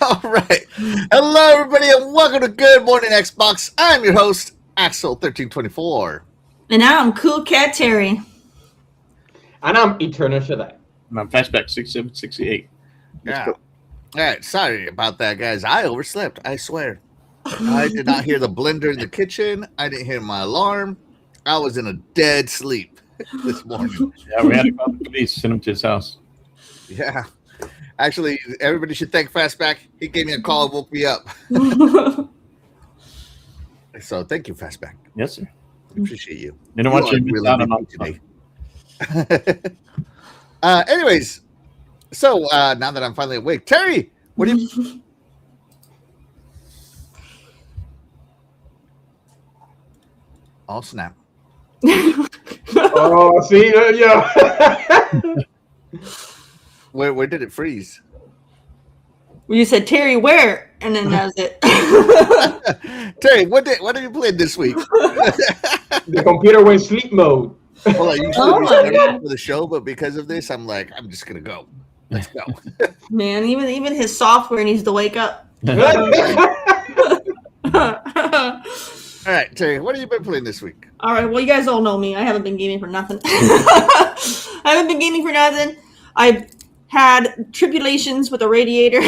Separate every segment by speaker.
Speaker 1: All right. Hello, everybody, and welcome to Good Morning Xbox. I'm your host, Axel1324.
Speaker 2: And I'm Cool Cat Terry.
Speaker 3: And I'm Eternal Shaddai.
Speaker 4: And I'm Fastback 6768.
Speaker 1: Yeah. All right. Sorry about that, guys. I overslept. I swear. I did not hear the blender in the kitchen. I didn't hear my alarm. I was in a dead sleep this morning.
Speaker 4: Yeah, we had to call the police, send him to his house.
Speaker 1: Yeah. Actually, everybody should thank Fastback. He gave me a call and woke me up. So thank you, Fastback.
Speaker 4: Yes, sir.
Speaker 1: I appreciate you.
Speaker 4: Didn't want you to miss out on
Speaker 1: today. Anyways, so now that I'm finally awake, Terry, what do you? Oh snap!
Speaker 3: Oh, see, yeah.
Speaker 1: Where did it freeze?
Speaker 2: You said Terry, where? And then that was it.
Speaker 1: Terry, what did you play this week?
Speaker 3: The computer went sleep mode.
Speaker 1: Well, I usually be for the show, but because of this, I'm like, I'm just gonna go. Let's go.
Speaker 2: Man, even his software needs to wake up.
Speaker 1: All right, Terry, what have you been playing this week?
Speaker 2: All right, well, you guys all know me. I haven't been gaming for nothing. I haven't been gaming for nothing. I've had tribulations with a radiator.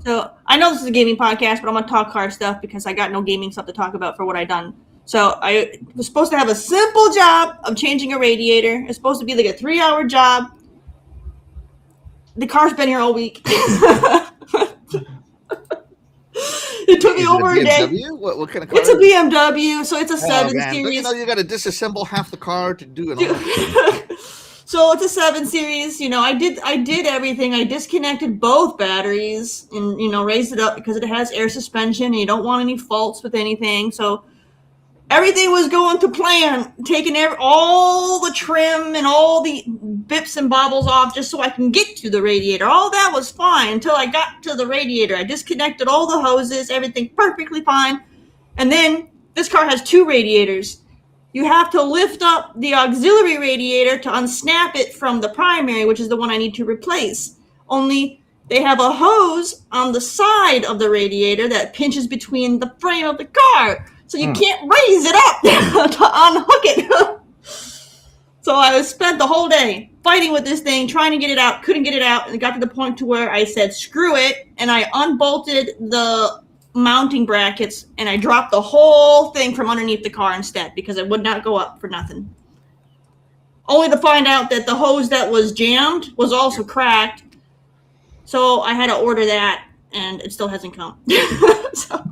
Speaker 2: So I know this is a gaming podcast, but I'm gonna talk car stuff because I got no gaming stuff to talk about for what I done. So I was supposed to have a simple job of changing a radiator. It's supposed to be like a 3-hour job. The car's been here all week. It took me over a day.
Speaker 1: What kind of car?
Speaker 2: It's a BMW, so it's a 7 Series.
Speaker 1: You know you got to disassemble half the car to do it.
Speaker 2: So it's a 7 Series. You know, I did everything. I disconnected both batteries and raised it up because it has air suspension and you don't want any faults with anything. So everything was going to plan, taking all the trim and all the bips and bobbles off just so I can get to the radiator. All that was fine until I got to the radiator. I disconnected all the hoses, everything perfectly fine. And then this car has 2 radiators. You have to lift up the auxiliary radiator to unsnap it from the primary, which is the one I need to replace. Only they have a hose on the side of the radiator that pinches between the frame of the car. So you can't raise it up to unhook it. So I spent the whole day fighting with this thing, trying to get it out, couldn't get it out, and it got to the point to where I said, screw it, and I unbolted the mounting brackets, and I dropped the whole thing from underneath the car instead because it would not go up for nothing. Only to find out that the hose that was jammed was also cracked. So I had to order that, and it still hasn't come. So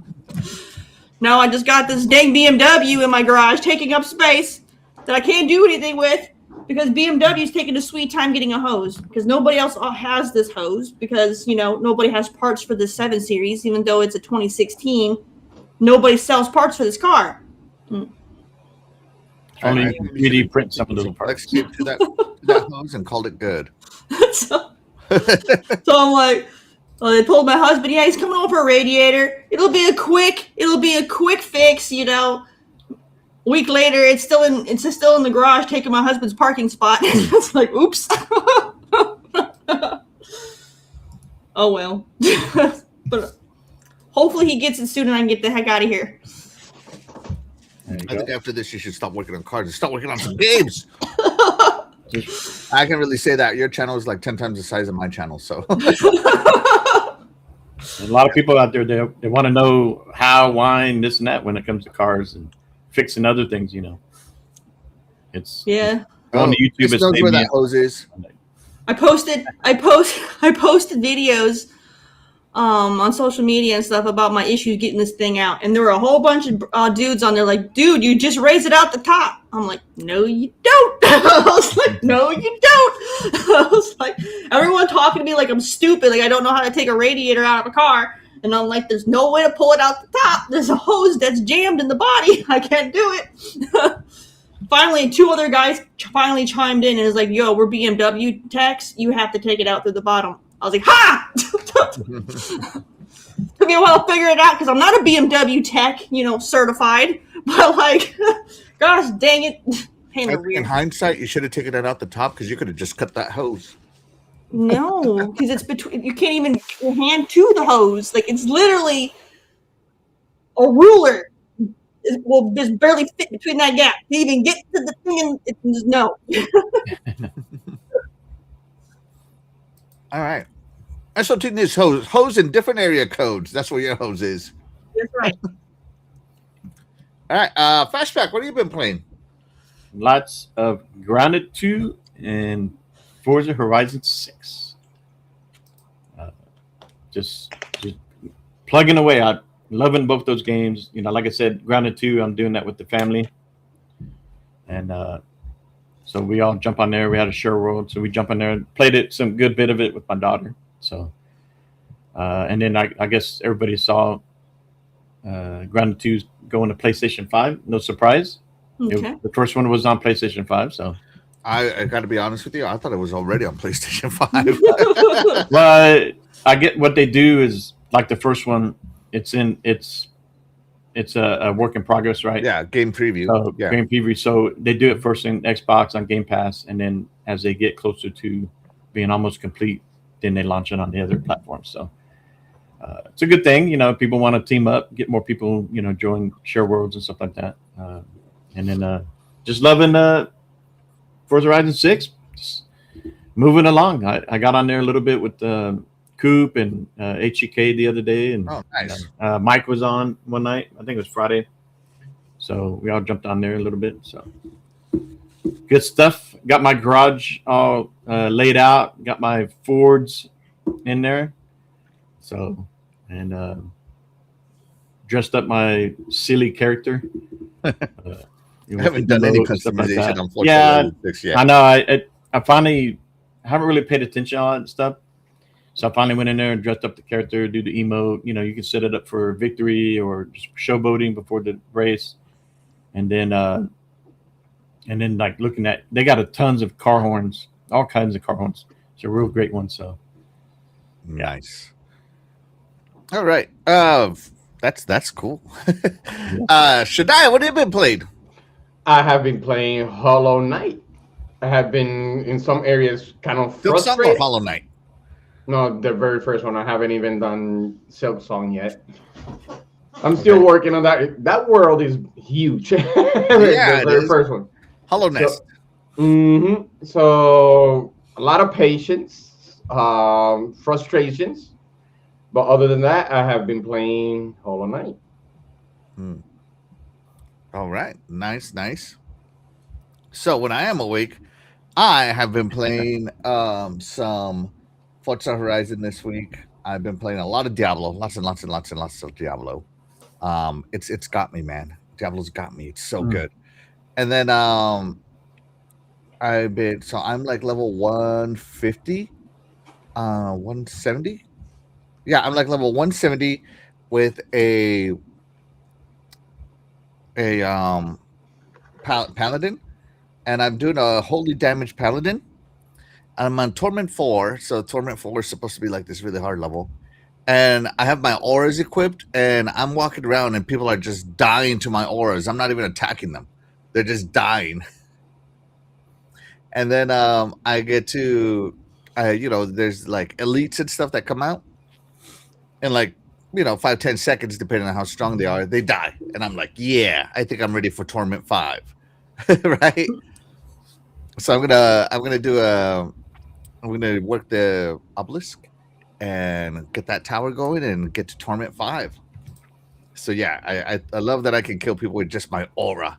Speaker 2: now I just got this dang BMW in my garage taking up space that I can't do anything with because BMW's taking a sweet time getting a hose because nobody else has this hose because, nobody has parts for the 7 Series, even though it's a 2016. Nobody sells parts for this car.
Speaker 4: Only 3D print some of those parts.
Speaker 1: Let's get to that hose and called it good.
Speaker 2: So I'm like, well, they told my husband, yeah, he's coming over for a radiator. It'll be a quick fix, A week later, it's still in the garage taking my husband's parking spot. It's like, oops. Oh well. But hopefully he gets it soon and I can get the heck out of here.
Speaker 1: I think after this you should stop working on cars and start working on some games. I can really say that your channel is like 10 times the size of my channel, so
Speaker 4: a lot of people out there, they want to know how, why, and this and that when it comes to cars and fixing other things, It's
Speaker 2: yeah.
Speaker 4: On YouTube,
Speaker 1: it's where that hose is.
Speaker 2: I posted videos on social media and stuff about my issues getting this thing out, and there were a whole bunch of dudes on there like, dude, you just raise it out the top. I'm like, no, you don't. I was like, no, you don't. I was like, everyone talking to me like I'm stupid, like I don't know how to take a radiator out of a car. And I'm like, there's no way to pull it out the top. There's a hose that's jammed in the body. I can't do it. Finally, 2 other guys finally chimed in and was like, yo, we're BMW techs. You have to take it out through the bottom. I was like, ha! Took me a while to figure it out because I'm not a BMW tech, certified. But like, gosh dang it.
Speaker 1: In hindsight, you should have taken it out the top because you could have just cut that hose.
Speaker 2: No, because it's between. You can't even get your hand to the hose. Like it's literally a ruler. It will just barely fit between that gap. To even get to the thing, and it's just no.
Speaker 1: All right. And so taking this hose in different area codes. That's where your hose is.
Speaker 2: That's right.
Speaker 1: All right. Fast Track, what have you been playing?
Speaker 4: Lots of Grounded 2 and Forza Horizon 6. Just plugging away. I'm loving both those games. You know, like I said, Grounded 2, I'm doing that with the family. And so we all jump on there. We had a share world, so we jump on there and played it, some good bit of it with my daughter. So, and then I guess everybody saw Grounded 2 going to PlayStation 5. No surprise.
Speaker 2: Okay.
Speaker 4: The first one was on PlayStation 5, so.
Speaker 1: I got to be honest with you. I thought it was already on PlayStation 5.
Speaker 4: Well, I get what they do is like the first one. It's a work in progress, right?
Speaker 1: Yeah, game preview.
Speaker 4: So,
Speaker 1: yeah.
Speaker 4: game preview. So they do it first in Xbox on Game Pass, and then as they get closer to being almost complete, then they launch it on the other platforms. So it's a good thing. You know, people want to team up, get more people, you know, join share worlds and stuff like that. And then just loving Forza Horizon 6. Just moving along. I got on there a little bit with Coop and HEK the other day, and
Speaker 1: Oh, nice.
Speaker 4: Mike was on one night. I think it was Friday, so we all jumped on there a little bit. So good stuff. Got my garage all laid out. Got my Fords in there. So and dressed up my silly character.
Speaker 1: I haven't done any customization on Forza Horizon 6 yet.
Speaker 4: I know. I finally haven't really paid attention to all that stuff. So I finally went in there and dressed up the character, do the emote. You know, you can set it up for victory or just showboating before the race. And then like looking at, they got tons of car horns, all kinds of car horns. It's a real great one. So
Speaker 1: nice. All right. That's cool. Shadiah, what have you been playing?
Speaker 3: I have been playing Hollow Knight. I have been in some areas kind of
Speaker 1: Silk Song or
Speaker 3: frustrated.
Speaker 1: Hollow Knight?
Speaker 3: No, the very first one. I haven't even done Silk Song yet. I'm still working on that. That world is huge.
Speaker 1: Yeah,
Speaker 3: the very first one.
Speaker 1: Hollow Nest.
Speaker 3: So a lot of patience, frustrations, but other than that, I have been playing Hollow Knight.
Speaker 1: All right, nice. So when I am awake, I have been playing some Forza Horizon this week. I've been playing a lot of Diablo, lots of Diablo. It's got me, man. Diablo's got me. It's so good. And then I'm like level 150, 170. Yeah, I'm like level 170 with a paladin, and I'm doing a holy damage paladin. I'm on Torment 4, so Torment 4 is supposed to be like this really hard level. And I have my auras equipped, and I'm walking around, and people are just dying to my auras. I'm not even attacking them. They're just dying. And then I get to, there's like elites and stuff that come out. And like, 5-10 seconds, depending on how strong they are, they die. And I'm like, yeah, I think I'm ready for Torment 5. Right? So I'm gonna work the obelisk and get that tower going and get to Torment 5. So yeah, I love that I can kill people with just my aura.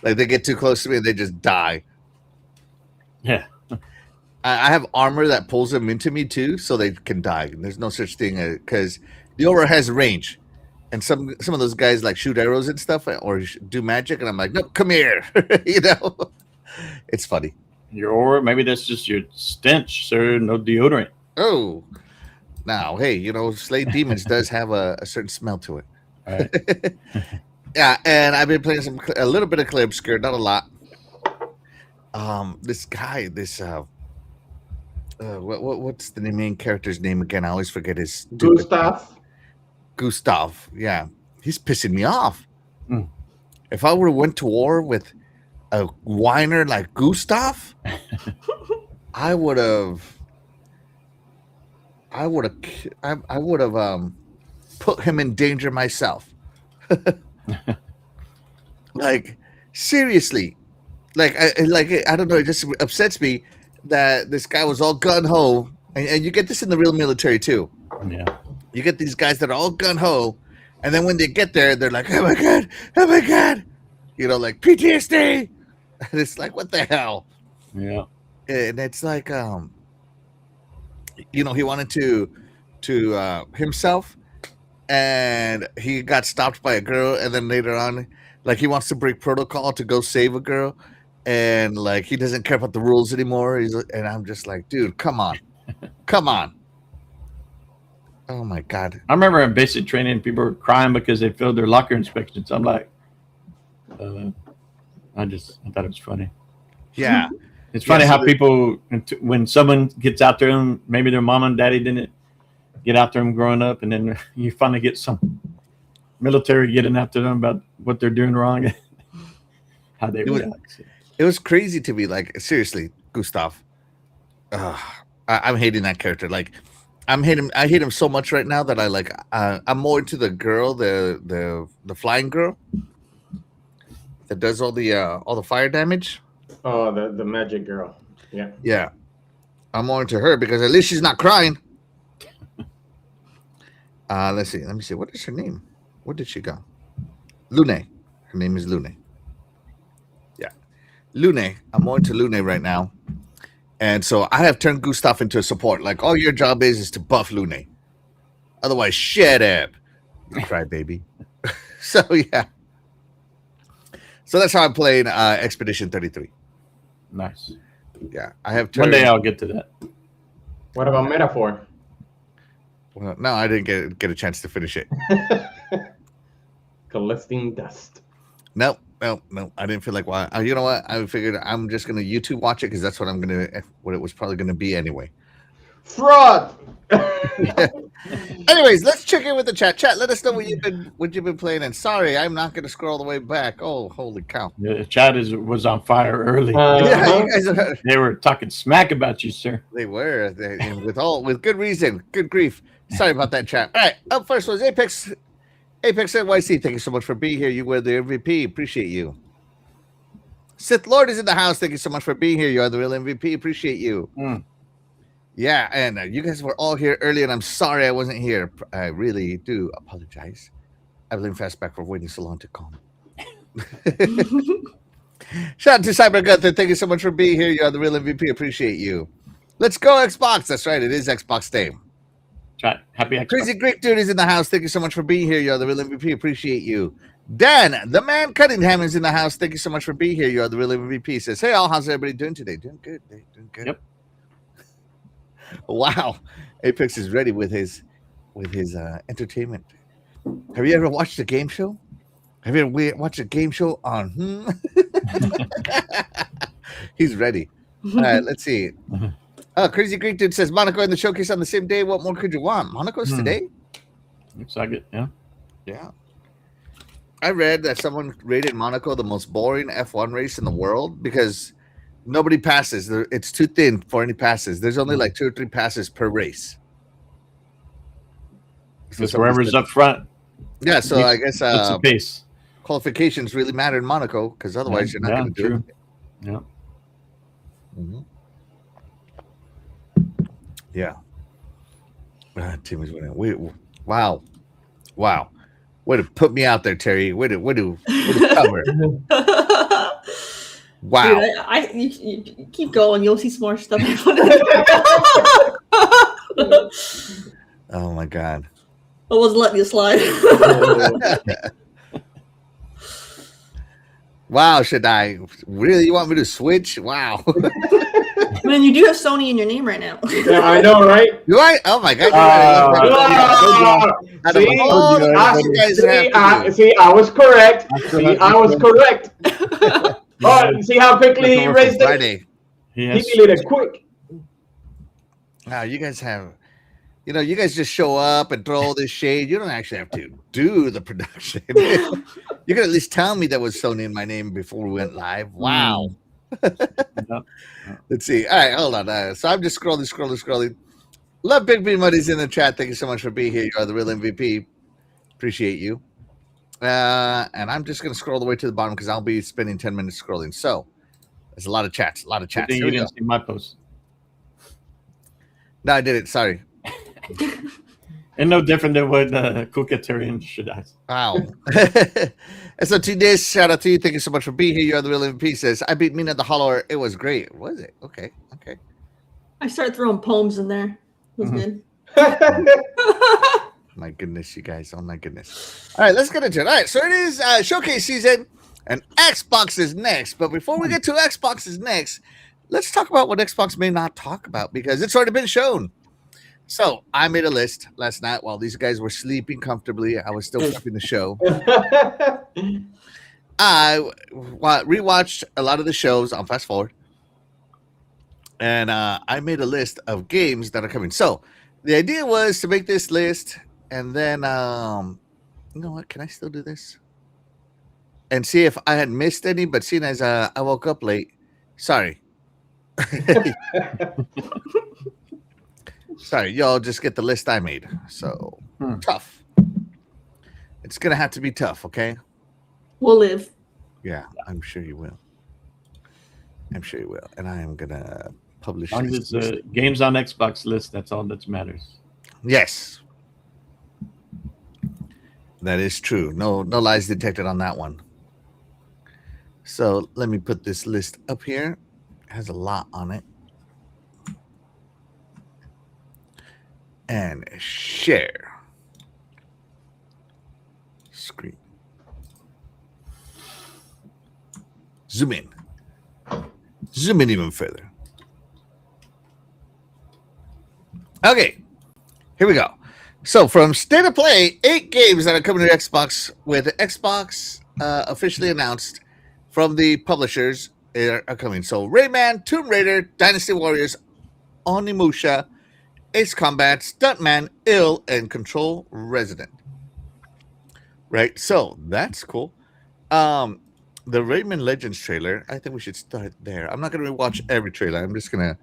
Speaker 1: Like they get too close to me and they just die.
Speaker 4: yeah.
Speaker 1: I have armor that pulls them into me too, so they can die. There's no such thing because the aura has range, and some of those guys like shoot arrows and stuff or do magic, and I'm like, nope, come here. It's funny.
Speaker 4: Your aura, maybe that's just your stench, sir. No deodorant.
Speaker 1: Oh, now hey, Slay Demons does have a certain smell to it.
Speaker 4: All right.
Speaker 1: Yeah, and I've been playing a little bit of Clay Obscure, not a lot. This guy, what's the main character's name again? I always forget his Gustav. Yeah, he's pissing me off. If I went to war with a whiner like Gustav, I would have, I would have, I would have put him in danger myself. Like seriously, I don't know. It just upsets me that this guy was all gun ho, and you get this in the real military too.
Speaker 4: Yeah.
Speaker 1: You get these guys that are all gun ho, and then when they get there, they're like, oh my god, like PTSD. And it's like, what the hell?
Speaker 4: Yeah.
Speaker 1: And it's like, he wanted to himself, and he got stopped by a girl, and then later on, like he wants to break protocol to go save a girl, and like he doesn't care about the rules anymore. And I'm just like, dude, come on. Oh my god.
Speaker 4: I remember in basic training, people were crying because they failed their locker inspections. I'm like, I thought it was funny.
Speaker 1: Yeah.
Speaker 4: It's funny
Speaker 1: Yeah,
Speaker 4: how
Speaker 1: so
Speaker 4: people, when someone gets out there and maybe their mom and daddy didn't get out there and growing up, and then you finally get some military getting after them about what they're doing wrong, how they react.
Speaker 1: It was crazy to me. Like seriously, Gustav. I'm hating that character. Like I hate him so much right now that I'm more into the girl, the flying girl that does all the fire damage.
Speaker 3: Oh, the magic girl. Yeah.
Speaker 1: Yeah. I'm more into her because at least she's not crying. Let's see. Let me see. What is her name? Where did she go? Lune. Her name is Lune. Yeah. Lune. I'm more into Lune right now. And so I have turned Gustav into a support. Like, all your job is to buff Lune. Otherwise, shut up. You cry, baby. So, yeah. So that's how I'm playing Expedition 33.
Speaker 4: Nice.
Speaker 1: Yeah. I have turned...
Speaker 4: One day I'll get to that.
Speaker 3: What about Metaphor?
Speaker 1: Well, no, I didn't get a chance to finish it.
Speaker 3: Collecting dust.
Speaker 1: Nope. I didn't feel like why. You know what? I figured I'm just gonna YouTube watch it because that's what what it was probably gonna be anyway.
Speaker 3: Fraud.
Speaker 1: Anyways, let's check in with the chat. Chat, let us know what you've been playing. And sorry, I'm not gonna scroll all the way back. Oh, holy cow!
Speaker 4: The chat was on fire early.
Speaker 1: Yeah, you guys are,
Speaker 4: they were talking smack about you, sir.
Speaker 1: They were with good reason. Good grief. Sorry about that, chat. All right, up first was Apex NYC. Thank you so much for being here. You were the MVP. Appreciate you. Sith Lord is in the house. Thank you so much for being here. You are the real MVP. Appreciate you. Yeah, and you guys were all here early, and I'm sorry I wasn't here. I really do apologize. I blame Fastback for waiting so long to call me. Shout out to Cyber Gunther. Thank you so much for being here. You are the real MVP. Appreciate you. Let's go, Xbox. That's right. It is Xbox Day.
Speaker 4: Chat. Happy Xbox.
Speaker 1: Crazy Greek Dude is in the house. Thank you so much for being here. You are the real MVP. Appreciate you. Dan, the man Cunningham, is in the house. Thank you so much for being here. You are the real MVP. Says, hey, all. How's everybody doing today? Doing good. Doing good.
Speaker 4: Yep.
Speaker 1: Wow. Apex is ready with his entertainment. Have you ever watched a game show? Have you ever watched a game show on? He's ready. All right, let's see. Crazy Greek Dude says, Monaco in the showcase on the same day. What more could you want? Monaco's today?
Speaker 4: Looks like it, yeah.
Speaker 1: Yeah. I read that someone rated Monaco the most boring F1 race in the world because nobody passes. It's too thin for any passes. There's only like 2 or 3 passes per race.
Speaker 4: So whoever's up front.
Speaker 1: Yeah, so I guess
Speaker 4: it's a pace.
Speaker 1: Qualifications really matter in Monaco because otherwise you're not going to do it.
Speaker 4: Yeah.
Speaker 1: Mm-hmm. Yeah. Timmy's winning. Wow. Way to put me out there, Terry. Way to cover. Wow.
Speaker 2: Dude, you keep going. You'll see some more stuff.
Speaker 1: Oh my God.
Speaker 2: I wasn't letting you slide.
Speaker 1: Wow, should I really? You want me to switch? Wow.
Speaker 2: Man, you do have Sony in your name right now.
Speaker 3: Yeah, I know, right?
Speaker 1: Do I? Oh my God.
Speaker 3: See, I was correct. Oh, see how quickly he raised it?
Speaker 1: Friday.
Speaker 3: He did it quick.
Speaker 1: Wow, you guys have, you guys just show up and throw all this shade. You don't actually have to do the production. You can at least tell me that was Sony in my name before we went live. Wow.
Speaker 4: No.
Speaker 1: Let's see. All right, hold on. So I'm just scrolling. Love Big B Muddies in the chat. Thank you so much for being here. You are the real MVP. Appreciate you. And I'm just going to scroll the way to the bottom because I'll be spending 10 minutes scrolling. So there's a lot of chats.
Speaker 4: Good
Speaker 1: Here
Speaker 4: thing you
Speaker 1: we go.
Speaker 4: didn't see my post.
Speaker 1: No, I didn't. Sorry.
Speaker 4: And no different than what Cookatarian should ask.
Speaker 1: Wow. And so today's shout out to you. Thank you so much for being here. You are the real MVP. Says I beat Mina the Holler. It was great. Was it? Okay.
Speaker 2: I started throwing poems in there. It was good.
Speaker 1: My goodness, you guys. Oh my goodness. All right, let's get into it. All right, so it is showcase season, and Xbox is next. But before we get to Xbox is next, let's talk about what Xbox may not talk about because it's already been shown. So I made a list last night while these guys were sleeping comfortably. I was still prepping the show. I rewatched a lot of the shows on fast forward, and I made a list of games that are coming. So the idea was to make this list, and then you know what? Can I still do this? And see if I had missed any. But seeing as I woke up late, sorry. Sorry, y'all just get the list I made. So tough. It's gonna have to be tough, okay?
Speaker 2: We'll live.
Speaker 1: Yeah, I'm sure you will. And I am gonna publish
Speaker 4: As long as it's games on Xbox list, that's all that matters.
Speaker 1: Yes. That is true. No lies detected on that one. So let me put this list up here. It has a lot on it. And share. Screen. Zoom in. Zoom in even further. Okay. Here we go. So from State of Play, 8 games that are coming to Xbox with Xbox officially announced from the publishers are coming. So Rayman, Tomb Raider, Dynasty Warriors, Onimusha, Ace Combat, Stuntman, Ill, and Control Resident. Right, so that's cool. The Rayman Legends trailer, I think we should start there. I'm not going to watch every trailer. I'm just going to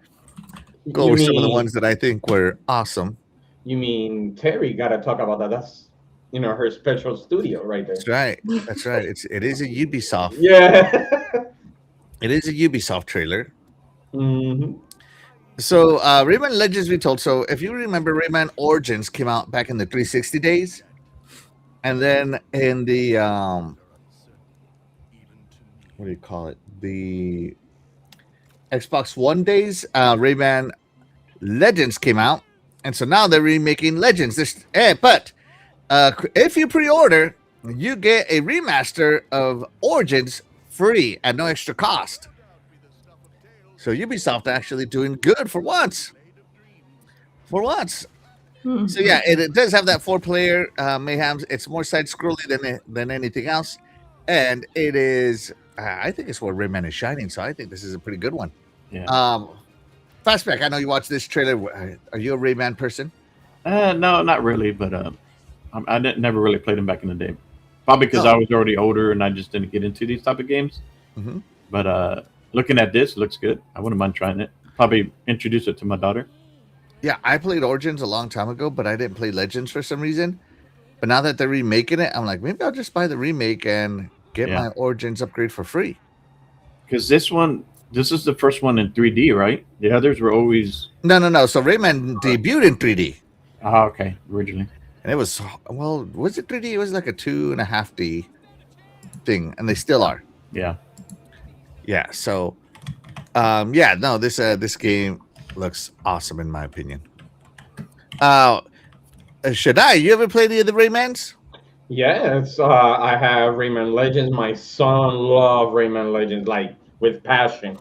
Speaker 1: go over some of the ones that I think were awesome.
Speaker 3: You mean Terry got to talk about that? That's her special studio right there.
Speaker 1: That's right. It is a Ubisoft.
Speaker 3: Yeah.
Speaker 1: It is a Ubisoft trailer.
Speaker 3: Mm-hmm.
Speaker 1: So Rayman Legends, we told. So if you remember, Rayman Origins came out back in the 360 days, and then in the what do you call it? The Xbox One days, Rayman Legends came out, and so now they're remaking Legends. But if you pre-order, you get a remaster of Origins free at no extra cost. So Ubisoft actually doing good for once.
Speaker 2: Mm-hmm.
Speaker 1: So yeah, it does have that 4-player mayhem. It's more side-scrolly than anything else, and it is. I think it's where Rayman is shining. So I think this is a pretty good one.
Speaker 4: Yeah.
Speaker 1: Fastback, I know you watched this trailer. Are you a Rayman person?
Speaker 4: No, not really. But I never really played them back in the day. Probably because I was already older and I just didn't get into these type of games.
Speaker 1: Mm-hmm.
Speaker 4: But looking at this, looks good. I wouldn't mind trying it. Probably introduce it to my daughter.
Speaker 1: Yeah, I played Origins a long time ago, but I didn't play Legends for some reason. But now that they're remaking it, I'm like, maybe I'll just buy the remake and get my Origins upgrade for free.
Speaker 4: Because this is the first one in 3D, right? The others were always...
Speaker 1: No. So Rayman debuted in 3D.
Speaker 4: Oh, okay. Originally.
Speaker 1: And it was, was it 3D? It was like a 2.5D thing, and they still are.
Speaker 4: Yeah.
Speaker 1: Yeah, so, this game looks awesome in my opinion. Shaddai, you ever play any of the Raymans?
Speaker 3: Yes, I have Rayman Legends. My son loved Rayman Legends, like, with passion.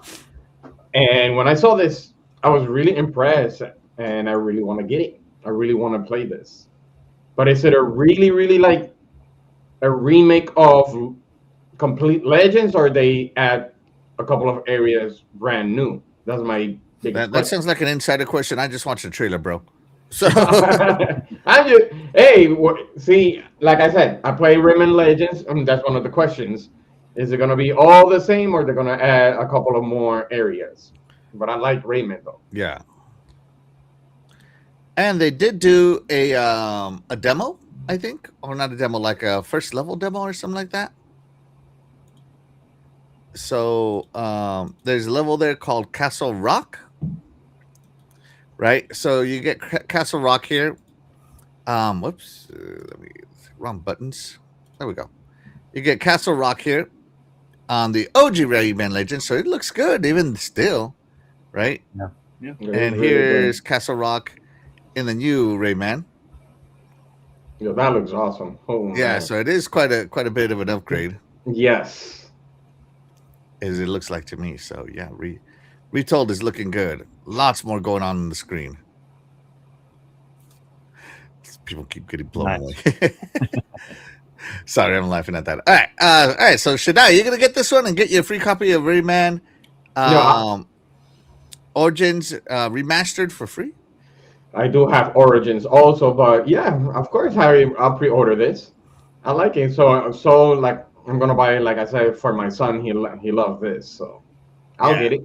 Speaker 3: And when I saw this, I was really impressed, and I really want to get it. I really want to play this. But is it a really, really, like, a remake of complete Legends, or they add a couple of areas brand new? That's my big question.
Speaker 1: That sounds like an insider question. I just watched the trailer, bro. So
Speaker 3: see, like I said, I play Rayman Legends, and that's one of the questions. Is it gonna be all the same, or they're gonna add a couple of more areas? But I like Rayman though.
Speaker 1: Yeah. And they did do a demo, I think, or not a demo, like a first level demo or something like that. So there's a level there called Castle Rock, right? So you get Castle Rock here. Whoops, let me wrong buttons. There we go. You get Castle Rock here on the OG Rayman Legends, so it looks good even still, right?
Speaker 4: Yeah.
Speaker 1: And here's Castle Rock in the new Rayman.
Speaker 3: Yeah, that looks awesome. Oh,
Speaker 1: Yeah,
Speaker 3: man.
Speaker 1: so it is quite a bit of an upgrade,
Speaker 3: Yes.
Speaker 1: as it looks like to me. So yeah, Retold is looking good. Lots more going on the screen. People keep getting blown
Speaker 4: Nice.
Speaker 1: away. Sorry, I'm laughing at that. All right. So Shadai, you're gonna get this one and get you a free copy of Rayman Origins remastered for free.
Speaker 3: I do have Origins also, but yeah, of course, Harry, I'll pre-order this. I like it, so like I'm gonna buy it. Like I said, for my son, he loves this, so I'll get it.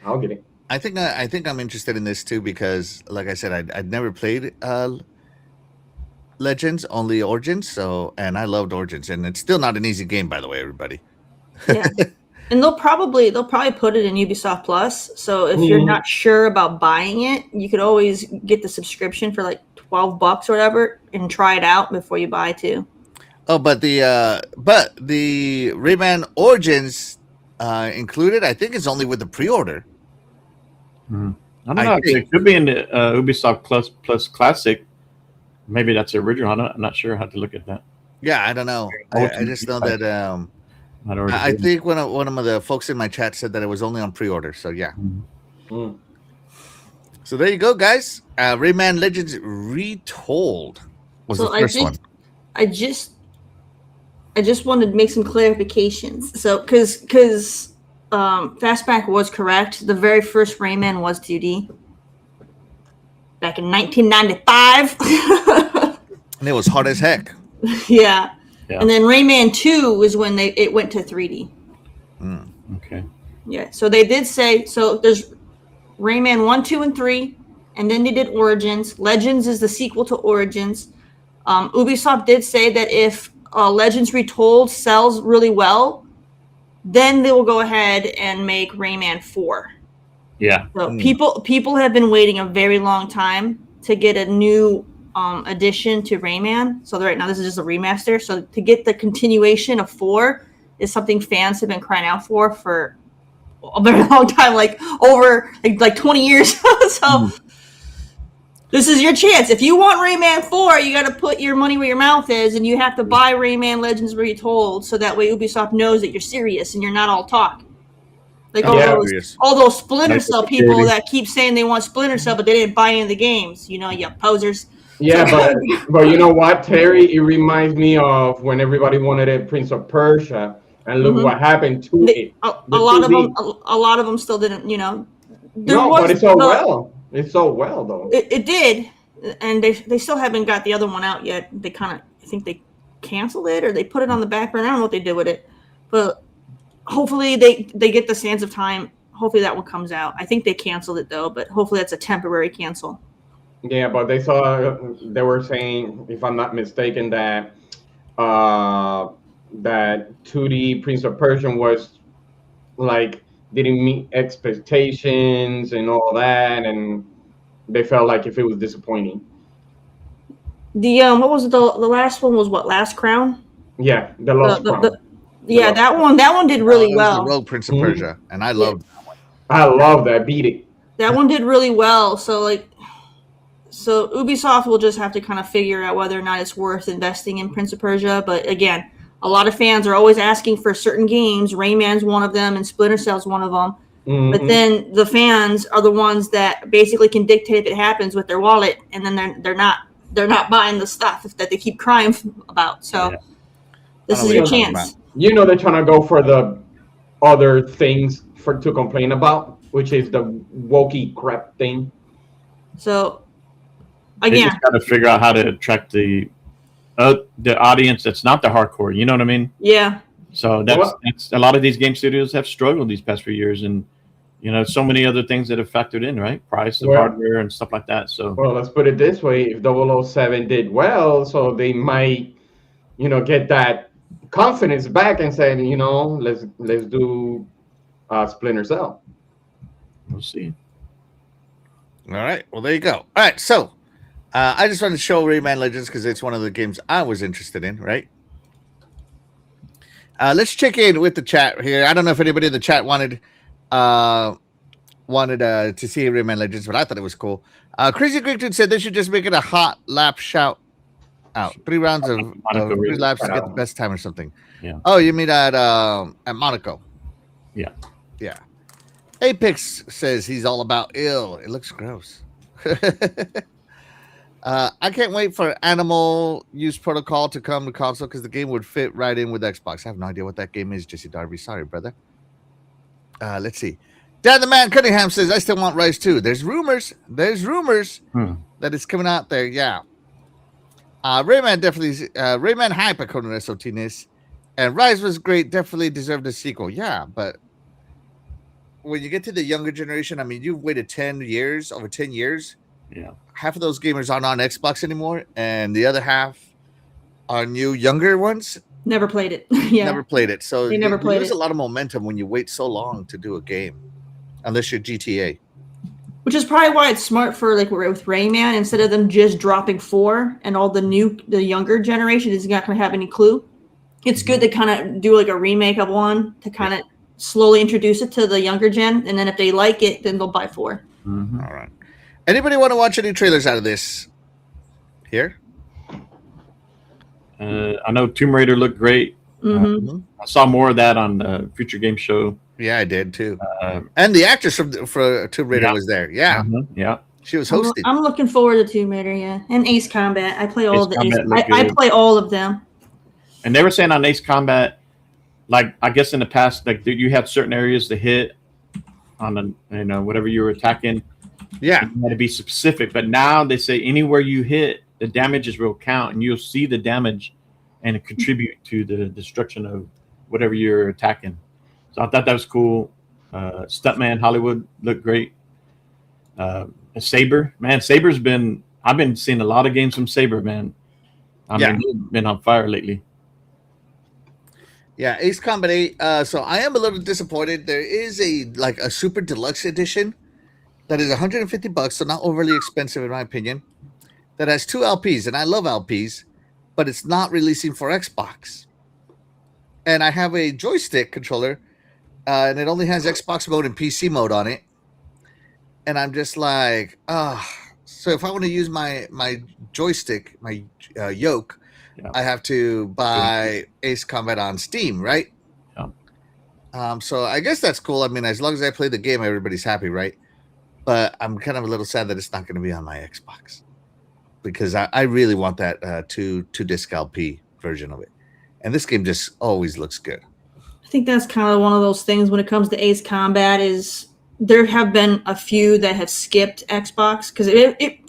Speaker 3: I'll get it.
Speaker 1: I think I'm interested in this too because, like I said, I'd never played Legends, only Origins. So, and I loved Origins, and it's still not an easy game, by the way, everybody.
Speaker 2: Yeah. And they'll probably put it in Ubisoft Plus. So if you're not sure about buying it, you could always get the subscription for like $12 or whatever and try it out before you buy too.
Speaker 1: Oh, but the Rayman Origins included, I think, is only with the pre-order.
Speaker 4: I don't know. It could be in the Ubisoft Plus Classic. Maybe that's the original. I'm not sure how to look at that.
Speaker 1: Yeah, I don't know. I just know that. I think one of the folks in my chat said that it was only on pre-order. So yeah.
Speaker 3: Mm.
Speaker 1: So there you go, guys. Rayman Legends Retold was the first one.
Speaker 2: I just wanted to make some clarifications. So because Fastback was correct. The very first Rayman was 2D back in 1995.
Speaker 1: And it was hard as heck.
Speaker 2: Yeah. And then Rayman 2 was when it went to 3D.
Speaker 4: Okay.
Speaker 2: Yeah. So they did say, so there's Rayman 1, 2, and 3, and then they did Origins. Legends is the sequel to Origins. Ubisoft did say that if Legends Retold sells really well, then they will go ahead and make Rayman 4.
Speaker 4: Yeah.
Speaker 2: So people have been waiting a very long time to get a new addition to Rayman. So right now this is just a remaster. So to get the continuation of 4 is something fans have been crying out for a very long time, like over like 20 years. So this is your chance. If you want Rayman 4, you got to put your money where your mouth is, and you have to buy Rayman Legends Retold, so that way Ubisoft knows that you're serious and you're not all talk. Like all those Splinter Cell people that keep saying they want Splinter Cell, but they didn't buy any of the games. You know, you posers.
Speaker 3: Yeah, but you know what, Terry? It reminds me of when everybody wanted a Prince of Persia, and look what happened to it.
Speaker 2: A lot of them still didn't. You know,
Speaker 3: but it's so well. It's so well though.
Speaker 2: It did, and they still haven't got the other one out yet. They I think they canceled it or they put it on the back burner. I don't know what they did with it, but hopefully they get the Sands of Time. Hopefully that one comes out. I think they canceled it though, but hopefully that's a temporary cancel.
Speaker 3: Yeah, but they were saying, if I'm not mistaken, that that 2D Prince of Persia was like didn't meet expectations and all that, and they felt like if it was disappointing.
Speaker 2: The what was it? The last one was what? Last Crown?
Speaker 3: Yeah, the Lost Crown.
Speaker 2: That one did really well.
Speaker 1: The Rogue Prince of Persia, and I loved that one.
Speaker 3: I love that. Beat it.
Speaker 2: That one did really well. So Ubisoft will just have to kind of figure out whether or not it's worth investing in Prince of Persia. But again, a lot of fans are always asking for certain games. Rayman's one of them, and Splinter Cell's one of them. Mm-hmm. But then the fans are the ones that basically can dictate if it happens with their wallet, and then they're not buying the stuff that they keep crying about. So this is your chance.
Speaker 3: You know they're trying to go for the other things to complain about, which is the wokey crap thing.
Speaker 2: So
Speaker 4: again, they just got to figure out how to attract the audience that's not the hardcore. You know what I mean?
Speaker 2: Yeah.
Speaker 4: So that's a lot of these game studios have struggled these past few years, and so many other things that have factored in, right? Price of
Speaker 3: Well,
Speaker 4: hardware and stuff like that. So
Speaker 3: well, let's put it this way: if 007 did well, so they might, get that confidence back and say, let's do Splinter Cell.
Speaker 4: we'll see.
Speaker 1: All right. Well, there you go. All right. So I just wanted to show Rayman Legends because it's one of the games I was interested in, right? Let's check in with the chat here. I don't know if anybody in the chat wanted to see Rayman Legends, but I thought it was cool. Crazy Greek Dude said they should just make it a hot lap shout out. 3 rounds of
Speaker 4: Monaco
Speaker 1: 3
Speaker 4: race.
Speaker 1: laps to get the best time or something.
Speaker 4: Yeah.
Speaker 1: Oh, you mean at Monaco?
Speaker 4: Yeah.
Speaker 1: Yeah. Apex says he's all about ill. It looks gross. I can't wait for Animal Use Protocol to come to console because the game would fit right in with Xbox. I have no idea what that game is, Jesse Darby. Sorry, brother. Let's see. Dan the Man Cunningham says, I still want Rise 2. There's rumors. That it's coming out there. Yeah. Rayman definitely, Rayman hype according to SOTness. And Rise was great. Definitely deserved a sequel. Yeah, but when you get to the younger generation, I mean, you've waited 10 years, over 10 years.
Speaker 4: Yeah.
Speaker 1: Half of those gamers aren't on Xbox anymore, and the other half are new, younger ones.
Speaker 2: Never played it. Yeah.
Speaker 1: Never played it. So
Speaker 2: They never played
Speaker 1: lose
Speaker 2: it.
Speaker 1: a lot of momentum when you wait so long to do a game, unless you're GTA.
Speaker 2: Which is probably why it's smart for like with Rayman, instead of them just dropping 4 and all the younger generation is not going to have any clue. It's good to kind of do like a remake of one to kind of slowly introduce it to the younger gen, and then if they like it, then they'll buy 4.
Speaker 4: Mm-hmm.
Speaker 1: All right. Anybody want to watch any trailers out of this? Here?
Speaker 4: I know Tomb Raider looked great. I saw more of that on the Future Game Show.
Speaker 1: Yeah, I did too. And the actress for Tomb Raider was there. Yeah.
Speaker 4: Yeah.
Speaker 1: She was hosting.
Speaker 2: I'm looking forward to Tomb Raider, yeah. And Ace Combat. I play all I play all of them.
Speaker 4: And they were saying on Ace Combat, like I guess in the past, like you had certain areas to hit on the whatever you were attacking.
Speaker 1: Yeah.
Speaker 4: You had to be specific. But now they say anywhere you hit, the damages will count, and you'll see the damage and it contribute to the destruction of whatever you're attacking. So I thought that was cool. Stuntman Hollywood looked great. Saber, man, I've been seeing a lot of games from Saber, man. He's been on fire lately.
Speaker 1: Yeah, Ace Combat 8. So I am a little disappointed. There is a super deluxe edition that is $150, so not overly expensive in my opinion. That has 2 LPs, and I love LPs, but it's not releasing for Xbox. And I have a joystick controller, and it only has Xbox mode and PC mode on it. And I'm just like, so if I want to use my joystick, my yoke, I have to buy Ace Combat on Steam, right?
Speaker 4: Yeah.
Speaker 1: So I guess that's cool. I mean, as long as I play the game, everybody's happy, right? But I'm kind of a little sad that it's not going to be on my Xbox because I really want that 2-disc LP version of it. And this game just always looks good.
Speaker 2: I think that's kind of one of those things when it comes to Ace Combat is there have been a few that have skipped Xbox because it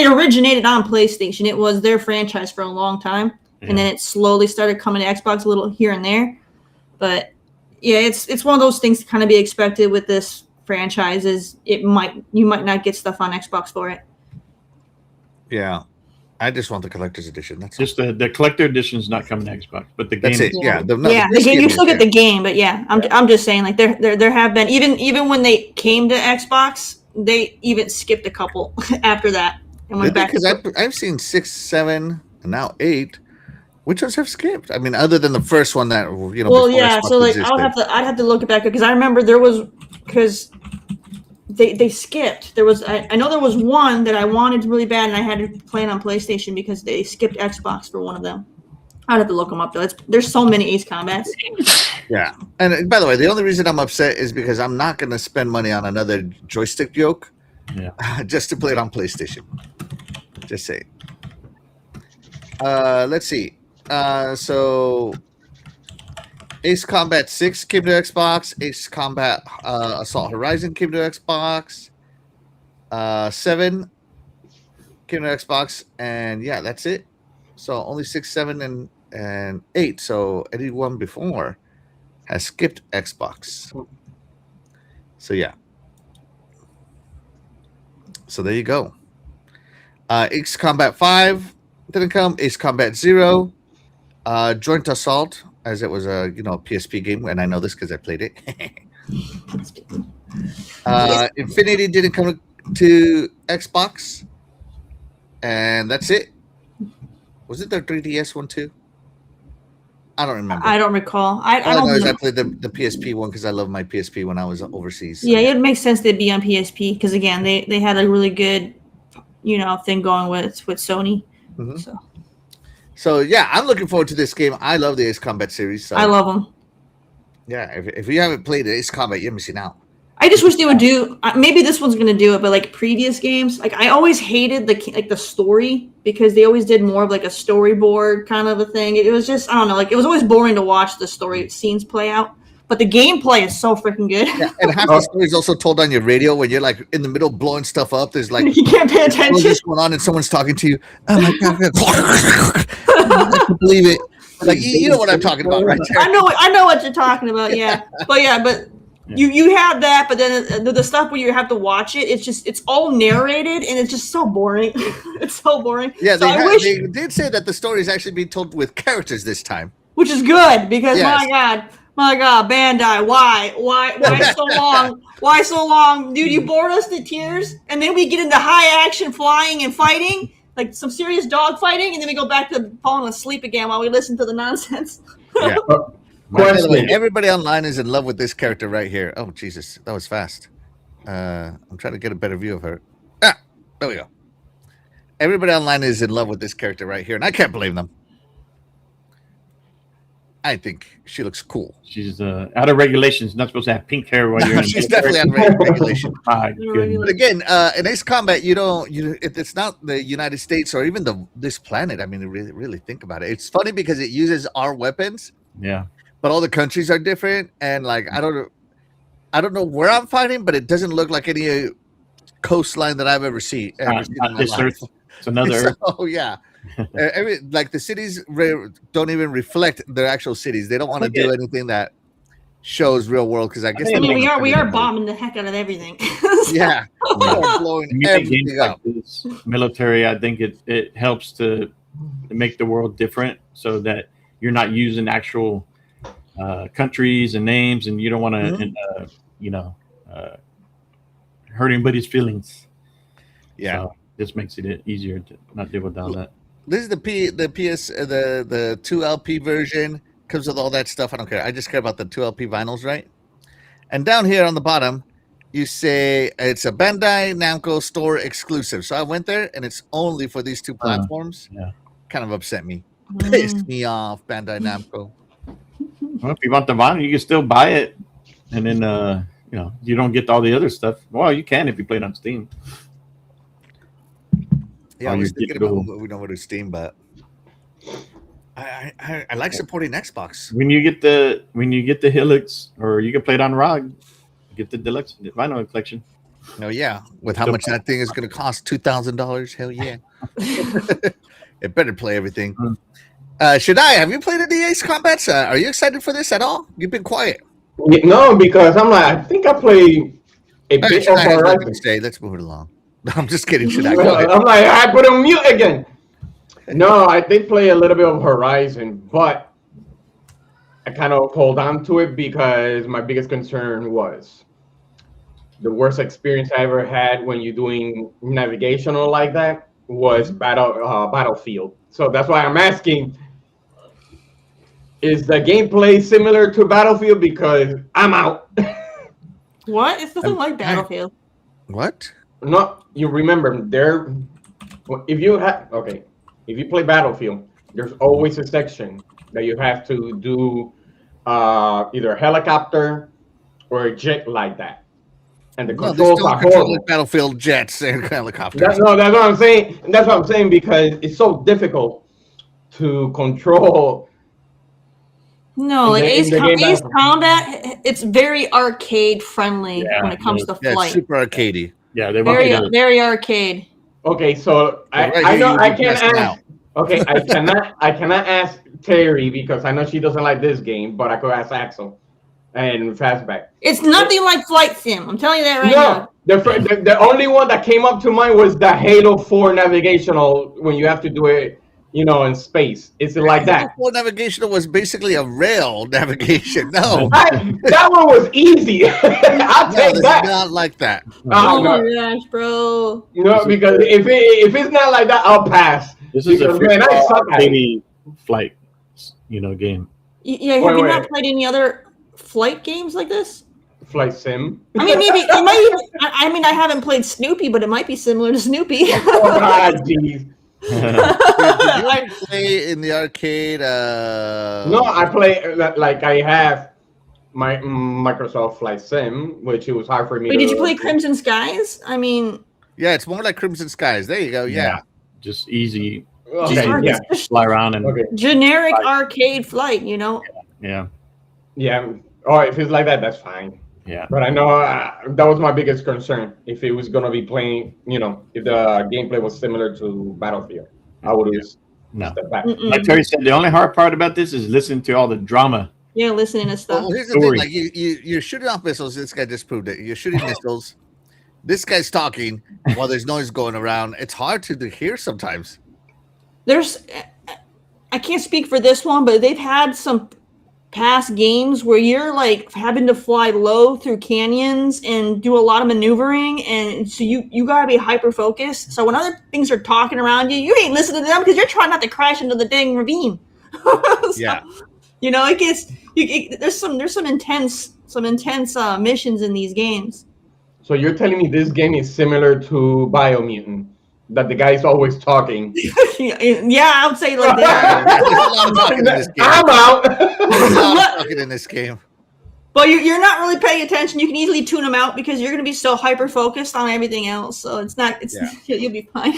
Speaker 2: originated on PlayStation. It was their franchise for a long time, and then it slowly started coming to Xbox a little here and there. But yeah, it's one of those things to kind of be expected with this franchise. Is you might not get stuff on Xbox for it.
Speaker 1: Yeah, I just want the collector's edition. That's
Speaker 4: just the collector edition is not coming to Xbox, but the game.
Speaker 1: That's it. Yeah,
Speaker 2: the game. You still get the game, but yeah, I'm just saying like there have been even when they came to Xbox, they even skipped a couple after that and went back.
Speaker 1: Because I've seen 6, 7, and now 8. Which ones have skipped? I mean, other than the first one that
Speaker 2: Well, yeah. So like I'd have to look it back because I remember there was because they skipped. There was I know there was one that I wanted really bad and I had to play it on PlayStation because they skipped Xbox for one of them. I'd have to look them up though. There's so many Ace Combats.
Speaker 1: Yeah, and by the way, the only reason I'm upset is because I'm not going to spend money on another joystick yoke, just to play it on PlayStation. Just say. Let's see. So Ace Combat 6 came to Xbox. Ace Combat Assault Horizon came to Xbox. 7 came to Xbox, and yeah, that's it. So only 6, 7, and and 8. So anyone before has skipped Xbox. So yeah. So there you go. Ace Combat 5 didn't come. Ace Combat 0. Joint Assault, as it was a PSP game, and I know this because I played it. Infinity didn't come to Xbox, and that's it. Was it their 3DS one too? I don't remember.
Speaker 2: I don't recall. I
Speaker 1: All I
Speaker 2: don't
Speaker 1: know is
Speaker 2: know.
Speaker 1: I played the PSP one because I love my PSP when I was overseas. So
Speaker 2: Yeah, it makes sense they'd be on PSP because again, they had a really good, thing going with Sony.
Speaker 1: Mhm.
Speaker 2: So
Speaker 1: So yeah, I'm looking forward to this game. I love the Ace Combat series. So
Speaker 2: I love them.
Speaker 1: yeah, if you haven't played Ace Combat, you're missing out.
Speaker 2: I just wish they would do. Maybe this one's gonna do it, but like previous games, like I always hated the story because they always did more of like a storyboard kind of a thing. It was just, I don't know, like it was always boring to watch the story scenes play out. But the gameplay is so freaking good.
Speaker 1: Yeah, and half the story is also told on your radio when you're like in the middle of blowing stuff up. There's like
Speaker 2: You can't pay
Speaker 1: what's
Speaker 2: attention.
Speaker 1: going on, and someone's talking to you. Oh my god! I can't believe it. Like you know what I'm talking about, right there.
Speaker 2: I know what you're talking about. Yeah, but you have that, but then the stuff where you have to watch it, it's all narrated and it's just so boring. It's so boring.
Speaker 1: Yeah,
Speaker 2: So
Speaker 1: they did say that the story is actually being told with characters this time.
Speaker 2: which is good because
Speaker 1: Yes.
Speaker 2: my god, Bandai, why so long? Why so long, dude? You bored us to tears, and then we get into high action flying and fighting, like some serious dog fighting, and then we go back to falling asleep again while we listen to the nonsense.
Speaker 1: Yeah. By the way,
Speaker 3: Question.
Speaker 1: everybody online is in love with this character right here. Oh Jesus, that was fast. I'm trying to get a better view of her. There we go. Everybody online is in love with this character right here, and I can't blame them. I think she looks cool.
Speaker 4: She's out of regulations. Not supposed to have pink hair while you're in.
Speaker 1: She's definitely out of regulation.
Speaker 4: My goodness.
Speaker 1: But again, in Ace Combat, it's not the United States or even this planet. I mean, really think about it. It's funny because it uses our weapons,
Speaker 4: Yeah.
Speaker 1: but all the countries are different, and like I don't know where I'm fighting, but it doesn't look like any coastline that I've ever seen.
Speaker 4: Not
Speaker 1: in my
Speaker 4: this
Speaker 1: life.
Speaker 4: Earth. It's another Earth.
Speaker 1: Oh yeah. Like the cities don't even reflect their actual cities. They don't want to do anything that shows real world because I guess
Speaker 2: I mean, we are bombing the heck out of everything.
Speaker 1: yeah, we're blowing
Speaker 4: When you make games
Speaker 1: everything up.
Speaker 4: like this, military, I think it helps to make the world different so that you're not using actual countries and names, and you don't want to, hurt anybody's feelings.
Speaker 1: Yeah,
Speaker 4: So this makes it easier to not deal with all that.
Speaker 1: this is the the 2LP version. Comes with all that stuff. I don't care. I just care about the 2LP vinyls, right? And down here on the bottom, you say it's a Bandai Namco store exclusive. So I went there, and it's only for these two platforms.
Speaker 4: Yeah.
Speaker 1: Kind of upset me. Pissed me off, Bandai Namco.
Speaker 4: Well, if you want the vinyl, you can still buy it, and then you don't get all the other stuff. Well, you can if you play it on Steam.
Speaker 1: Yeah, I
Speaker 4: Oh,
Speaker 1: was
Speaker 4: you
Speaker 1: thinking
Speaker 4: get
Speaker 1: about
Speaker 4: the-
Speaker 1: moving over to Steam, but I like supporting Xbox.
Speaker 4: When you get the Helix, or you can play it on ROG, get the deluxe vinyl collection.
Speaker 1: Oh yeah, with how much that thing is going to cost, $2,000. Hell yeah! It better play everything. Shadai, have you played any Ace Combats? Are you excited for this at all? You've been quiet.
Speaker 3: No, because I'm like, I think I played a
Speaker 1: All right,
Speaker 3: bit
Speaker 1: Shadai
Speaker 3: of
Speaker 1: has nothing
Speaker 3: Horizon.
Speaker 1: to say. Let's move it along. I'm just kidding, Shadai. Go ahead.
Speaker 3: I'm like, I put on mute again. No, I did play a little bit of Horizon, but I kind of hold on to it because my biggest concern was the worst experience I ever had when you're doing navigational like that was Battlefield. So that's why I'm asking, is the gameplay similar to Battlefield? Because I'm out.
Speaker 2: What? It's nothing like Battlefield.
Speaker 1: What?
Speaker 3: No, you remember if you play Battlefield, there's always a section that you have to do either a helicopter or a jet like that, and the
Speaker 1: No, this
Speaker 3: controls
Speaker 1: don't
Speaker 3: are
Speaker 1: control
Speaker 3: horrible.
Speaker 1: like Battlefield jets and helicopters.
Speaker 3: That's what I'm saying. And that's what I'm saying because it's so difficult to control.
Speaker 2: No, like
Speaker 3: in
Speaker 2: Ace
Speaker 3: the game
Speaker 2: Ace
Speaker 3: Battlefield.
Speaker 2: Combat, it's very arcade friendly when it comes to
Speaker 1: Yeah, it's
Speaker 2: flight.
Speaker 1: super arcadey.
Speaker 4: Yeah, they want
Speaker 2: Very
Speaker 4: you to.
Speaker 2: very arcade.
Speaker 3: Okay, so
Speaker 1: Right
Speaker 3: I
Speaker 1: here,
Speaker 3: know
Speaker 1: you'll
Speaker 3: I
Speaker 1: be
Speaker 3: can't
Speaker 1: pressing
Speaker 3: ask. Okay, I cannot ask Terry because I know she doesn't like this game, but I could ask Axel and Fastback.
Speaker 2: It's nothing like Flight Sim. I'm telling you that right now.
Speaker 3: No, the only one that came up to mind was the Halo 4 navigational when you have to do it, in space. It's like that.
Speaker 1: Well, navigational was basically a rail navigation. No,
Speaker 3: That one was easy. I'll take
Speaker 1: it's
Speaker 3: that.
Speaker 1: not like that.
Speaker 2: Oh
Speaker 3: No.
Speaker 2: my gosh, bro.
Speaker 3: No, because if it's not like that, I'll pass.
Speaker 4: This is a
Speaker 3: Because, man, I suck at it.
Speaker 4: free flight, game.
Speaker 2: Yeah, have you not played any other flight games like this?
Speaker 3: Flight sim.
Speaker 2: I mean, maybe it might even. I mean, I haven't played Snoopy, but it might be similar to Snoopy.
Speaker 3: Oh God, jeez.
Speaker 1: Did you play in the arcade?
Speaker 3: No, I play like I have my Microsoft Flight Sim, which it was hard for me.
Speaker 2: Wait, did you play Crimson Skies? I mean,
Speaker 1: yeah, it's more like Crimson Skies. There you go. Yeah.
Speaker 4: Just easy.
Speaker 3: Okay, yeah.
Speaker 2: just
Speaker 4: Fly around and
Speaker 2: generic arcade flight,
Speaker 4: yeah.
Speaker 3: Oh, if it's like that, that's fine.
Speaker 4: Yeah.
Speaker 3: But I know that was my biggest concern. If it was gonna be playing, if the gameplay was similar to Battlefield, I would have stepped back.
Speaker 4: Like Terry said, the only hard part about this is listening to all the drama.
Speaker 2: Yeah, listening to stuff.
Speaker 1: Well, here's the thing: like you're shooting off missiles. This guy just proved it. You're shooting missiles. This guy's talking while there's noise going around. It's hard to hear sometimes.
Speaker 2: I can't speak for this one, but they've had some past games where you're like having to fly low through canyons and do a lot of maneuvering, and so you gotta be hyper focused. So when other things are talking around you, you ain't listening to them because you're trying not to crash into the dang ravine.
Speaker 1: Yeah.
Speaker 2: It gets there's some intense missions in these games.
Speaker 3: So you're telling me this game is similar to Biomutant, that the guy's always talking?
Speaker 2: Yeah, I would say like that.
Speaker 1: There's a lot of talking in this game.
Speaker 3: I'm out.
Speaker 1: There's a lot of talking in this game.
Speaker 2: But you're not really paying attention. You can easily tune them out because you're going to be so hyper focused on everything else. So you'll be fine.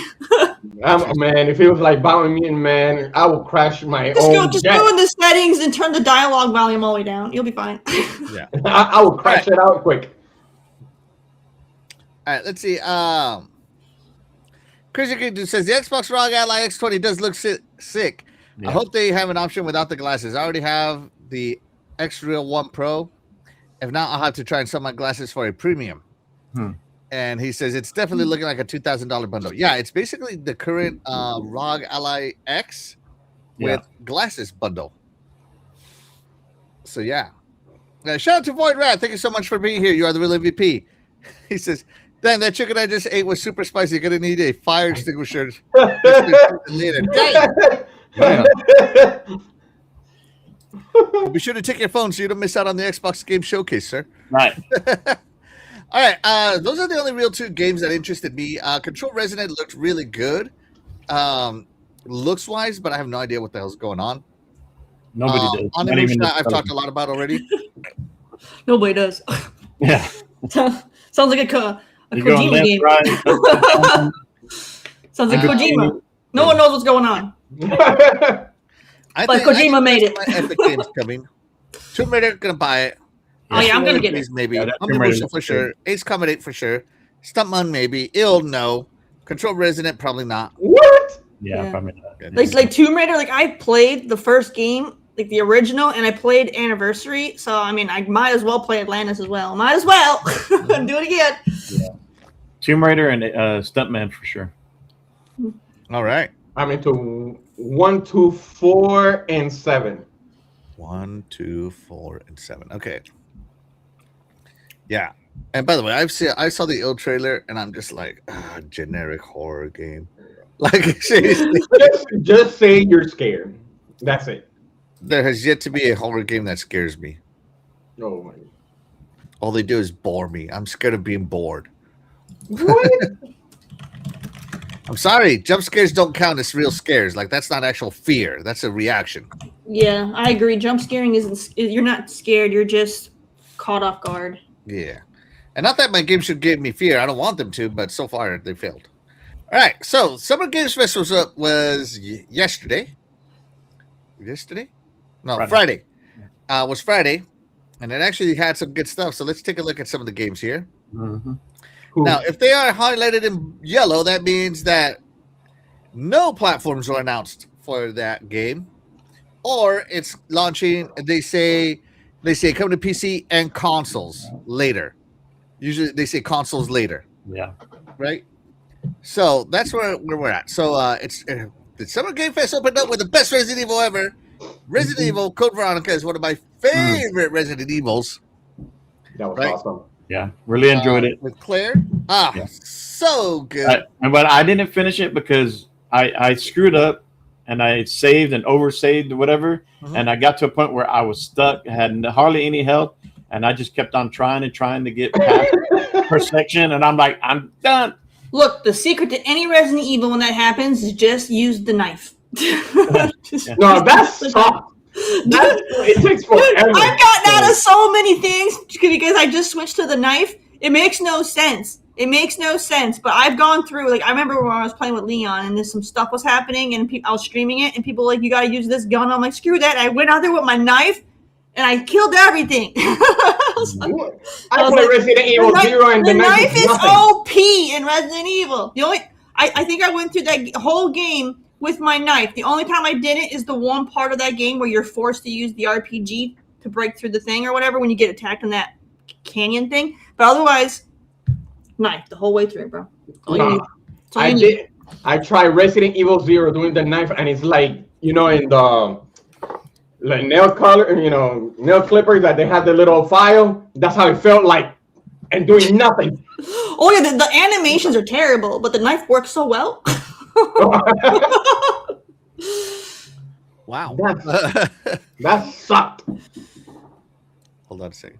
Speaker 3: Man, if it was like Biomutant, man, I would crash my own
Speaker 2: Just
Speaker 3: jet.
Speaker 2: go in the settings and turn the dialogue volume all the way down. You'll be fine.
Speaker 1: Yeah.
Speaker 3: I would crash it out quick.
Speaker 1: All right, let's see. Crazy Kid says the Xbox ROG Ally X20 does look sick.
Speaker 4: Yeah.
Speaker 1: I hope they have an option without the glasses. I already have the X Real 1 Pro. If not, I'll have to try and sell my glasses for a premium. And he says it's definitely looking like a $2,000 bundle. Yeah, it's basically the current ROG Ally X with glasses bundle. So yeah. Shout out to Void Rat. Thank you so much for being here. You are the real MVP. He says, "Damn, that chicken I just ate was super spicy. You're gonna need a fire extinguisher later." Damn. Be sure to take your phone so you don't miss out on the Xbox Game Showcase, sir.
Speaker 4: Right.
Speaker 1: All right, those are the only real two games that interested me. Control Resonant looked really good, looks wise, but I have no idea what the hell's going on.
Speaker 4: Nobody does.
Speaker 1: On
Speaker 4: Not even
Speaker 1: Evolution, I've talked a lot about already.
Speaker 2: Nobody does.
Speaker 4: Yeah.
Speaker 2: Sounds like a
Speaker 4: You go
Speaker 2: Kojima
Speaker 4: left,
Speaker 2: game.
Speaker 4: right.
Speaker 2: Sounds like Kojima. No one knows what's going on.
Speaker 1: I
Speaker 2: But Kojima made it.
Speaker 1: My Epic Game's coming. Tomb Raider, gonna buy it.
Speaker 2: Oh yeah, I'm gonna get it.
Speaker 1: Maybe.
Speaker 4: Yeah, that Tomb
Speaker 1: Omnibush
Speaker 4: Raider
Speaker 1: for
Speaker 4: looks
Speaker 1: sure. Ace Combat for sure. Stuntman maybe. Ill no. Control Resonant probably not.
Speaker 3: What?
Speaker 4: Yeah,
Speaker 2: Yeah.
Speaker 4: probably not.
Speaker 2: Like Tomb Raider, like I played the first game, like the original, and I played Anniversary. So I mean, I might as well play Atlantis as well. Might as well do it again.
Speaker 4: Yeah. Tomb Raider and Stuntman for sure.
Speaker 1: All right.
Speaker 3: I'm into 1, 2, 4, and 7.
Speaker 1: 1, 2, 4, and 7. Okay. Yeah. And by the way, I saw the ill trailer and I'm just like, generic horror game. Like seriously.
Speaker 3: Just say you're scared. That's it.
Speaker 1: There has yet to be a horror game that scares me.
Speaker 3: Oh my.
Speaker 1: All they do is bore me. I'm scared of being bored.
Speaker 3: What?
Speaker 1: I'm sorry, jump scares don't count as real scares. Like that's not actual fear. That's a reaction.
Speaker 2: Yeah, I agree. Jump scaring you're not scared. You're just caught off guard.
Speaker 1: Yeah. And not that my game should give me fear. I don't want them to, but so far they failed. All right. So Summer Games Fest was yesterday. Yesterday? No, Friday. Was Friday. And it actually had some good stuff. So let's take a look at some of the games here.
Speaker 4: Mm-hmm.
Speaker 3: Cool.
Speaker 1: Now, if they are highlighted in yellow, that means that no platforms were announced for that game. or it's launching. They say come to PC and consoles later. Usually they say consoles later,
Speaker 4: Yeah.
Speaker 1: right? So that's where we're at. So it's the Summer Game Fest opened up with the best Resident Evil ever. Resident Evil Code Veronica is one of my favorite Resident Evils.
Speaker 3: That was
Speaker 1: Right.
Speaker 3: awesome.
Speaker 4: Yeah. Really enjoyed it.
Speaker 1: With Claire.
Speaker 4: Yeah.
Speaker 1: So good.
Speaker 4: But I didn't finish it because I screwed up and I saved and oversaved or whatever.
Speaker 1: Mhm.
Speaker 4: And I got to a point where I was stuck, had hardly any health. And I just kept on trying to get past her section. And I'm like, I'm done.
Speaker 2: Look, the secret to any Resident Evil when that happens is just use the knife. Just-
Speaker 3: No, that's soft. It takes forever.
Speaker 2: I've gotten out of so many things because I just switched to the knife. It makes no sense. It makes no sense. But I've gone through, like, I remember when I was playing with Leon and some stuff was happening and I was streaming it and people were like, you got to use this gun. I'm like, screw that. And I went out there with my knife and I killed everything. I was like,
Speaker 3: I play Resident Evil 0 and
Speaker 2: the knife is
Speaker 3: nothing.
Speaker 2: OP in Resident Evil. The only I think I went through that whole game with my knife. The only time I didn't is the one part of that game where you're forced to use the RPG to break through the thing or whatever when you get attacked in that canyon thing. But otherwise, knife the whole way through, bro. All you need. That's all you need.
Speaker 3: I tried Resident Evil 0 doing the knife, and it's like, you know, in the like nail color, you know, nail clippers that they have the little file. That's how it felt like, and doing nothing.
Speaker 2: Oh yeah, the animations are terrible, but the knife works so well.
Speaker 1: Wow.
Speaker 3: That sucked.
Speaker 1: Hold on a second.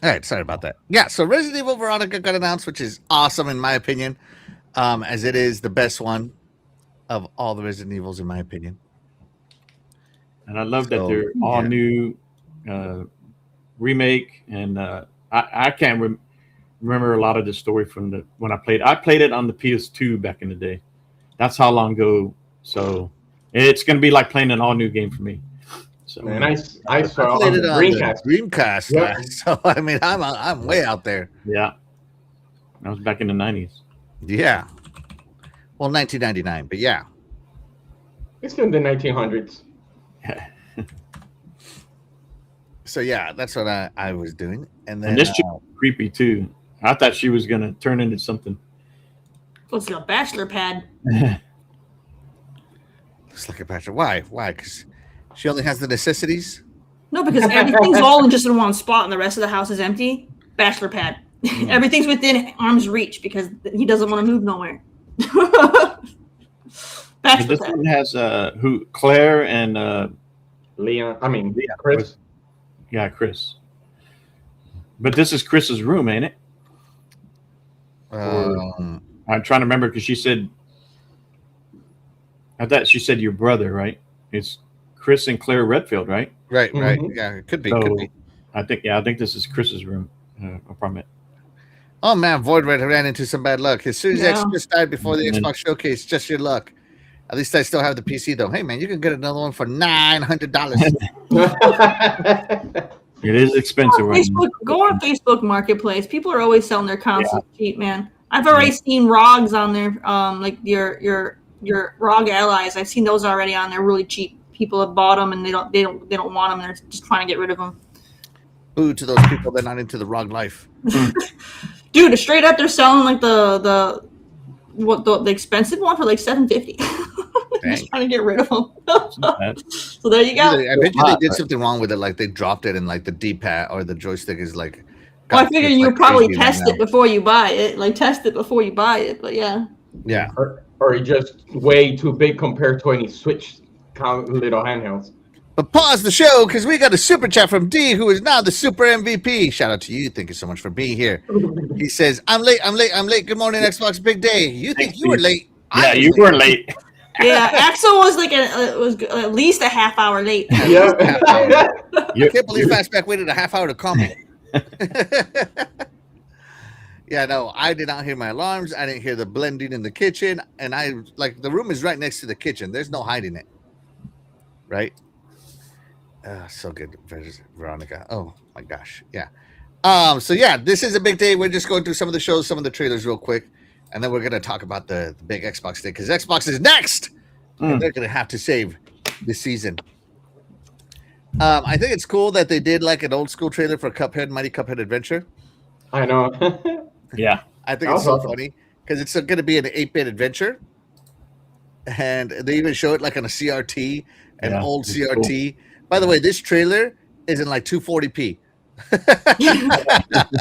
Speaker 1: All right, sorry about that. Yeah, so Resident Evil Veronica got announced, which is awesome in my opinion, as it is the best one of all the Resident Evils in my opinion.
Speaker 4: And I love that
Speaker 1: So,
Speaker 4: they're all
Speaker 1: yeah.
Speaker 4: new remake. And I can't remember a lot of the story from when I played. I played it on the PS2 back in the day. That's how long ago. So it's going to be like playing an all new game for me. So
Speaker 3: And I saw
Speaker 1: played
Speaker 3: on
Speaker 1: it
Speaker 3: the
Speaker 1: on
Speaker 3: Dreamcast.
Speaker 1: the Dreamcast,
Speaker 3: Yeah.
Speaker 1: so I mean, I'm way out there.
Speaker 4: yeah, that was back in the 90s.
Speaker 1: Yeah, well, 1999, but yeah.
Speaker 3: It's in the 1900s.
Speaker 1: So yeah, that's what I was doing, and then
Speaker 4: And this chick was creepy too. I thought she was going to turn into something.
Speaker 2: What's a bachelor pad?
Speaker 1: looks like a bachelor. Why? Because she only has the necessities.
Speaker 2: No, because everything's all in just in one spot and the rest of the house is empty. Bachelor pad. Everything's within arm's reach because he doesn't want to move nowhere.
Speaker 4: But
Speaker 2: Bachelor
Speaker 4: this
Speaker 2: pad.
Speaker 4: one has Claire and
Speaker 3: Chris.
Speaker 4: yeah, Chris. But this is Chris's room, ain't it? I'm trying to remember because she said, I thought she said your brother, right? It's Chris and Claire Redfield, right?
Speaker 1: Right.
Speaker 3: Mhm.
Speaker 1: Yeah, it could be.
Speaker 4: So
Speaker 1: Could be.
Speaker 4: I think this is Chris's room apartment.
Speaker 1: Oh man, Void ran into some bad luck. As soon as
Speaker 2: Yeah.
Speaker 1: Xbox died before the
Speaker 4: Mhm.
Speaker 1: Xbox showcase, just your luck. At least I still have the PC though. Hey man, you can get another one for $900.
Speaker 4: It is expensive right now.
Speaker 2: Facebook, go on Facebook Marketplace. People are always selling their consoles cheap, man. I've already seen ROGs on there, like your ROG allies. I've seen those already on there, really cheap. People have bought them and they don't want them. They're just trying to get rid of them.
Speaker 1: Boo to those people that are not into the ROG life.
Speaker 2: Dude, straight up, they're selling like the expensive one for like $750. Just trying to get rid of them. So there you go.
Speaker 1: I bet you they did something wrong with it, like they dropped it and like the D-pad or the joystick is like.
Speaker 2: Well, I figure you
Speaker 1: like
Speaker 2: probably
Speaker 1: crazy right
Speaker 2: test
Speaker 1: now.
Speaker 2: it before you buy it. Like test it before you buy it. But yeah.
Speaker 1: Yeah.
Speaker 3: or it just way too big compared to any Switch little handhelds.
Speaker 1: But pause the show because we got a super chat from D, who is now the super MVP. Shout out to you. Thank you so much for being here. He says, I'm late. Good morning, Xbox. Big day. You think you were late?
Speaker 4: Yeah, you were late.
Speaker 2: Yeah, Axel was like was at least a half hour late.
Speaker 3: Yeah.
Speaker 1: I can't believe Fastback waited a half hour to call me. Yeah, no, I did not hear my alarms. I didn't hear the blending in the kitchen. And the room is right next to the kitchen. There's no hiding it. Right? So good, Veronica. Oh my gosh. Yeah. So yeah, this is a big day. We're just going through some of the shows, some of the trailers real quick. and then we're gonna talk about the big Xbox thing because Xbox is next, and they're gonna have to save this season. I think it's cool that they did like an old school trailer for Cuphead, Mighty Cuphead Adventure.
Speaker 3: I know.
Speaker 4: Yeah.
Speaker 1: I think
Speaker 3: That
Speaker 1: it's so
Speaker 3: was awesome.
Speaker 1: funny because it's going to be an 8-bit adventure, and they even show it like on a CRT, an
Speaker 4: Yeah,
Speaker 1: old
Speaker 4: it's
Speaker 1: CRT. By the way, this trailer is in like 240p.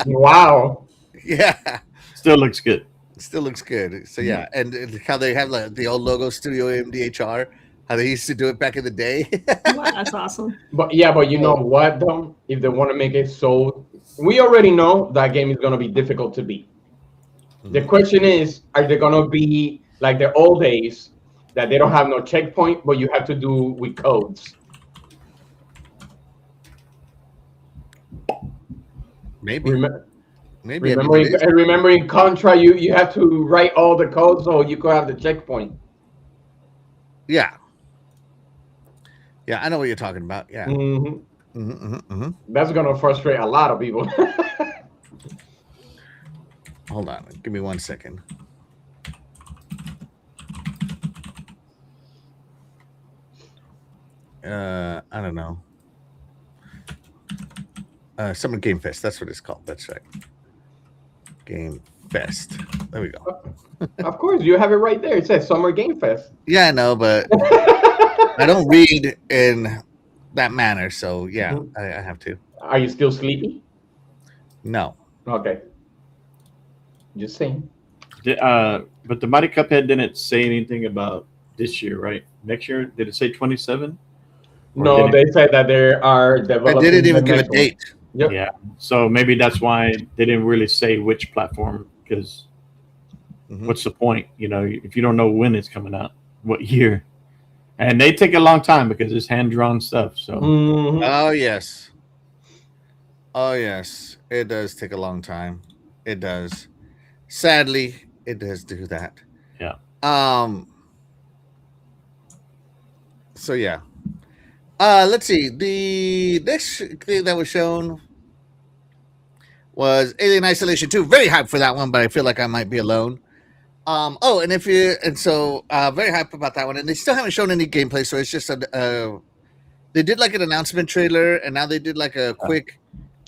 Speaker 3: Wow.
Speaker 1: Yeah,
Speaker 4: Still looks good.
Speaker 1: it still looks good. So yeah, and how they have like the old logo Studio MDHR, how they used to do it back in the day.
Speaker 2: Wow, that's awesome.
Speaker 3: But you know what though? If they want to make it so, we already know that game is gonna be difficult to beat. The question is, are they gonna be like the old days that they don't have no checkpoint, but you have to do with codes?
Speaker 1: Maybe,
Speaker 3: Remember,
Speaker 1: maybe. I mean,
Speaker 3: remember in Contra, you have to write all the codes so you could have the checkpoint.
Speaker 1: yeah, I know what you're talking about. Yeah,
Speaker 3: That's gonna frustrate a lot of people.
Speaker 1: Hold on, give me 1 second. I don't know. Summer Game Fest. That's what it's called. That's right. Game Fest. There we go.
Speaker 3: Of course, you have it right there. It says Summer Game Fest.
Speaker 1: Yeah, I know, but I don't read in that manner. So yeah, I have to.
Speaker 3: Are you still sleepy?
Speaker 1: No.
Speaker 3: Okay. Just saying.
Speaker 4: But the Mighty Cuphead didn't say anything about this year, right? Next year, did it say 27?
Speaker 3: No, they said that they are
Speaker 1: I
Speaker 3: developing.
Speaker 1: didn't even
Speaker 3: the
Speaker 1: give a
Speaker 3: next one.
Speaker 1: date.
Speaker 3: Yep.
Speaker 4: Yeah. So maybe that's why they didn't really say which platform, because what's the point? You know, if you don't know when it's coming out, what year. And they take a long time because it's hand-drawn stuff. So
Speaker 1: Oh yes. Oh yes. It does take a long time. It does. Sadly, it does do that.
Speaker 4: Yeah.
Speaker 1: So yeah. Let's see. The next thing that was shown was Alien Isolation 2. Very hyped for that one, but I feel like I might be alone. Very hyped about that one. And they still haven't shown any gameplay, so it's just they did like an announcement trailer, and now they did like a quick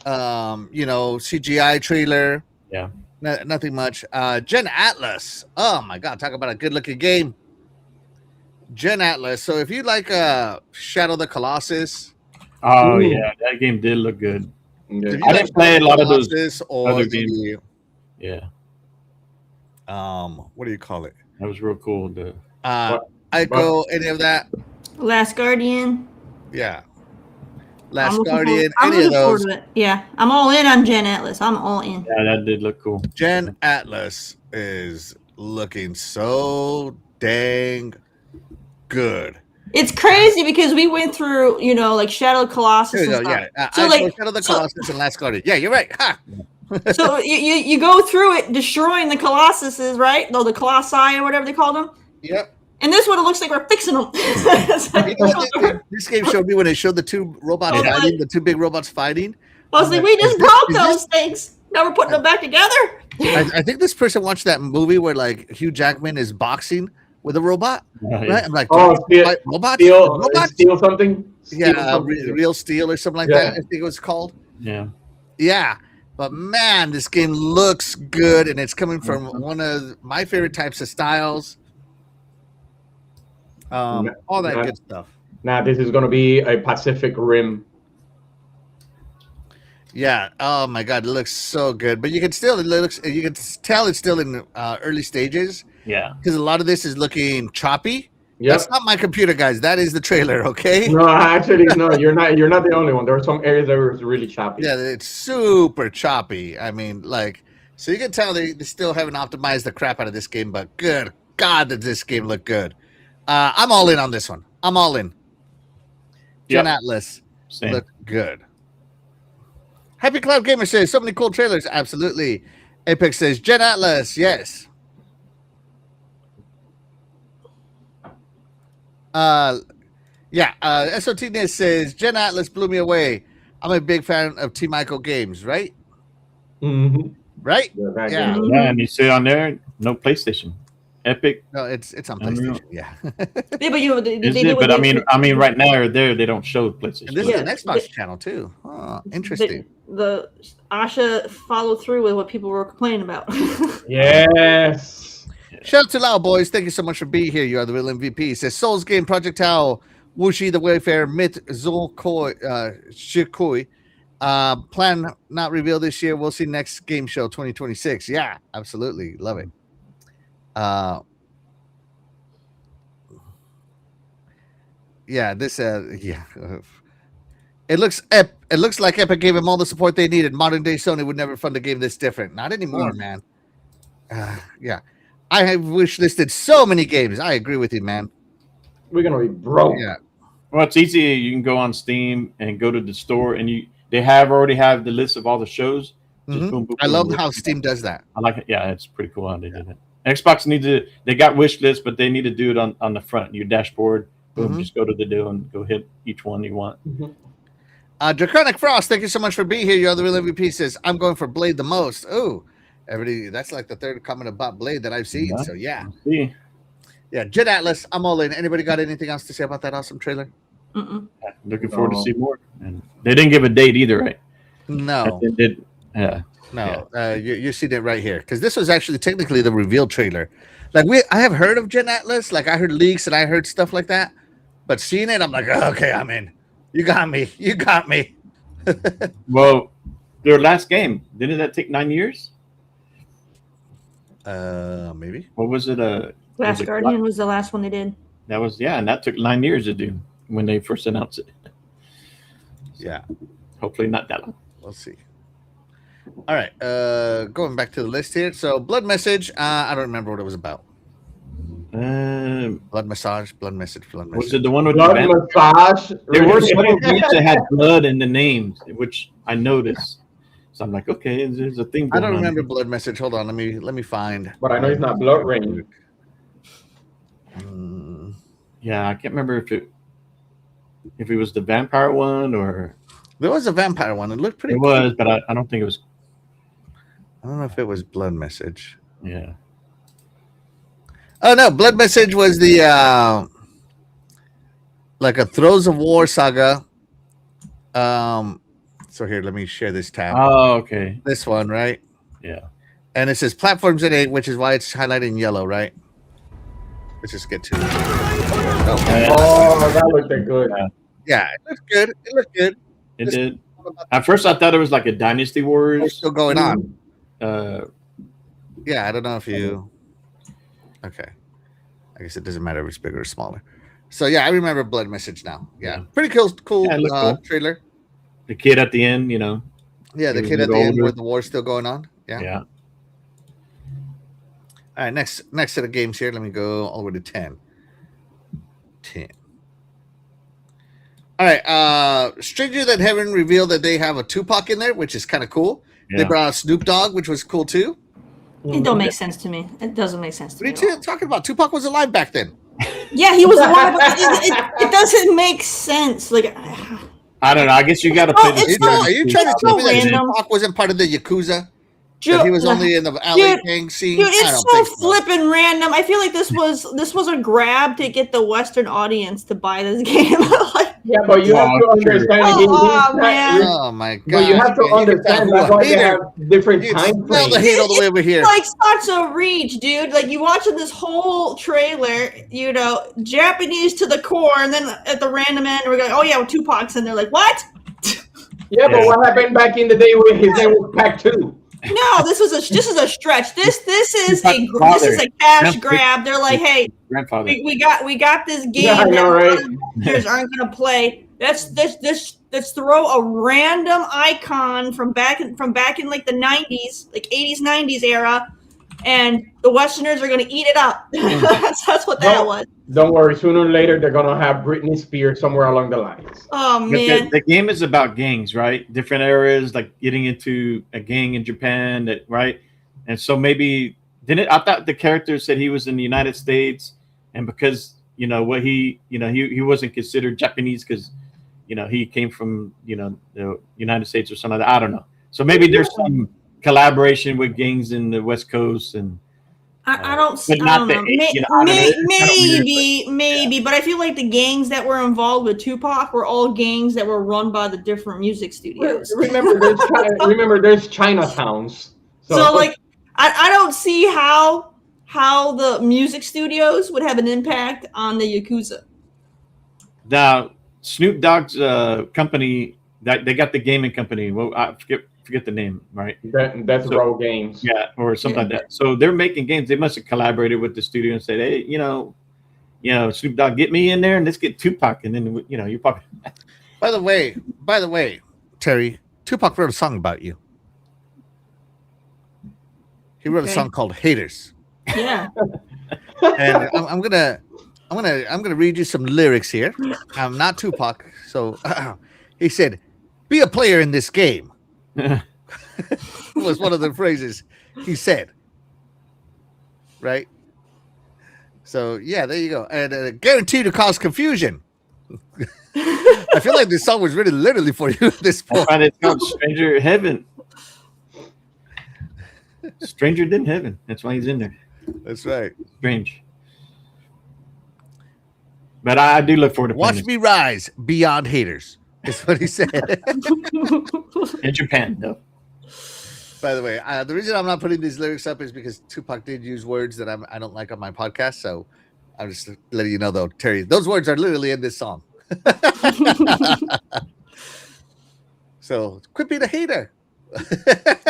Speaker 1: CGI trailer.
Speaker 4: Yeah.
Speaker 1: Nothing much. Gen Atlas. Oh my god, talk about a good looking game. Gen Atlas. So if you like Shadow of the Colossus.
Speaker 4: Oh yeah, that game did look good.
Speaker 3: Yeah.
Speaker 4: I didn't play a lot of those
Speaker 1: or
Speaker 4: other games. Yeah.
Speaker 1: What do you call it?
Speaker 4: That was real cool.
Speaker 1: Ico, any of that?
Speaker 2: Last Guardian.
Speaker 1: Yeah.
Speaker 2: I'm
Speaker 1: Last
Speaker 2: looking
Speaker 1: Guardian,
Speaker 2: I'm
Speaker 1: any of
Speaker 2: looking forward
Speaker 1: those.
Speaker 2: to it. Yeah, I'm all in on Gen Atlas. I'm all in.
Speaker 4: Yeah, that did look cool.
Speaker 1: Gen Atlas is looking so dang good.
Speaker 2: It's crazy because we went through, like Shadow of the Colossus.
Speaker 1: There you
Speaker 2: and
Speaker 1: go.
Speaker 2: stuff.
Speaker 1: Yeah.
Speaker 2: So,
Speaker 1: Shadow of the Colossus and Last Guardian. Yeah, you're right. Ha!
Speaker 2: So you go through it destroying the Colossuses, right? Though the Colossi or whatever they called them.
Speaker 1: Yep.
Speaker 2: And this one, it looks like we're fixing them.
Speaker 1: This game showed me when it showed the two robots fighting, the two big robots fighting.
Speaker 2: I was like, we just broke those things. Now we're putting them back together.
Speaker 1: I think this person watched that movie where like Hugh Jackman is boxing with a robot. Right? I'm like, robots?
Speaker 3: Steal something?
Speaker 1: Real Steel or something like that, I think it was called.
Speaker 4: Yeah.
Speaker 1: Yeah. But man, this game looks good, and it's coming from one of my favorite types of styles. All that good stuff.
Speaker 3: Now this is going to be a Pacific Rim.
Speaker 1: Yeah. Oh my God, it looks so good. But you can tell it's still in early stages.
Speaker 4: Yeah.
Speaker 1: Because a lot of this is looking choppy.
Speaker 3: Yep.
Speaker 1: That's not my computer, guys. That is the trailer. Okay.
Speaker 3: No, actually, no. You're not the only one. There are some areas that were really choppy.
Speaker 1: Yeah, it's super choppy. I mean, so you can tell they still haven't optimized the crap out of this game. But good God, did this game look good? I'm all in on this one. I'm all in. Gen Atlas look good. Happy Cloud Gamer says so many cool trailers. Absolutely. Apex says Gen Atlas. Yes. SOT Ness says Gen Atlas blew me away. I'm a big fan of T. Michael games, right?
Speaker 3: Mm-hmm.
Speaker 1: Right?
Speaker 3: Yeah.
Speaker 4: Yeah, and you see on there, no PlayStation. Epic.
Speaker 1: No, it's on
Speaker 4: Unreal.
Speaker 1: PlayStation. Yeah.
Speaker 2: Yeah, but they
Speaker 4: Is
Speaker 2: did
Speaker 4: it?
Speaker 2: what
Speaker 4: But
Speaker 2: they,
Speaker 4: I mean, right now or there, they don't show PlayStation.
Speaker 1: And this
Speaker 2: Yeah,
Speaker 1: is an Xbox channel too. Oh, interesting.
Speaker 2: the Asha followed through with what people were complaining about.
Speaker 3: Yes.
Speaker 1: Shout out to Lao Boys. Thank you so much for being here. You are the real MVP. It says Souls Game, Project Tau, Wuxi the Wayfarer, Myth, Zolkoi, Shikoi. Plan not revealed this year. We'll see next game show 2026. Yeah, absolutely. Love it. Yeah, this yeah. It looks like Epic gave him all the support they needed. Modern day Sony would never fund a game this different. Not anymore, man. Yeah. I have wish listed so many games. I agree with you, man.
Speaker 3: We're gonna be broke.
Speaker 1: Yeah.
Speaker 4: Well, it's easy. You can go on Steam and go to the store, and they already have the list of all the shows. Just
Speaker 1: Mhm.
Speaker 4: boom, boom,
Speaker 1: I
Speaker 4: boom,
Speaker 1: love
Speaker 4: boom.
Speaker 1: how Steam does that.
Speaker 4: I like it. Yeah, it's pretty cool how they did it. Xbox they got wish list, but they need to do it on the front, your dashboard. Boom,
Speaker 1: Mhm.
Speaker 4: just go to the deal and go hit each one you want.
Speaker 1: Draconic Frost, thank you so much for being here. You're the real MVP. Says I'm going for Blade the most. Oh, everybody, that's like the third comment about Blade that I've seen.
Speaker 4: Yeah.
Speaker 1: So yeah,
Speaker 4: See,
Speaker 1: Jet Atlas. I'm all in. Anybody got anything else to say about that awesome trailer?
Speaker 4: looking forward to see more. And they didn't give a date either, right?
Speaker 1: No,
Speaker 4: They did. Yeah.
Speaker 1: no. You're seeing it right here because this was actually technically the reveal trailer. Like I have heard of Jet Atlas. Like I heard leaks and I heard stuff like that, but seeing it, I'm like, okay, I'm in. You got me. You got me.
Speaker 4: Well, their last game, didn't that take 9 years?
Speaker 1: Maybe.
Speaker 4: What was it?
Speaker 2: Last Guardian was the last one they did.
Speaker 4: That was, yeah, and that took 9 years to do when they first announced it.
Speaker 1: Yeah.
Speaker 4: Hopefully not that long.
Speaker 1: We'll see. All right. Going back to the list here. So Blood Message. I don't remember what it was about. Blood Massage, Blood Message, Blood Message.
Speaker 4: Was it the one with
Speaker 3: Blood
Speaker 4: the
Speaker 3: massage.
Speaker 4: There were several games that had blood in the names, which I noticed. So I'm like, okay, there's a thing
Speaker 1: I
Speaker 4: going
Speaker 1: don't
Speaker 4: on
Speaker 1: remember
Speaker 4: here.
Speaker 1: Blood Message. Hold on, let me find.
Speaker 3: But I know it's not Blood Rain.
Speaker 4: Yeah, I can't remember if it was the vampire one or
Speaker 1: There was a vampire one. It looked pretty.
Speaker 4: it was, but I don't think it was.
Speaker 1: I don't know if it was Blood Message.
Speaker 4: Yeah.
Speaker 1: Oh no, Blood Message was the like a Throes of War saga. So here, let me share this tab.
Speaker 4: Oh, okay.
Speaker 1: This one, right?
Speaker 4: Yeah.
Speaker 1: And it says platforms in 8, which is why it's highlighted in yellow, right? Let's just get to it.
Speaker 3: Oh, that looked good.
Speaker 1: Yeah, it looked good. It looked good.
Speaker 4: It did. At first, I thought it was like a Dynasty
Speaker 1: It's
Speaker 4: Warriors.
Speaker 1: still going on.
Speaker 4: Yeah,
Speaker 1: I don't know if you. Okay, I guess it doesn't matter if it's bigger or smaller. So yeah, I remember Blood Message now. Yeah, pretty cool
Speaker 4: Yeah, it looked cool.
Speaker 1: trailer.
Speaker 4: The kid at the end, you know.
Speaker 1: Yeah, the
Speaker 4: He was
Speaker 1: kid
Speaker 4: a
Speaker 1: at the
Speaker 4: bit
Speaker 1: end
Speaker 4: older.
Speaker 1: where the war's still going on. Yeah.
Speaker 4: Yeah.
Speaker 1: All right, next set of games here. Let me go all the way to 10. 10. All right, Stranger Than Heaven revealed that they have a Tupac in there, which is kind of cool. They
Speaker 4: Yeah.
Speaker 1: brought out Snoop Dogg, which was cool too.
Speaker 2: It don't make sense to me. It doesn't make sense to
Speaker 1: What
Speaker 2: me.
Speaker 1: are
Speaker 2: at
Speaker 1: you
Speaker 2: all.
Speaker 1: talking about? Tupac was alive back then.
Speaker 2: Yeah, he was alive, but it doesn't make sense. Like,
Speaker 4: I don't know. I guess you got to play
Speaker 2: It's
Speaker 4: this.
Speaker 2: so-
Speaker 1: Are you trying to
Speaker 2: it's
Speaker 1: tell
Speaker 2: so
Speaker 1: me that
Speaker 2: random.
Speaker 1: Tupac wasn't part of the Yakuza?
Speaker 2: Dude,
Speaker 1: That he was only in the LA
Speaker 2: dude,
Speaker 1: gang scene?
Speaker 2: Dude,
Speaker 1: I
Speaker 2: it's
Speaker 1: don't
Speaker 2: so
Speaker 1: think so.
Speaker 2: flippin' random. I feel like this was a grab to get the Western audience to buy this game. Like,
Speaker 3: Yeah, but you have to
Speaker 4: Oh,
Speaker 3: understand.
Speaker 2: Oh,
Speaker 3: he's not-
Speaker 2: man.
Speaker 1: Oh my god!
Speaker 3: But you have to understand that's why they have different
Speaker 1: You
Speaker 3: time
Speaker 1: smell the
Speaker 3: frames.
Speaker 1: hate all the way over here.
Speaker 2: like such a reach, dude. Like you watching this whole trailer, you know, Japanese to the core, and then at the random end, we're going, "Oh yeah, Tupac's," and they're like, "What?"
Speaker 3: Yeah, but what happened back in the day when his name was Pac 2?
Speaker 2: No, this is a stretch. This is
Speaker 4: Father.
Speaker 2: a cash grab. They're like, "Hey,
Speaker 4: Grandfather.
Speaker 2: we got this game
Speaker 3: Yeah, I know,
Speaker 2: that
Speaker 3: right?
Speaker 2: a lot of users aren't going to play. Let's throw a random icon from back in like the 90s, like 80s 90s era, and the Westerners are going to eat it up. that's what that
Speaker 3: No.
Speaker 2: was.
Speaker 3: Don't worry, sooner or later they're gonna have Britney Spears somewhere along the lines.
Speaker 2: Oh
Speaker 4: But
Speaker 2: man,
Speaker 4: the game is about gangs, right? Different areas, like getting into a gang in Japan, that right? And so maybe didn't I thought the character said he was in the United States, and because you know what he wasn't considered Japanese because he came from the United States or something like that. I don't know. So maybe there's some collaboration with gangs in the West Coast, and
Speaker 2: I don't.
Speaker 4: But
Speaker 2: I
Speaker 4: not
Speaker 2: don't
Speaker 4: the
Speaker 2: know.
Speaker 4: you know, I don't know, it's kind of weird,
Speaker 2: Maybe, but I feel like the gangs that were involved with Tupac were all gangs that were run by the different music studios.
Speaker 3: Remember, there's Chinatowns.
Speaker 2: So like, I don't see how the music studios would have an impact on the Yakuza.
Speaker 4: Now, Snoop Dogg's company that they got the gaming company. Well, I forget the name, right?
Speaker 3: That's
Speaker 4: So-
Speaker 3: Row Games.
Speaker 4: Yeah, or something like that. So they're making games. They must have collaborated with the studio and said, "Hey, Snoop Dogg, get me in there and let's get Tupac." And then you probably
Speaker 1: By the way, Terry, Tupac wrote a song about you. He wrote a
Speaker 2: Okay.
Speaker 1: song called "Haters,"
Speaker 2: Yeah.
Speaker 1: and I'm gonna read you some lyrics here. I'm not Tupac, so he said, "Be a player in this game." Was one of the phrases he said. Right. So yeah, there you go, and guaranteed to cause confusion. I feel like this song was written literally for you at this
Speaker 4: I
Speaker 1: point.
Speaker 4: find it's called Stranger Heaven. Stranger than Heaven. That's why he's in there.
Speaker 1: That's right.
Speaker 4: Strange. But I do look forward to playing
Speaker 1: Watch me rise beyond haters. Is what he said.
Speaker 4: this. In Japan, though.
Speaker 1: By the way, the reason I'm not putting these lyrics up is because Tupac did use words that I don't like on my podcast. So I'm just letting you know, though, Terry, those words are literally in this song. So quit being a hater.
Speaker 2: I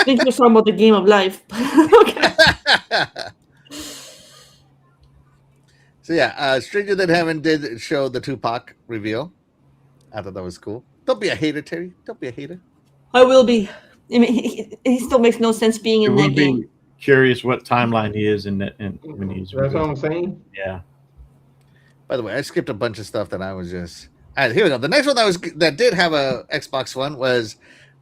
Speaker 2: think you're talking about the game of life. Okay.
Speaker 1: So yeah, Stranger Than Heaven did show the Tupac reveal. I thought that was cool. Don't be a hater, Terry. Don't be a hater.
Speaker 2: I will be. I mean, he still makes no sense being
Speaker 4: It
Speaker 2: in
Speaker 4: would
Speaker 2: that game.
Speaker 4: be curious what timeline he is in that, and when he's.
Speaker 3: That's what I'm saying.
Speaker 4: Yeah.
Speaker 1: By the way, I skipped a bunch of stuff that I was just. All right, here we go. The next one that did have a Xbox One was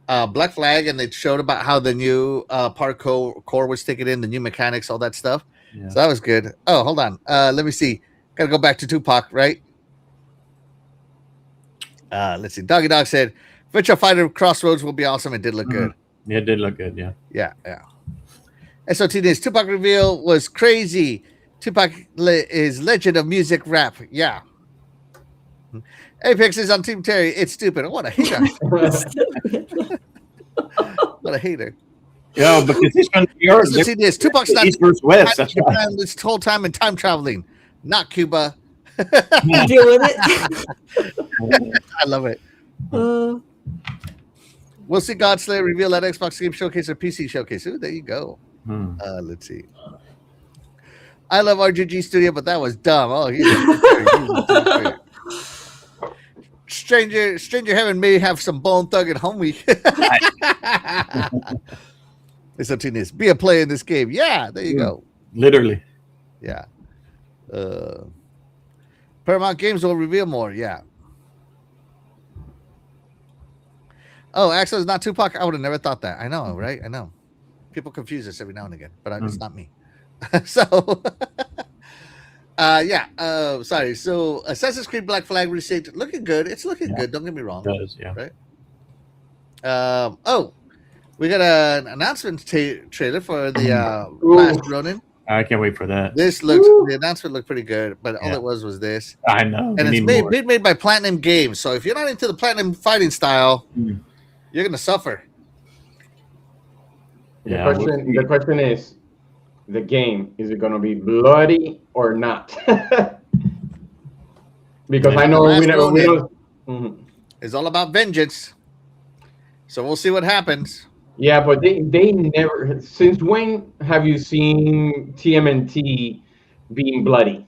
Speaker 1: Black Flag, and they showed about how the new parkour was taken in, the new mechanics, all that stuff.
Speaker 4: Yeah.
Speaker 1: So that was good. Oh, hold on. Let me see. Gotta go back to Tupac, right? Let's see. Doggy Dog said, Virtual Fighter Crossroads will be awesome. It did look good.
Speaker 4: Yeah, it did look good. Yeah.
Speaker 1: Yeah. SOT Days. Tupac reveal was crazy. Tupac is legend of music rap. Yeah. Apex is on Team Terry. It's stupid. What a hater. What a hater.
Speaker 4: Yeah, because he's from New York.
Speaker 1: SOT Days. Tupac's not
Speaker 4: East versus West. That's why.
Speaker 1: Japan this whole time in time traveling. Not Cuba.
Speaker 2: Deal with it.
Speaker 1: I love it. We'll see Godslayer reveal at Xbox Game Showcase or PC Showcase. Ooh, there you go. Let's see. I love RGG Studio, but that was dumb. Oh, he's a Stranger Heaven may have some bone thugging homie. It's up to this. Be a player in this game. Yeah, there you go.
Speaker 4: Literally.
Speaker 1: Yeah. Paramount Games will reveal more. Yeah. Oh, Axel is not Tupac. I would have never thought that. I know, right? I know. People confuse us every now and again, but it's not me. So, yeah. Sorry. So, Assassin's Creed Black Flag received looking good. It's looking good. Don't get me wrong.
Speaker 4: It does, yeah.
Speaker 1: Right. Oh, we got an announcement trailer for the Last Ronin.
Speaker 4: I can't wait for that.
Speaker 1: This looks. The announcement looked pretty good, but all it was this.
Speaker 4: I know.
Speaker 1: And it's made by Platinum Games. So if you're not into the Platinum fighting style, you're gonna suffer.
Speaker 4: Yeah.
Speaker 3: The question is, the game, is it gonna be bloody or not? Because I know we don't.
Speaker 1: It's all about vengeance. So we'll see what happens.
Speaker 3: Yeah, but they never. Since when have you seen TMNT being bloody?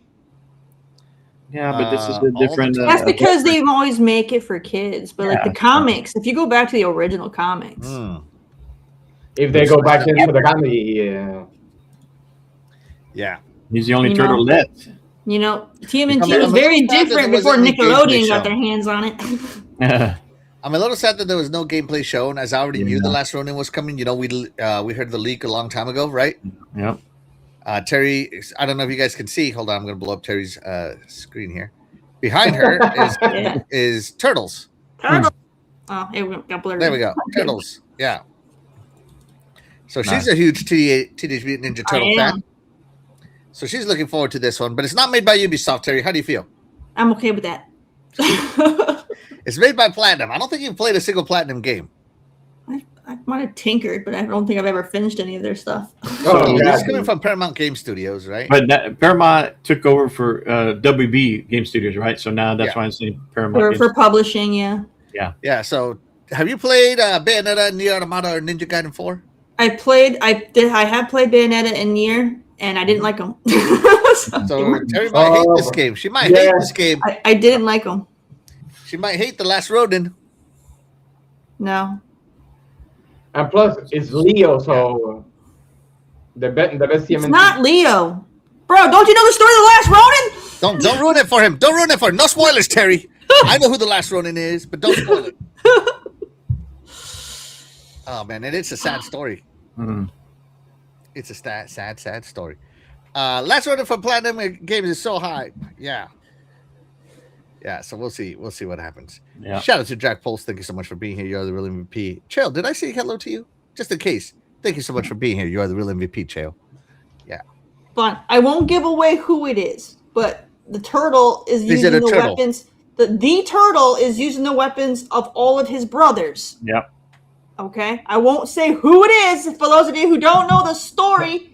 Speaker 4: Yeah, but this is a different.
Speaker 2: That's because they always make it for kids. But like the comics, if you go back to the original comics,
Speaker 3: if they go back into the comedy,
Speaker 1: yeah,
Speaker 4: he's the only turtle left.
Speaker 2: You know, TMNT was very different before Nickelodeon got their hands on it.
Speaker 1: I'm a little sad that there was no gameplay shown, as I already knew the Last Ronin was coming. You know, we heard the leak a long time ago, right?
Speaker 4: Yeah.
Speaker 1: Terry, I don't know if you guys can see. Hold on, I'm going to blow up Terry's screen here. Behind her is Turtles.
Speaker 2: Turtles. Oh, it got blurred.
Speaker 1: There we go. Turtles. Yeah. So she's a huge Teenage Mutant Ninja Turtle fan. So she's looking forward to this one, but it's not made by Ubisoft, Terry. How do you feel?
Speaker 2: I'm okay with that.
Speaker 1: It's made by Platinum. I don't think you've played a single Platinum game.
Speaker 2: I might have tinkered, but I don't think I've ever finished any of their stuff.
Speaker 3: Oh,
Speaker 1: This
Speaker 3: yeah,
Speaker 1: is coming from Paramount Game Studios, right?
Speaker 4: But Paramount took over for WB Game Studios, right? So now that's
Speaker 1: Yeah.
Speaker 4: why I'm saying Paramount.
Speaker 2: For publishing, yeah.
Speaker 1: Yeah. So, have you played Bayonetta, Nier Automata, or Ninja Gaiden 4?
Speaker 2: I have played Bayonetta and Nier, and I didn't like them.
Speaker 1: So Terry might hate this game. She might hate this game.
Speaker 2: I didn't like them.
Speaker 1: She might hate The Last Ronin.
Speaker 2: No.
Speaker 3: And plus, it's Leo, so the best
Speaker 2: It's
Speaker 3: TMNT.
Speaker 2: not Leo. Bro, don't you know the story of The Last Ronin?
Speaker 1: Don't ruin it for him. Don't ruin it for him. No spoilers, Terry. I know who The Last Ronin is, but don't spoil it. Oh man, and it's a sad story.
Speaker 4: Mm.
Speaker 1: It's a sad story. Last Ronin for Platinum Games is so high. Yeah. So we'll see what happens.
Speaker 4: Yeah.
Speaker 1: Shout out to Jack Pulse. Thank you so much for being here. You are the real MVP. Chael, did I say hello to you? Just in case. Thank you so much for being here. You are the real MVP, Chael.
Speaker 2: Fine. I won't give away who it is, but the turtle is using the weapons. The turtle is using the weapons of all of his brothers.
Speaker 4: Yep.
Speaker 2: Okay? I won't say who it is for those of you who don't know the story.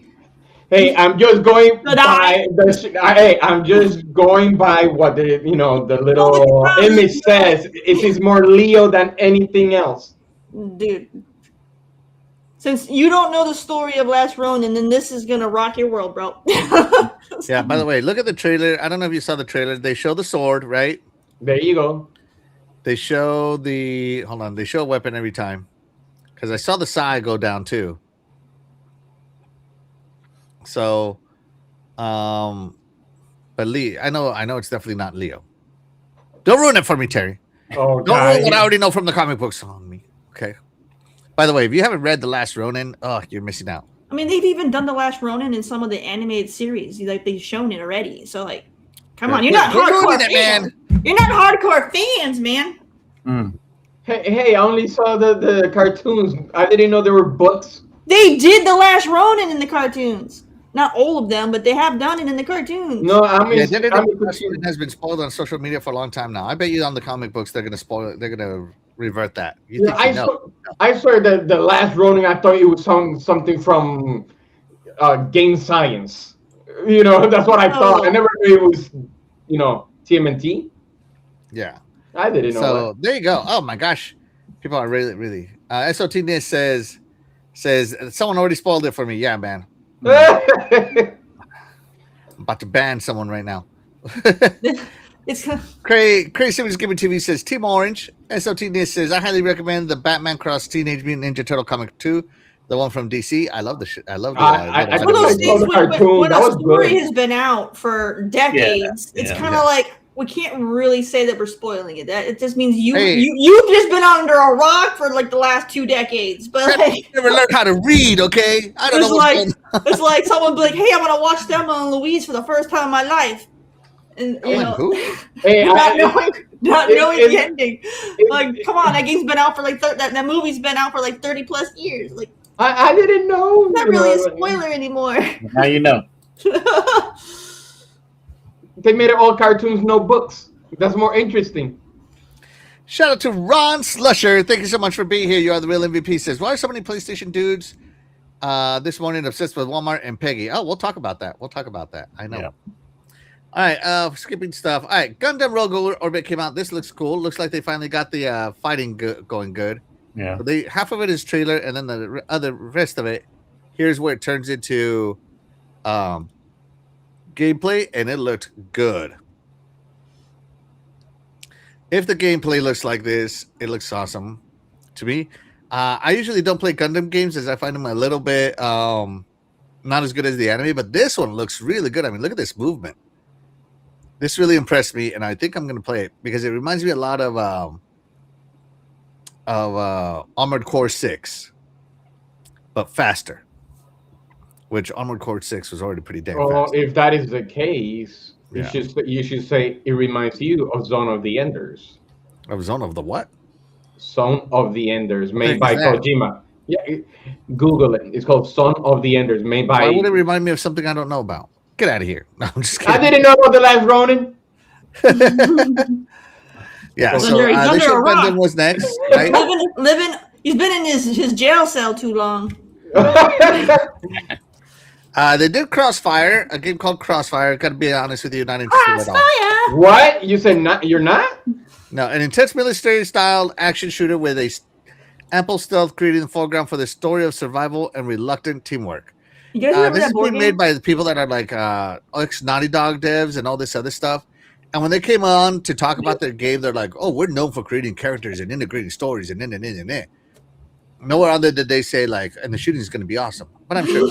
Speaker 3: Hey, I'm just going I'm just going by what the little image says. It is more Leo than anything else.
Speaker 2: Dude. Since you don't know the story of Last Ronin, then this is gonna rock your world, bro.
Speaker 1: Yeah, by the way, look at the trailer. I don't know if you saw the trailer. They show the sword, right?
Speaker 3: There you go.
Speaker 1: They show they show a weapon every time. Because I saw the Sai go down too. So, but Lee, I know it's definitely not Leo. Don't ruin it for me, Terry.
Speaker 3: Oh,
Speaker 1: Don't ruin what I already know from the comic books on me. Okay. By the way, if you haven't read The Last Ronin, you're missing out.
Speaker 2: I mean, they've even done The Last Ronin in some of the animated series. Like, they've shown it already. So, like, come on. You're not hardcore fans. You're not hardcore fans, man.
Speaker 4: Mm.
Speaker 3: Hey, I only saw the cartoons. I didn't know there were books.
Speaker 2: They did The Last Ronin in the cartoons. Not all of them, but they have done it in the cartoons.
Speaker 3: No, I mean,
Speaker 1: it has been spoiled on social media for a long time now. I bet you on the comic books they're gonna spoil it. They're gonna revert that.
Speaker 3: I swear that The Last Ronin, I thought it was something from game science. That's what I thought. I never knew it was, TMNT.
Speaker 1: Yeah.
Speaker 3: I didn't know.
Speaker 1: So there you go. Oh my gosh, people are really. SOT Nis says someone already spoiled it for me. Yeah, man. I'm about to ban someone right now.
Speaker 2: It's
Speaker 1: Crazy was giving TV says Team Orange. SOT Nis says I highly recommend the Batman Cross Teenage Mutant Ninja Turtle comic 2, the one from DC. I love the shit. I love
Speaker 3: the
Speaker 2: one of those things when a story
Speaker 3: good.
Speaker 2: has been out for decades. It's kind of like we can't really say that we're spoiling it. That it just means you've just been under a rock for like the last 2 decades. But like,
Speaker 1: never learned how to read. Okay, I don't know.
Speaker 2: It's like someone be like, "Hey, I want to watch Thelma and Louise for the first time in my life," and not knowing the ending. Like, come on, that game's been out for like that movie's been out for like 30 plus years. Like,
Speaker 3: I didn't know.
Speaker 2: It's not really a spoiler anymore.
Speaker 4: Now you know.
Speaker 3: They made it all cartoons, no books. That's more interesting.
Speaker 1: Shout out to Ron Slusher. Thank you so much for being here. You are the real MVP. Says, why are so many PlayStation dudes this morning obsessed with Walmart and Peggy? Oh, we'll talk about that. I know. Yeah. All right, skipping stuff. All right, Gundam Rogue Orbit came out. This looks cool. Looks like they finally got the fighting going good.
Speaker 4: Yeah.
Speaker 1: So half of it is trailer, and then the rest of it, here's where it turns into gameplay, and it looked good. If the gameplay looks like this, it looks awesome to me. I usually don't play Gundam games as I find them a little bit not as good as the anime, but this one looks really good. I mean, look at this movement. This really impressed me, and I think I'm going to play it because it reminds me a lot of Armored Core 6, but faster. Which Armored Core 6 was already pretty damn fast.
Speaker 3: If that is the case, you should say it reminds you of Zone of the Enders.
Speaker 1: Of Zone of the what?
Speaker 3: Zone of the Enders, made by Kojima. Yeah, Google it. It's called Zone of the Enders, made by.
Speaker 1: Why would it remind me of something I don't know about? Get out of here. No, I'm just
Speaker 3: I
Speaker 1: kidding.
Speaker 3: didn't know about the last Ronin.
Speaker 1: Yeah,
Speaker 2: He's
Speaker 1: so
Speaker 2: under- he's
Speaker 1: they
Speaker 2: under
Speaker 1: should
Speaker 2: a
Speaker 1: have
Speaker 2: rock.
Speaker 1: been was next, right?
Speaker 2: living. He's been in his jail cell too long.
Speaker 1: They did Crossfire, a game called Crossfire. Got to be honest with you, not interested at all.
Speaker 2: Crossfire.
Speaker 3: What? You said not? You're not?
Speaker 1: No, an intense military-style action shooter with a ample stealth creating the foreground for the story of survival and reluctant teamwork.
Speaker 2: You guys remember
Speaker 1: This
Speaker 2: that
Speaker 1: is
Speaker 2: board
Speaker 1: being
Speaker 2: game?
Speaker 1: made by the people that are like ex Naughty Dog devs and all this other stuff. And when they came on to talk about their game, they're like, "Oh, we're known for creating characters and integrating stories and then." Nowhere on there did they say like, "And the shooting is going to be awesome." But I'm sure,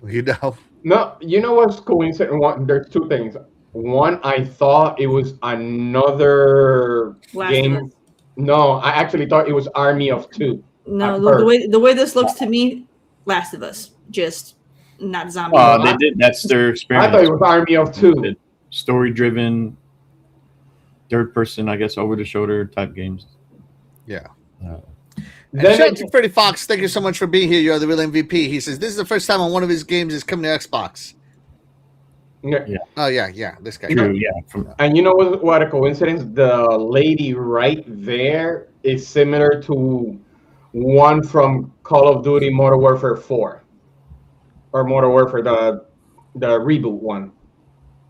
Speaker 1: you know.
Speaker 3: No, you know what's coincident? There's two things. One, I thought it was another
Speaker 2: Last of
Speaker 3: game.
Speaker 2: Us.
Speaker 3: No, I actually thought it was Army of Two.
Speaker 2: No,
Speaker 3: At
Speaker 2: the way this looks to me, Last of Us, just not zombie.
Speaker 4: They did. That's their
Speaker 3: I
Speaker 4: experience.
Speaker 3: thought it was Army of Two.
Speaker 4: Story-driven, third-person, I guess, over-the-shoulder type games.
Speaker 1: Yeah.
Speaker 4: Uh,
Speaker 1: And
Speaker 3: Then
Speaker 1: shout out to Freddie Fox. Thank you so much for being here. You're the real MVP. He says this is the first time on one of his games is coming to Xbox.
Speaker 3: Yeah.
Speaker 1: Oh yeah, this guy.
Speaker 4: True, yeah.
Speaker 3: And you know what a coincidence? The lady right there is similar to one from Call of Duty Modern Warfare 4. Or Modern Warfare, the reboot one.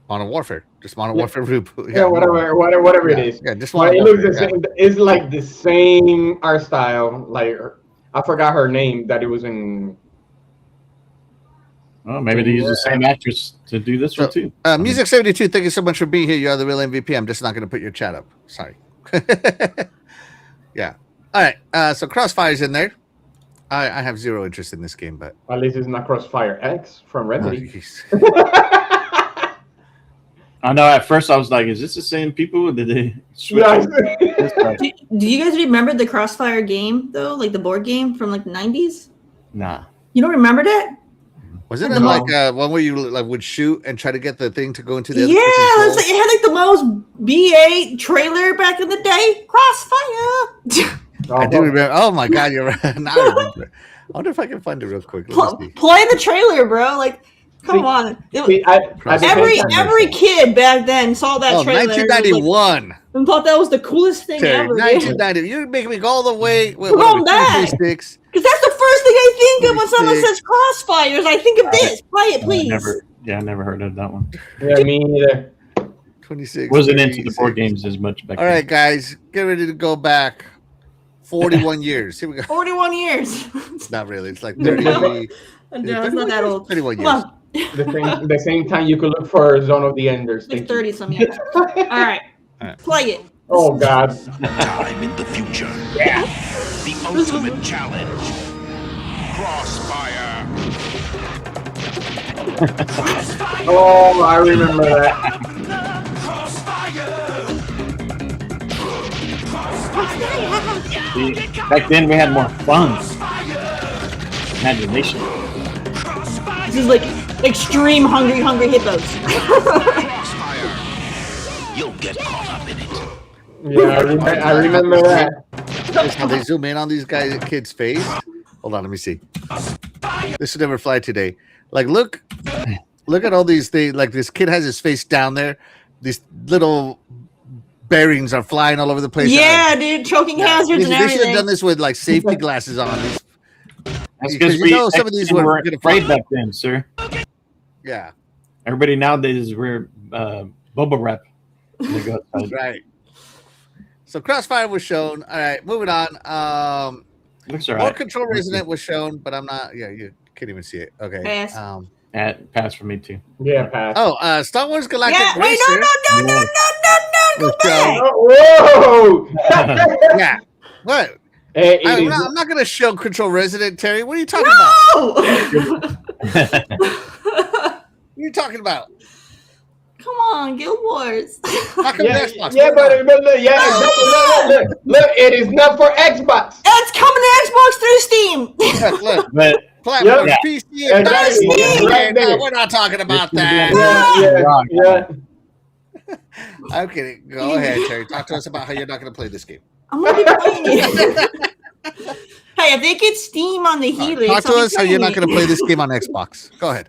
Speaker 1: Modern Warfare, just Modern Warfare reboot.
Speaker 3: Yeah, whatever it is.
Speaker 1: Yeah, just
Speaker 3: But
Speaker 1: Modern
Speaker 3: it looks
Speaker 1: Warfare.
Speaker 3: the same. It's like the same art style. Like I forgot her name. That it was in.
Speaker 4: Well, maybe they use the same actress to do this one too.
Speaker 1: Music 72. Thank you so much for being here. You are the real MVP. I'm just not going to put your chat up. Sorry. Yeah. All right. So Crossfire's in there. I have zero interest in this game, but
Speaker 3: At least it's not Crossfire X from Remedy.
Speaker 4: I know. At first, I was like, "Is this the same people? Or did they switch?"
Speaker 3: Yes.
Speaker 4: This guy?
Speaker 2: Do you guys remember the Crossfire game though, like the board game from like the 90s?
Speaker 4: Nah.
Speaker 2: You don't remember that?
Speaker 1: wasn't it
Speaker 3: No.
Speaker 1: like one where you like would shoot and try to get the thing to go into the other
Speaker 2: Yeah,
Speaker 1: person's
Speaker 2: it's like, it had like the most BA trailer back in the day. Crossfire.
Speaker 1: I do remember. Oh my god, you're right. Now I remember. I wonder if I can find it real quick. Let me see.
Speaker 2: Play the trailer, bro. Like, come on.
Speaker 3: See, at the same
Speaker 2: Every
Speaker 3: time-
Speaker 2: kid back then saw that
Speaker 1: Oh,
Speaker 2: trailer
Speaker 1: 1991.
Speaker 2: and thought that was the coolest thing
Speaker 1: Terry,
Speaker 2: ever.
Speaker 1: 1990. You're making me go all the way.
Speaker 2: Go back.
Speaker 1: Sticks.
Speaker 2: Because that's the first thing I think of when someone
Speaker 1: 26.
Speaker 2: says Crossfires. I think of this. Play it, please.
Speaker 4: I never heard of that one.
Speaker 3: Yeah, me neither.
Speaker 1: 26.
Speaker 4: Wasn't into the
Speaker 1: 36.
Speaker 4: board games as much back
Speaker 1: All
Speaker 4: then.
Speaker 1: right, guys, get ready to go back 41 years. Here we go.
Speaker 2: 41 years.
Speaker 1: Not really. It's like 33.
Speaker 2: No, it's not that old.
Speaker 1: 31
Speaker 2: Come
Speaker 1: years.
Speaker 2: on.
Speaker 3: The same time you could look for Zone of the Enders.
Speaker 2: Like
Speaker 3: Thank you.
Speaker 2: 30 some years. All right. Play it.
Speaker 3: Oh God.
Speaker 5: Time in the future. Yeah. The ultimate challenge. Crossfire.
Speaker 3: Oh, I remember that.
Speaker 4: See, back then we had more fun. Imagination.
Speaker 2: This is like extreme hungry hippos.
Speaker 5: Crossfire. You'll get caught up in it.
Speaker 3: Yeah, I remember that.
Speaker 1: That's how they zoom in on these kids' face. Hold on, let me see. This should never fly today. Like, look at all these things. Like, this kid has his face down there. These little bearings are flying all over the place.
Speaker 2: Yeah, dude, choking hazards and
Speaker 1: They should have
Speaker 2: everything.
Speaker 1: done this with like safety glasses on.
Speaker 4: That's
Speaker 1: Because
Speaker 4: because
Speaker 1: you know some of these were gonna
Speaker 4: afraid
Speaker 1: fly.
Speaker 4: back then, sir.
Speaker 1: Yeah,
Speaker 4: Everybody nowadays wear bubble wrap. when they go outside.
Speaker 1: right. So Crossfire was shown. All right, moving on.
Speaker 4: Looks all
Speaker 1: More
Speaker 4: right.
Speaker 1: Control Resident was shown, but I'm not. Yeah, you can't even see it. Okay.
Speaker 2: Pass.
Speaker 4: Pass for me too.
Speaker 3: Yeah, pass.
Speaker 1: Oh, Star Wars Galactic
Speaker 2: Yeah, wait,
Speaker 1: Racer.
Speaker 2: no, go
Speaker 1: was
Speaker 2: back.
Speaker 1: shown.
Speaker 3: Oh, whoa!
Speaker 1: Yeah. What?
Speaker 3: Hey,
Speaker 1: I'm not going to show Control Resident, Terry. What are you talking about?
Speaker 2: No!
Speaker 1: What are you talking about?
Speaker 2: Come on, Guild Wars.
Speaker 1: How come
Speaker 3: yeah,
Speaker 1: the Xbox?
Speaker 3: yeah,
Speaker 1: Hold on.
Speaker 3: but look, yeah, look, it is not for Xbox.
Speaker 2: It's coming to Xbox through Steam.
Speaker 1: Look,
Speaker 4: But
Speaker 1: platform,
Speaker 4: Yeah.
Speaker 1: PC,
Speaker 3: Yeah,
Speaker 1: and
Speaker 3: exactly.
Speaker 1: PC.
Speaker 3: Right there.
Speaker 1: We're not talking about
Speaker 4: This is
Speaker 1: that.
Speaker 3: Yeah.
Speaker 1: I'm kidding. Go ahead, Terry. Talk to us about how you're not going to play this game.
Speaker 2: I'm gonna be playing it. Hey, if they get Steam on the Helix,
Speaker 1: Talk to us how you're not going to play this game on Xbox. Go ahead.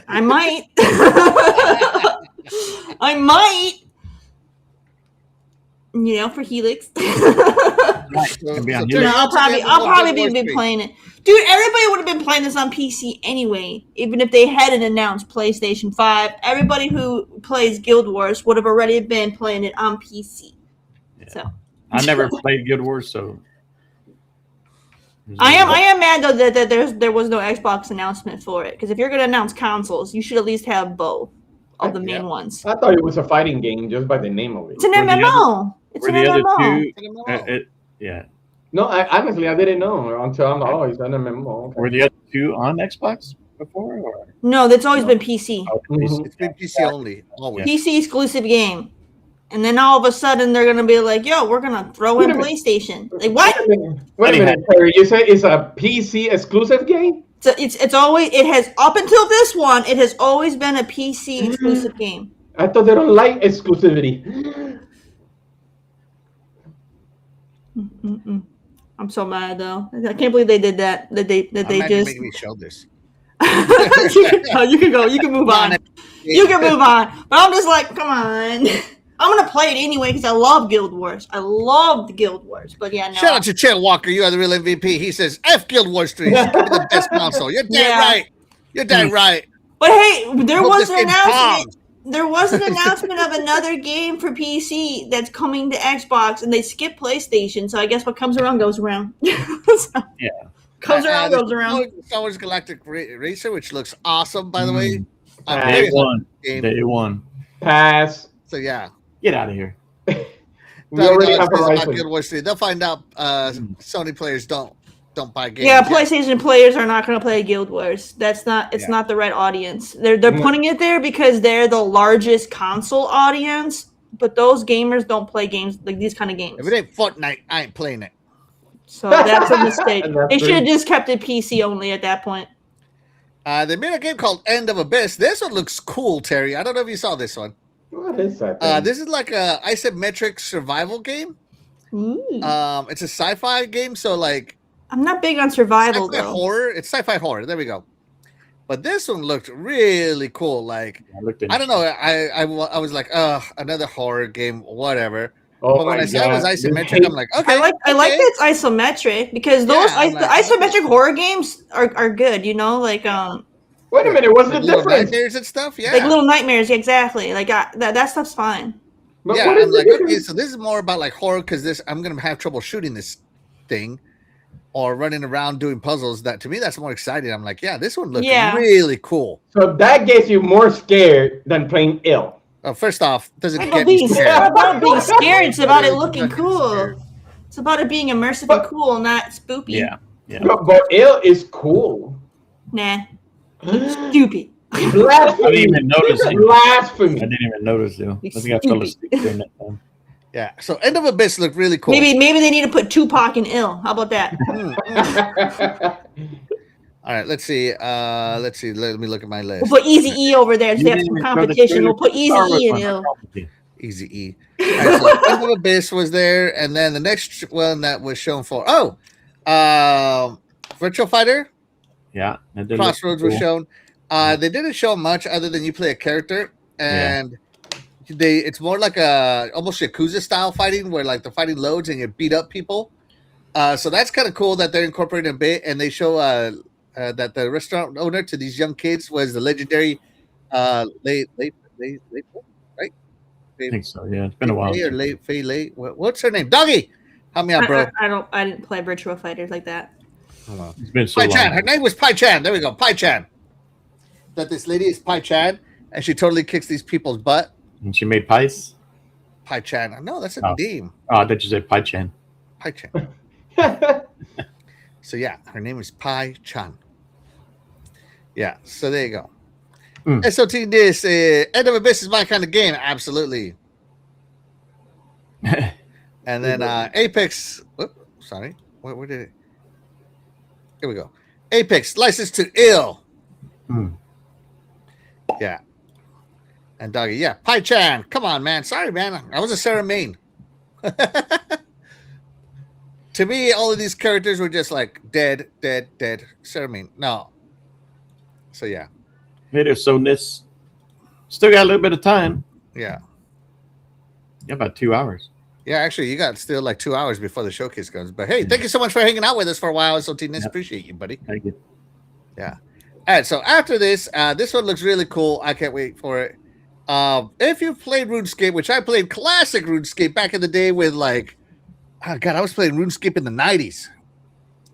Speaker 2: I might. I might. You know, for Helix.
Speaker 4: Right.
Speaker 1: So,
Speaker 4: Can be on
Speaker 1: Terry,
Speaker 2: No,
Speaker 4: Helix.
Speaker 2: I'll
Speaker 1: you said
Speaker 2: probably
Speaker 1: Guild Wars
Speaker 2: be
Speaker 1: 3.
Speaker 2: playing it. Dude, everybody would have been playing this on PC anyway, even if they hadn't announced PlayStation 5. Everybody who plays Guild Wars would have already been playing it on PC.
Speaker 4: Yeah.
Speaker 2: So
Speaker 4: I never played Guild Wars, so
Speaker 2: I am mad though that there was no Xbox announcement for it, because if you're gonna announce consoles, you should at least have both of the main ones.
Speaker 3: I thought it was a fighting game just by the name of it.
Speaker 2: It's an
Speaker 4: Were the
Speaker 2: MMO. It's
Speaker 4: Were
Speaker 2: an
Speaker 4: the other
Speaker 2: MMO.
Speaker 4: two? Yeah.
Speaker 3: No, honestly, I didn't know until I'm like, oh, it's an MMO. Okay.
Speaker 4: Were the other two on Xbox before? Or?
Speaker 2: No, that's always been PC.
Speaker 4: Oh,
Speaker 3: Mhm.
Speaker 1: It's been PC only, always.
Speaker 2: PC exclusive game. And then all of a sudden they're gonna be like, "Yo, we're gonna throw in
Speaker 3: Wait a minute.
Speaker 2: PlayStation." Like what?
Speaker 3: Wait a minute, Terry. You say it's a PC exclusive game?
Speaker 2: It's always it has up until this one. It has always been a PC exclusive game.
Speaker 3: I thought they don't like exclusivity.
Speaker 2: Mm-mm. I'm so mad though. I can't believe they did that. That they
Speaker 1: I'm mad
Speaker 2: just.
Speaker 1: you make me show this.
Speaker 2: You can go. You can go. You can move on. You can move on. But I'm just like, come on. I'm gonna play it anyway because I love Guild Wars. I love the Guild Wars. But yeah, no.
Speaker 1: Shout out to Chet Walker. You are the real MVP. He says, F Guild Wars 3. It's gonna be the best console. You're dead
Speaker 2: Yeah.
Speaker 1: right. You're dead right.
Speaker 2: But hey, there
Speaker 1: Hope
Speaker 2: was
Speaker 1: this
Speaker 2: an
Speaker 1: game
Speaker 2: announcement.
Speaker 1: bombs.
Speaker 2: There was an announcement of another game for PC that's coming to Xbox, and they skipped PlayStation. So I guess what comes around goes around. So,
Speaker 4: Yeah.
Speaker 2: comes around
Speaker 1: There's
Speaker 2: goes around.
Speaker 1: Star Wars Galactic Racer, which looks awesome, by the way. I'm
Speaker 3: Day
Speaker 1: very
Speaker 4: Day
Speaker 1: hyped
Speaker 4: one.
Speaker 1: for the game.
Speaker 4: Day one.
Speaker 3: Pass.
Speaker 1: So yeah.
Speaker 4: Get out of here.
Speaker 3: We already have
Speaker 1: About
Speaker 3: Horizon.
Speaker 1: Guild Wars 3. They'll find out Sony players don't buy games.
Speaker 2: Yeah, PlayStation players are not going to play Guild Wars. That's not. It's not the right audience. They're putting it there because they're the largest console audience. But those gamers don't play games like these kind of games.
Speaker 1: If it ain't Fortnite, I ain't playing it.
Speaker 2: So that's a mistake.
Speaker 3: And that's
Speaker 2: They should have
Speaker 3: true.
Speaker 2: just kept it PC only at that point.
Speaker 1: They made a game called End of Abyss. This one looks cool, Terry. I don't know if you saw this one.
Speaker 3: What is that? thing?
Speaker 1: This is like a isometric survival game.
Speaker 2: Ooh.
Speaker 1: It's a sci-fi game, so like
Speaker 2: I'm not big on survival
Speaker 1: sci-fi
Speaker 2: though.
Speaker 1: horror. It's sci-fi horror. There we go. But this one looked really cool. Like I don't know. I was like, another horror game, whatever.
Speaker 3: Oh
Speaker 1: But when
Speaker 3: my
Speaker 1: I saw it was
Speaker 3: God.
Speaker 1: isometric, I'm like, okay.
Speaker 2: I like
Speaker 1: okay.
Speaker 2: that it's isometric because those
Speaker 1: Yeah, I'm like,
Speaker 2: isometric horror games are good. You know, like
Speaker 3: Wait a minute. What's the
Speaker 1: Like Little
Speaker 3: difference?
Speaker 1: Nightmares and stuff. Yeah.
Speaker 2: like Little Nightmares. Exactly. Like that stuff's fine.
Speaker 3: But
Speaker 1: Yeah,
Speaker 3: what is
Speaker 1: I'm
Speaker 3: the
Speaker 1: like, okay,
Speaker 3: difference?
Speaker 1: so this is more about like horror because I'm gonna have trouble shooting this thing or running around doing puzzles. That to me, that's more exciting. I'm like, yeah, this one looks
Speaker 2: Yeah.
Speaker 1: really cool.
Speaker 3: So that gets you more scared than playing ill.
Speaker 1: First off, doesn't
Speaker 2: It's
Speaker 1: get me
Speaker 2: not
Speaker 1: scared.
Speaker 2: about being scared. It's about it looking
Speaker 1: Fucking
Speaker 2: cool.
Speaker 1: scared.
Speaker 2: It's about it being immersive and cool, not spoopy.
Speaker 4: Yeah. Yeah.
Speaker 3: But ill is cool.
Speaker 2: Nah. Stupid.
Speaker 3: Blasphemy.
Speaker 4: I didn't even notice it.
Speaker 3: Blasphemy.
Speaker 4: I didn't even notice though. I think I fell asleep during that time.
Speaker 1: Yeah. So End of Abyss looked really cool.
Speaker 2: Maybe they need to put Tupac in ill. How about that?
Speaker 1: All right. Let's see. Let me look at my
Speaker 2: We'll
Speaker 1: list.
Speaker 2: put Easy E over there. So
Speaker 4: You
Speaker 2: they have
Speaker 4: didn't
Speaker 2: some
Speaker 4: even throw the
Speaker 2: competition.
Speaker 4: trailer
Speaker 2: We'll put
Speaker 4: for
Speaker 2: Easy
Speaker 4: Star Wars
Speaker 2: E in
Speaker 4: one.
Speaker 2: ill.
Speaker 4: Probably.
Speaker 1: Easy E. All right, so End of Abyss was there, and then the next one that was shown for Virtual Fighter
Speaker 4: Yeah. that did look
Speaker 1: Crossroads was
Speaker 4: cool.
Speaker 1: shown. They didn't show much other than you play a character, and it's more like a almost Yakuza style fighting where like the fighting loads and you beat up people. So that's kind of cool that they're incorporating a bit, and they show that the restaurant owner to these young kids was the legendary late right?
Speaker 4: I think so. Yeah. It's been a while.
Speaker 1: Late. What's her name? Doggy. Help me out, bro.
Speaker 2: I didn't play Virtual Fighters like that.
Speaker 1: Hold on.
Speaker 4: It's been so
Speaker 1: Pai
Speaker 4: long.
Speaker 1: Chan. Her name was Pai Chan. There we go. Pai Chan. That this lady is Pai Chan, and she totally kicks these people's butt.
Speaker 4: And she made pies.
Speaker 1: Pai Chan. No, that's a
Speaker 4: Oh.
Speaker 1: name.
Speaker 4: Oh, I thought you said Pai Chan.
Speaker 1: Pai Chan. So yeah, her name is Pai Chan. Yeah. So there you go. SOT this End of Abyss is my kind of game. Absolutely. And then Apex. Sorry. Where did it? Here we go. Apex licensed to ill. Yeah. And Doggy, yeah. Pai Chan. Come on, man. Sorry, man. I was a Sarah Main. To me, all of these characters were just like dead. Sarah Main. No. So yeah.
Speaker 4: It is. So this still got a little bit of time.
Speaker 1: Yeah.
Speaker 4: Yeah, about 2 hours.
Speaker 1: Yeah, actually, you got still like 2 hours before the showcase comes. But hey, thank you so much for hanging out with us for a while, SOTness.
Speaker 4: Yep.
Speaker 1: Appreciate you, buddy.
Speaker 4: Thank you.
Speaker 1: Yeah. All right. So after this, this one looks really cool. I can't wait for it. If you've played RuneScape, which I played classic RuneScape back in the day with like, oh God, I was playing RuneScape in the 90s.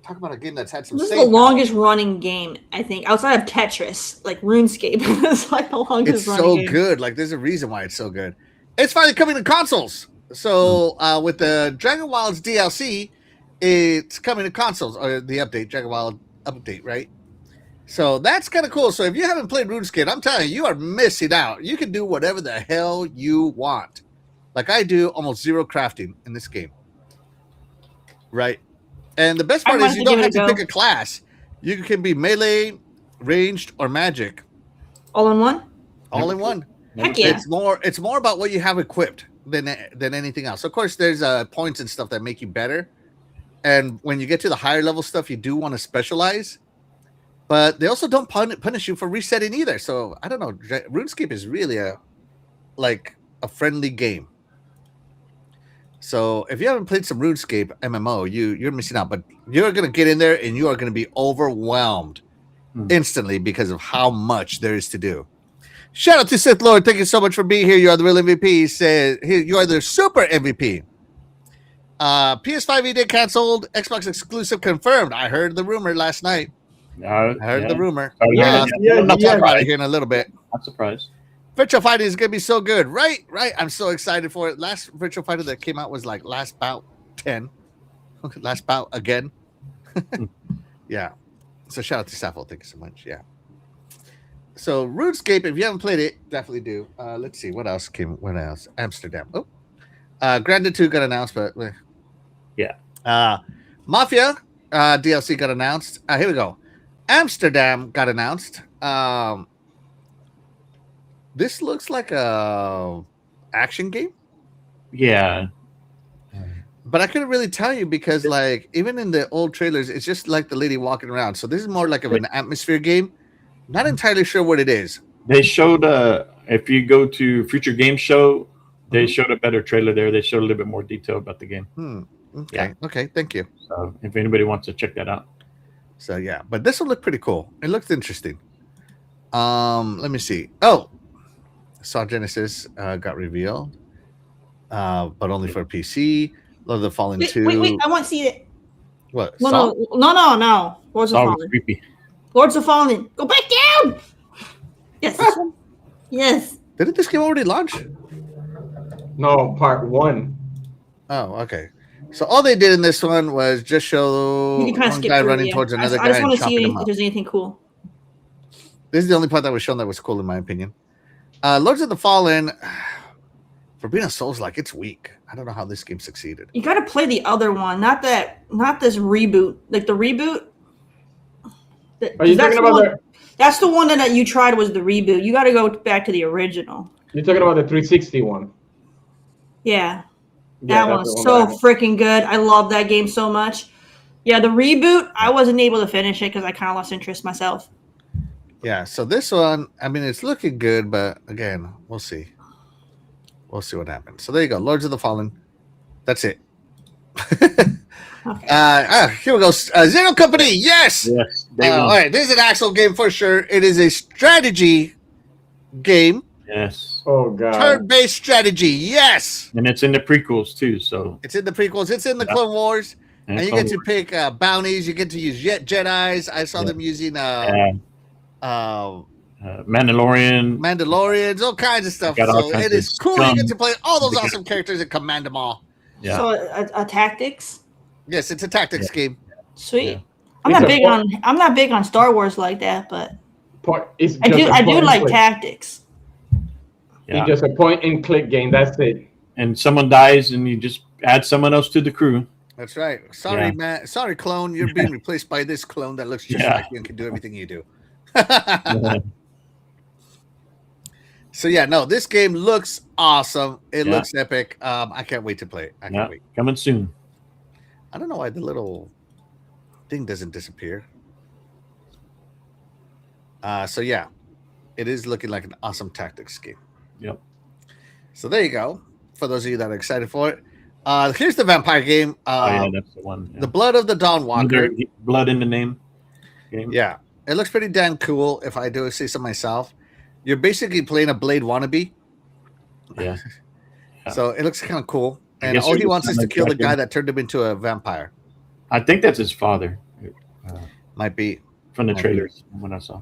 Speaker 1: Talk about a game that's had some.
Speaker 2: This is the longest running game, I think, outside of Tetris. Like RuneScape is like the longest
Speaker 1: It's
Speaker 2: running
Speaker 1: so
Speaker 2: game.
Speaker 1: good. Like, there's a reason why it's so good. It's finally coming to consoles. So with the Dragon Wilds DLC, it's coming to consoles, or the update, Dragon Wild update, right? So that's kind of cool. So if you haven't played RuneScape, I'm telling you, you are missing out. You can do whatever the hell you want. Like I do almost zero crafting in this game. Right? And the best part is you don't have to pick a class. You can be melee, ranged, or magic.
Speaker 2: All in one?
Speaker 1: All in one.
Speaker 2: Heck yeah.
Speaker 1: It's more about what you have equipped than anything else. Of course, there's points and stuff that make you better. And when you get to the higher level stuff, you do want to specialize. But they also don't punish you for resetting either. So I don't know. RuneScape is really a friendly game. So if you haven't played some RuneScape MMO, you're missing out. But you're gonna get in there and you are gonna be overwhelmed instantly because of how much there is to do. Shout out to Sith Lord. Thank you so much for being here. You are the real MVP. He says you are the super MVP. PS5 E-Day canceled. Xbox exclusive confirmed. I heard the rumor last night. I heard the rumor.
Speaker 3: Yeah.
Speaker 1: We'll talk about it here in a little bit.
Speaker 4: I'm surprised.
Speaker 1: Virtual Fighting is going to be so good. Right. I'm so excited for it. Last Virtual Fighter that came out was like Last Bout 10. Last Bout again. Yeah. So shout out to Safo. Thank you so much. Yeah. So RuneScape, if you haven't played it, definitely do. Let's see. What else came? What else? Amsterdam. Oh. Granted 2 got announced, but...
Speaker 4: Yeah.
Speaker 1: Mafia DLC got announced. Here we go. Amsterdam got announced. This looks like a action game.
Speaker 4: Yeah.
Speaker 1: But I couldn't really tell you because, like, even in the old trailers, it's just like the lady walking around. So this is more like of an atmosphere game. Not entirely sure what it is.
Speaker 4: They showed if you go to Future Game Show, they showed a better trailer there. They showed a little bit more detail about the game.
Speaker 1: Okay.
Speaker 4: Yeah.
Speaker 1: Okay. Thank you.
Speaker 4: So if anybody wants to check that out.
Speaker 1: So yeah, but this will look pretty cool. It looks interesting. Let me see. Oh, Saw Genesis got revealed, but only for PC. Lord of the Fallen 2.
Speaker 2: Wait! I want to see it.
Speaker 1: What?
Speaker 2: No. Lords of
Speaker 4: Saw was
Speaker 2: Fallen.
Speaker 4: creepy.
Speaker 2: Lords of Fallen. Go back down. Yes. Yes.
Speaker 1: Didn't this game already launch?
Speaker 3: No, part 1.
Speaker 1: Oh, okay. So all they did in this one was just show
Speaker 2: You can kind of
Speaker 1: one
Speaker 2: skip
Speaker 1: guy
Speaker 2: through,
Speaker 1: running
Speaker 2: yeah.
Speaker 1: towards another
Speaker 2: I
Speaker 1: guy
Speaker 2: just
Speaker 1: and
Speaker 2: want to see
Speaker 1: chopping him
Speaker 2: if
Speaker 1: up.
Speaker 2: there's anything cool.
Speaker 1: This is the only part that was shown that was cool in my opinion. Lords of the Fallen, for being a Souls-like, it's weak. I don't know how this game succeeded.
Speaker 2: You got to play the other one, not this reboot. Like the reboot.
Speaker 3: Are you talking about
Speaker 2: That's the one that you tried was the reboot. You got to go back to the original.
Speaker 3: You're talking about the 360 one.
Speaker 2: Yeah.
Speaker 3: Yeah,
Speaker 2: That
Speaker 3: that's
Speaker 2: one's
Speaker 3: the one
Speaker 2: so freaking good. I love that game so much. Yeah, the reboot, I wasn't able to finish it because I kind of lost interest myself.
Speaker 1: Yeah, so this one, I mean, it's looking good, but again, we'll see. We'll see what happens. So there you go, Lords of the Fallen. That's it.
Speaker 2: Okay.
Speaker 1: Here we go. Zero Company, yes!
Speaker 4: Yes.
Speaker 1: All right, this is an actual game for sure. It is a strategy game.
Speaker 4: Yes.
Speaker 3: Oh god.
Speaker 1: Turn-based strategy, yes!
Speaker 4: And it's in the prequels too, so
Speaker 1: It's in the prequels. It's in the Clone Wars. And you
Speaker 4: Clone
Speaker 1: get to
Speaker 4: Wars.
Speaker 1: pick bounties. You get to use Jedis. I saw them using Mandalorians, all kinds of stuff.
Speaker 4: Got all
Speaker 1: So
Speaker 4: kinds
Speaker 1: it
Speaker 4: of
Speaker 1: is cool.
Speaker 4: scum.
Speaker 1: You get to play all those awesome characters and command them all.
Speaker 4: Yeah.
Speaker 2: So a tactics.
Speaker 1: Yes, it's a tactics game.
Speaker 2: Sweet.
Speaker 4: Yeah.
Speaker 2: I'm not big on Star Wars like that, but
Speaker 3: It's
Speaker 2: I
Speaker 3: just a
Speaker 2: do
Speaker 3: point and
Speaker 2: like
Speaker 3: click.
Speaker 2: tactics.
Speaker 4: Yeah.
Speaker 3: It's just a point and click game. That's it.
Speaker 4: And someone dies and you just add someone else to the crew.
Speaker 1: That's right. Sorry,
Speaker 4: Yeah.
Speaker 1: man. Sorry, clone. You're being replaced by this clone that looks just
Speaker 4: Yeah.
Speaker 1: like you and can do everything you do.
Speaker 4: Yeah.
Speaker 1: So yeah, no, this game looks awesome. It
Speaker 4: Yeah.
Speaker 1: looks epic. I can't wait to play it. I can't
Speaker 4: Yeah.
Speaker 1: wait.
Speaker 4: Coming soon.
Speaker 1: I don't know why the little thing doesn't disappear. So yeah, it is looking like an awesome tactics game.
Speaker 4: Yep.
Speaker 1: So there you go. For those of you that are excited for it, here's the vampire game.
Speaker 4: That's the one. Yeah.
Speaker 1: The Blood of the Dawn Walker.
Speaker 4: Blood in the name. Game.
Speaker 1: Yeah, it looks pretty damn cool. If I do say so myself, you're basically playing a Blade wannabe.
Speaker 4: Yeah.
Speaker 1: So it looks kind of cool.
Speaker 4: I
Speaker 1: And
Speaker 4: guess
Speaker 1: all
Speaker 4: it
Speaker 1: he
Speaker 4: was
Speaker 1: wants is to
Speaker 4: like
Speaker 1: kill the
Speaker 4: that
Speaker 1: guy
Speaker 4: game.
Speaker 1: that turned him into a vampire.
Speaker 4: I think that's his father
Speaker 1: Might be.
Speaker 4: from the
Speaker 1: Might
Speaker 4: trailers when I saw.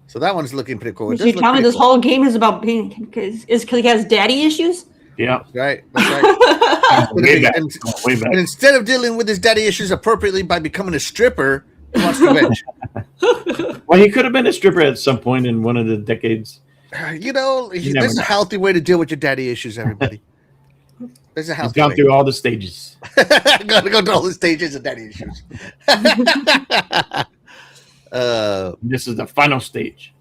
Speaker 1: So that one's looking pretty cool. It
Speaker 2: So you
Speaker 1: does look
Speaker 2: tell me
Speaker 1: pretty
Speaker 2: this
Speaker 1: cool.
Speaker 2: whole game is about being is because he has daddy issues?
Speaker 4: Yeah.
Speaker 1: Right. That's right.
Speaker 4: Way back.
Speaker 1: And,
Speaker 4: Way back.
Speaker 1: and instead of dealing with his daddy issues appropriately by becoming a stripper, he wants revenge.
Speaker 4: Well, he could have been a stripper at some point in one of the decades.
Speaker 1: You know,
Speaker 4: never
Speaker 1: there's a
Speaker 4: know.
Speaker 1: healthy way to deal with your daddy issues, everybody. There's a
Speaker 4: He's
Speaker 1: healthy
Speaker 4: gone
Speaker 1: way.
Speaker 4: through all the stages.
Speaker 1: Gotta go to all the stages of daddy issues.
Speaker 4: This is the final stage.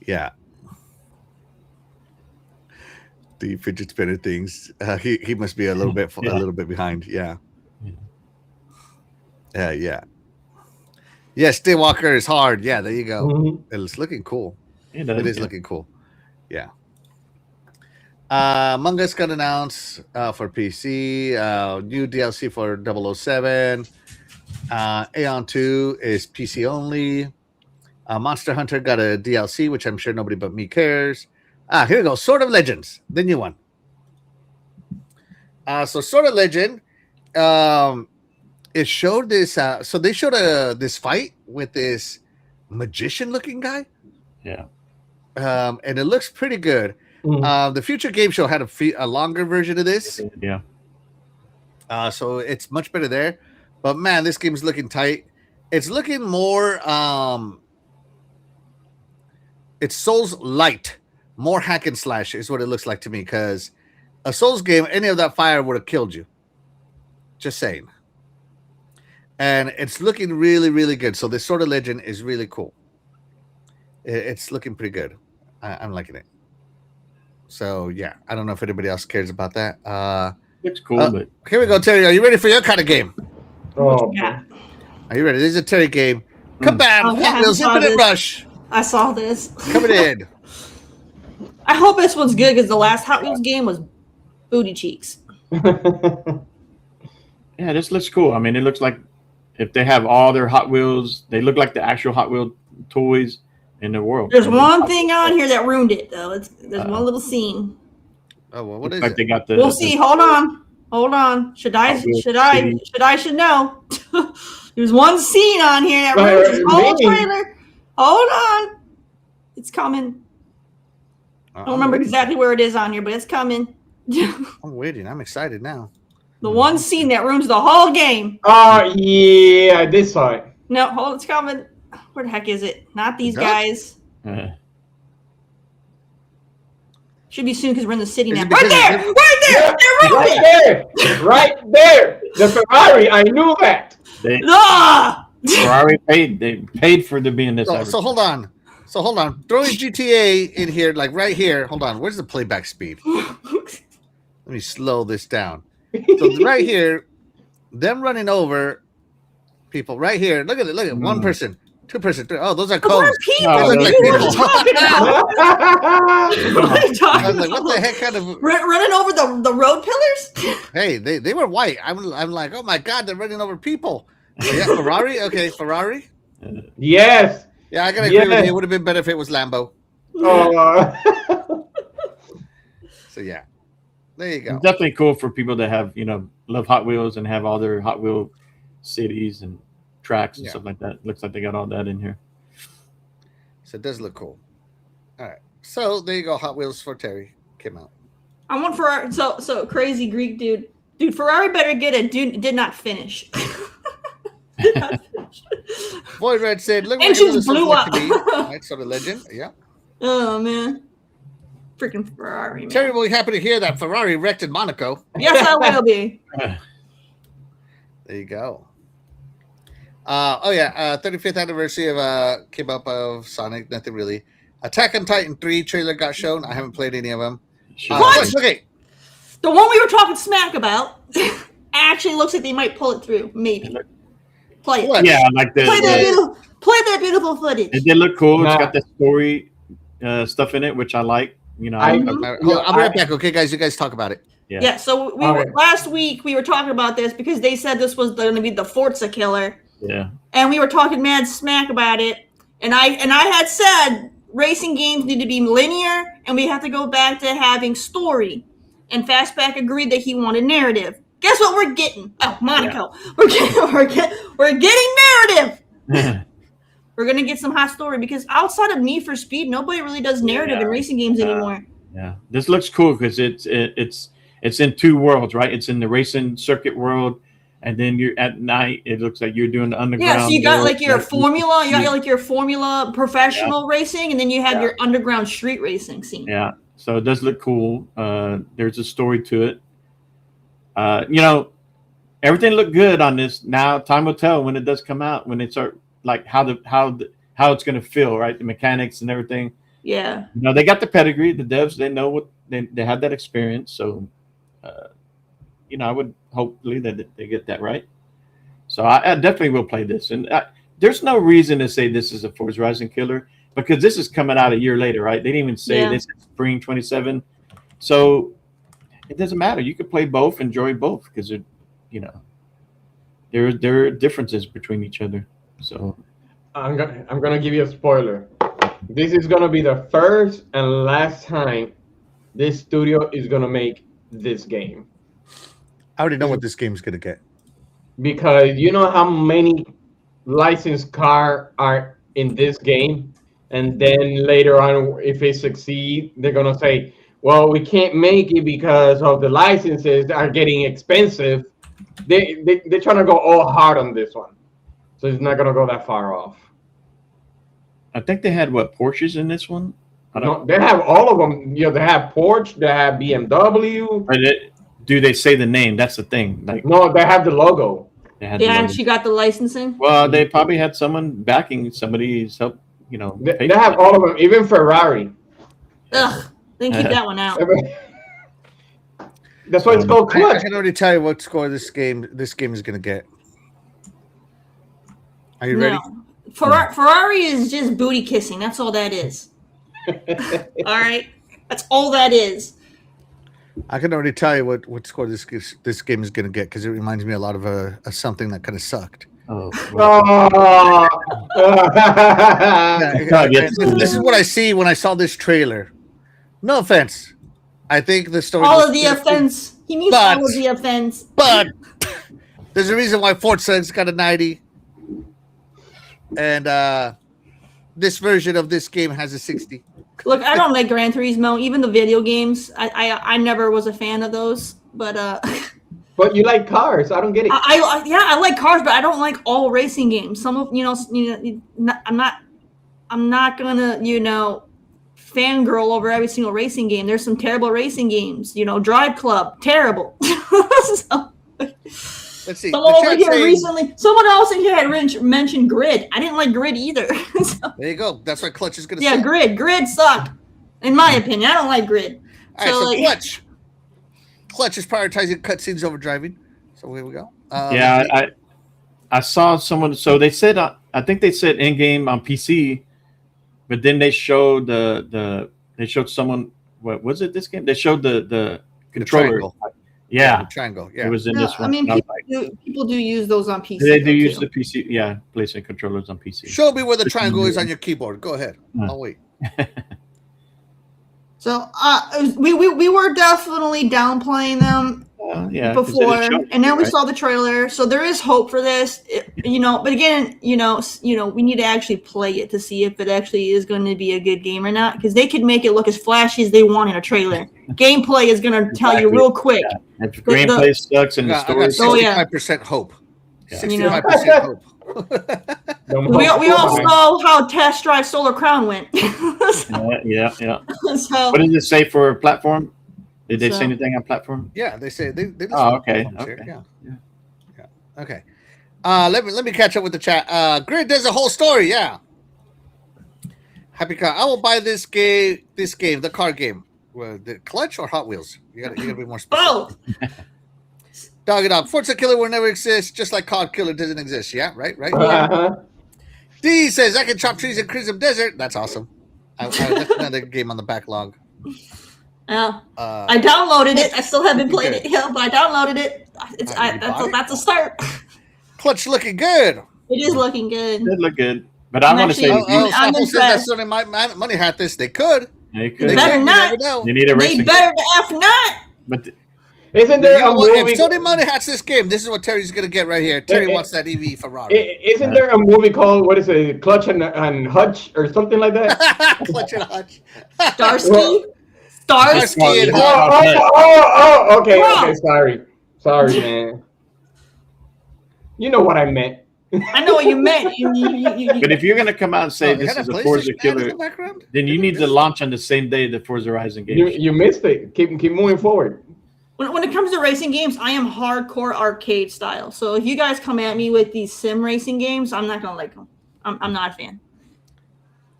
Speaker 1: Yeah. The fidget spinner things. He must be a little bit
Speaker 4: Yeah.
Speaker 1: a little bit behind. Yeah. Yeah. Yes, Daywalker is hard. Yeah, there you go.
Speaker 3: Mhm.
Speaker 1: It's looking cool.
Speaker 4: It
Speaker 1: It is looking cool. Yeah. Among Us got announced for PC. New DLC for 007. Aeon 2 is PC only. Monster Hunter got a DLC, which I'm sure nobody but me cares. Here we go. Sword of Legends, the new one. So Sword of Legend, it showed this. So they showed this fight with this magician-looking guy.
Speaker 4: Yeah.
Speaker 1: And it looks pretty good.
Speaker 3: Mhm.
Speaker 1: The Future Game Show had a longer version of this.
Speaker 4: Yeah.
Speaker 1: So it's much better there. But man, this game's looking tight. It's looking more it's Souls light, more hack and slash is what it looks like to me, because a Souls game, any of that fire would have killed you. Just saying. And it's looking really, really good. So this Sword of Legend is really cool. It's looking pretty good. I'm liking it. So yeah, I don't know if anybody else cares about that.
Speaker 4: Looks cool, but
Speaker 1: Here we go, Terry. Are you ready for your kind of game?
Speaker 3: Oh,
Speaker 2: Yeah.
Speaker 1: Are you ready? This is a Terry game. Kabam!
Speaker 2: Oh, yeah,
Speaker 1: Hot Wheels
Speaker 2: I saw
Speaker 1: Infinite
Speaker 2: this.
Speaker 1: Rush
Speaker 2: I saw this.
Speaker 1: coming in.
Speaker 2: I hope this one's good because the last Hot Wheels game was booty cheeks.
Speaker 4: yeah, this looks cool. I mean, it looks like if they have all their Hot Wheels, they look like the actual Hot Wheel toys in the world.
Speaker 2: There's one thing on here that ruined it though. There's
Speaker 4: Uh-oh.
Speaker 2: one little scene.
Speaker 1: Oh well, what
Speaker 4: Looks
Speaker 1: is
Speaker 4: like
Speaker 1: it?
Speaker 4: they got the.
Speaker 2: We'll see. Hold on. Should I
Speaker 4: Hot Wheels
Speaker 2: should
Speaker 4: City.
Speaker 2: know? There's one scene on here that ruins this whole
Speaker 3: Maybe.
Speaker 2: trailer. Hold on. It's coming. I don't remember exactly where it is on here, but it's coming. The
Speaker 1: I'm waiting. I'm excited now.
Speaker 2: one scene that ruins the whole game.
Speaker 3: Yeah, I did saw it.
Speaker 2: No, hold, it's coming. Where the heck is it? Not these
Speaker 1: Duck?
Speaker 2: guys. Should be soon because we're in the city
Speaker 1: Is
Speaker 2: now.
Speaker 1: it
Speaker 2: Right
Speaker 1: because
Speaker 2: there!
Speaker 1: it's-
Speaker 2: Right there! They're
Speaker 3: Right
Speaker 2: right
Speaker 3: there, right there. The Ferrari, I knew that.
Speaker 4: They,
Speaker 2: there! Ah!
Speaker 4: Ferrari paid. They paid for to be in this.
Speaker 1: So hold on. Throw in GTA in here, like right here. Hold on. Where's the playback speed? Let me slow this down. So right here, them running over people right here. Look at it. Look at one person, two person, three. Oh, those are
Speaker 2: What
Speaker 1: cones.
Speaker 2: people?
Speaker 4: No,
Speaker 1: They look like
Speaker 2: What are you
Speaker 1: people.
Speaker 2: talking about? What are you
Speaker 1: I
Speaker 2: talking
Speaker 1: was like, what the
Speaker 2: about?
Speaker 1: heck kind of?
Speaker 2: Running over the road pillars?
Speaker 1: Hey, they were white. I'm like, oh my god, they're running over people. Oh, yeah, Ferrari. Okay, Ferrari.
Speaker 3: Yes.
Speaker 1: Yeah, I gotta agree with
Speaker 3: Yeah.
Speaker 1: you. It would have been better if it was Lambo.
Speaker 3: Oh,
Speaker 1: So yeah, there you go.
Speaker 4: It's definitely cool for people that have love Hot Wheels and have all their Hot Wheel cities and tracks and
Speaker 1: Yeah.
Speaker 4: stuff like that. Looks like they got all that in here.
Speaker 1: So it does look cool. All right. So there you go. Hot Wheels for Terry came out.
Speaker 2: I want Ferrari. So crazy Greek dude. Dude, Ferrari better get it. Dude did not finish. Did not finish.
Speaker 1: Void Red said, "Look what
Speaker 2: Engines
Speaker 1: this
Speaker 2: blew
Speaker 1: looks like
Speaker 2: up.
Speaker 1: to me." Right, so the legend. Yeah.
Speaker 2: Oh man. Freaking Ferrari, man.
Speaker 1: Terry will be happy to hear that Ferrari wrecked in Monaco.
Speaker 2: Yes, I will be.
Speaker 1: There you go. 35th anniversary of came up of Sonic. Nothing really. Attack on Titan 3 trailer got shown. I haven't played any of them.
Speaker 2: What?
Speaker 1: Okay.
Speaker 2: The one we were talking smack about actually looks like they might pull it through. Maybe. Play it.
Speaker 1: What?
Speaker 4: Yeah, like
Speaker 2: Play Play that beautiful footage.
Speaker 4: It did look cool. It's
Speaker 3: Nah.
Speaker 4: got the story stuff in it, which I like. You know,
Speaker 3: I-
Speaker 2: Mhm.
Speaker 1: Hold on, I'll be right back. Okay, guys, you guys talk about it.
Speaker 2: Yeah, so
Speaker 3: Okay.
Speaker 2: last week we were talking about this because they said this was going to be the Forza killer,
Speaker 4: yeah.
Speaker 2: and we were talking mad smack about it. And I had said racing games need to be linear, and we have to go back to having story. And Fastback agreed that he wanted narrative. Guess what we're getting? Oh, Monaco, we're getting narrative. We're gonna get some hot story because outside of Need for Speed, nobody really does narrative in racing games anymore.
Speaker 4: Yeah, this looks cool because it's in two worlds, right? It's in the racing circuit world, and then you're at night. It looks like you're doing the underground.
Speaker 2: Yeah, so you got
Speaker 4: world.
Speaker 2: like your formula, you got
Speaker 4: Yeah.
Speaker 2: like your formula professional racing, and then you have your underground street racing scene.
Speaker 4: Yeah, so it does look cool. There's a story to it. You know, everything looked good on this. Now time will tell when it does come out, when it start like how it's going to feel, right? The mechanics and everything.
Speaker 2: Yeah.
Speaker 4: You know, they got the pedigree. The devs, they know what they had that experience. So, you know, I would hopefully that they get that right. So I definitely will play this. And there's no reason to say this is a Forza Horizon killer because this is coming out a year later, right? They didn't even say this is spring 27. So it doesn't matter. You could play both, enjoy both because, you know, there are differences between each other. So
Speaker 3: I'm gonna give you a spoiler. This is gonna be the first and last time this studio is gonna make this game.
Speaker 1: I already know what this game's gonna get.
Speaker 3: Because you know how many licensed cars are in this game, and then later on, if it succeeds, they're gonna say, "Well, we can't make it because of the licenses are getting expensive." They're trying to go all hard on this one, so it's not gonna go that far off.
Speaker 4: I think they had Porsches in this one.
Speaker 3: No, they have all of them. You know, they have Porsche, they have BMW.
Speaker 4: Do they say the name? That's the thing. Like,
Speaker 3: No, they have the logo.
Speaker 4: they had
Speaker 2: They
Speaker 4: the logo.
Speaker 2: actually got the licensing.
Speaker 4: Well, they probably had someone backing somebody's help. You know,
Speaker 3: They
Speaker 4: pay
Speaker 3: have
Speaker 4: for
Speaker 3: all of them, even Ferrari.
Speaker 2: Ugh. Then keep that one out.
Speaker 3: That's why it's called
Speaker 1: I
Speaker 3: clutch.
Speaker 1: can already tell you what score this game is gonna get. Are you ready?
Speaker 2: No. Ferrari is just booty kissing. That's all that is. All right. That's all that is.
Speaker 1: I can already tell you what score this game is gonna get because it reminds me a lot of something that kind of sucked.
Speaker 4: Oh, well,
Speaker 3: Oh.
Speaker 1: This is what I see when I saw this trailer. No offense. I think the story.
Speaker 2: All of the offense. He means
Speaker 1: But-
Speaker 2: all of the offense.
Speaker 1: But there's a reason why Forza's got a 90. And this version of this game has a 60.
Speaker 2: Look, I don't like Gran Turismo, even the video games. I never was a fan of those. But
Speaker 3: But you like cars. I don't get it.
Speaker 2: I like cars, but I don't like all racing games. Some of I'm not gonna fangirl over every single racing game. There's some terrible racing games. Drive Club, terrible. So,
Speaker 1: Let's see.
Speaker 2: someone
Speaker 1: The
Speaker 2: over
Speaker 1: chat's
Speaker 2: here
Speaker 1: saying-
Speaker 2: recently, someone else in here had mentioned Grid. I didn't like Grid either. So,
Speaker 1: There you go. That's what Clutch is gonna
Speaker 2: yeah,
Speaker 1: say.
Speaker 2: Grid sucked, in my opinion. I don't like Grid.
Speaker 1: All right, so
Speaker 2: like-
Speaker 1: Clutch. Clutch is prioritizing cutscenes over driving. So here we go.
Speaker 4: yeah, I saw someone. So they said, I think they said in game on PC, but then they showed they showed someone. What was it? This game? They showed the controller.
Speaker 1: triangle.
Speaker 4: Yeah,
Speaker 1: The triangle. Yeah.
Speaker 4: it was in
Speaker 2: No,
Speaker 4: this one.
Speaker 2: I mean,
Speaker 4: And I was like,
Speaker 2: people do use those on PC.
Speaker 4: they do
Speaker 2: though,
Speaker 4: use
Speaker 2: too.
Speaker 4: the PC. Yeah, PlayStation controllers on PC.
Speaker 1: Show me where the triangle is on your keyboard. Go ahead.
Speaker 4: Hmm.
Speaker 1: I'll wait.
Speaker 2: So we were definitely downplaying them
Speaker 4: Yeah, 'cause they
Speaker 2: before,
Speaker 4: didn't show
Speaker 2: and then we
Speaker 4: right?
Speaker 2: saw the trailer. So there is hope for this, But again, we need to actually play it to see if it actually is going to be a good game or not. Because they could make it look as flashy as they want in a trailer. Gameplay is going to tell you
Speaker 4: Exactly.
Speaker 2: real quick.
Speaker 4: Yeah. If gameplay sucks and the
Speaker 1: I
Speaker 4: story,
Speaker 1: got
Speaker 2: Oh, yeah.
Speaker 1: 65% hope.
Speaker 4: Yeah.
Speaker 1: 65% hope.
Speaker 2: We all saw how Test Drive Solar Crown went.
Speaker 4: yeah.
Speaker 2: So
Speaker 4: What did it say for platform? Did they
Speaker 2: So-
Speaker 4: say anything on platform?
Speaker 1: Yeah, they say they
Speaker 4: Oh, okay,
Speaker 1: here.
Speaker 4: okay.
Speaker 1: Yeah. Okay. Let me catch up with the chat. Grid does a whole story. Yeah. Happy car. I will buy this game. The car game. The Clutch or Hot Wheels? You gotta be more specific.
Speaker 2: both.
Speaker 1: Dog it up. Forza Killer will never exist, just like COD Killer doesn't exist. Yeah, right.
Speaker 3: Uh-huh.
Speaker 1: D says, I can chop trees in Crimson Desert. That's awesome. That's another game on the backlog.
Speaker 2: I downloaded it. I still haven't played it yet, but I downloaded it. That's a start.
Speaker 1: Clutch looking good.
Speaker 2: It is looking good.
Speaker 4: It look good. But I want to say,
Speaker 2: I'm
Speaker 1: Snapple says that
Speaker 2: impressed.
Speaker 1: Sony might money hat this. They could.
Speaker 4: they
Speaker 2: They
Speaker 4: could.
Speaker 2: better
Speaker 1: You
Speaker 2: not.
Speaker 1: never know.
Speaker 4: You need a
Speaker 2: They
Speaker 4: racing.
Speaker 2: better the F not.
Speaker 4: But
Speaker 3: Isn't there
Speaker 1: You know
Speaker 3: a
Speaker 1: what?
Speaker 3: movie?
Speaker 1: If Sony money hats this game, this is what Terry's gonna get right here. Terry wants that EV Ferrari.
Speaker 3: Isn't there a movie called what is it, Clutch and Hutch or something like that?
Speaker 1: Clutch and Hutch.
Speaker 2: Starsky.
Speaker 1: Starsky and Hutch.
Speaker 3: Okay,
Speaker 2: Wow.
Speaker 3: okay, sorry, man. You know what I meant.
Speaker 2: I know what you meant.
Speaker 4: But if you're going to come out and say
Speaker 1: Oh, they
Speaker 4: this
Speaker 1: had
Speaker 4: is
Speaker 1: a
Speaker 4: a Forza
Speaker 1: PlayStation ad in
Speaker 4: killer,
Speaker 1: the background?
Speaker 4: then you need to launch on the same day the Forza Horizon game.
Speaker 3: You missed it. Keep moving forward.
Speaker 2: When it comes to racing games, I am hardcore arcade style. So if you guys come at me with these sim racing games, I'm not gonna like them. I'm not a fan.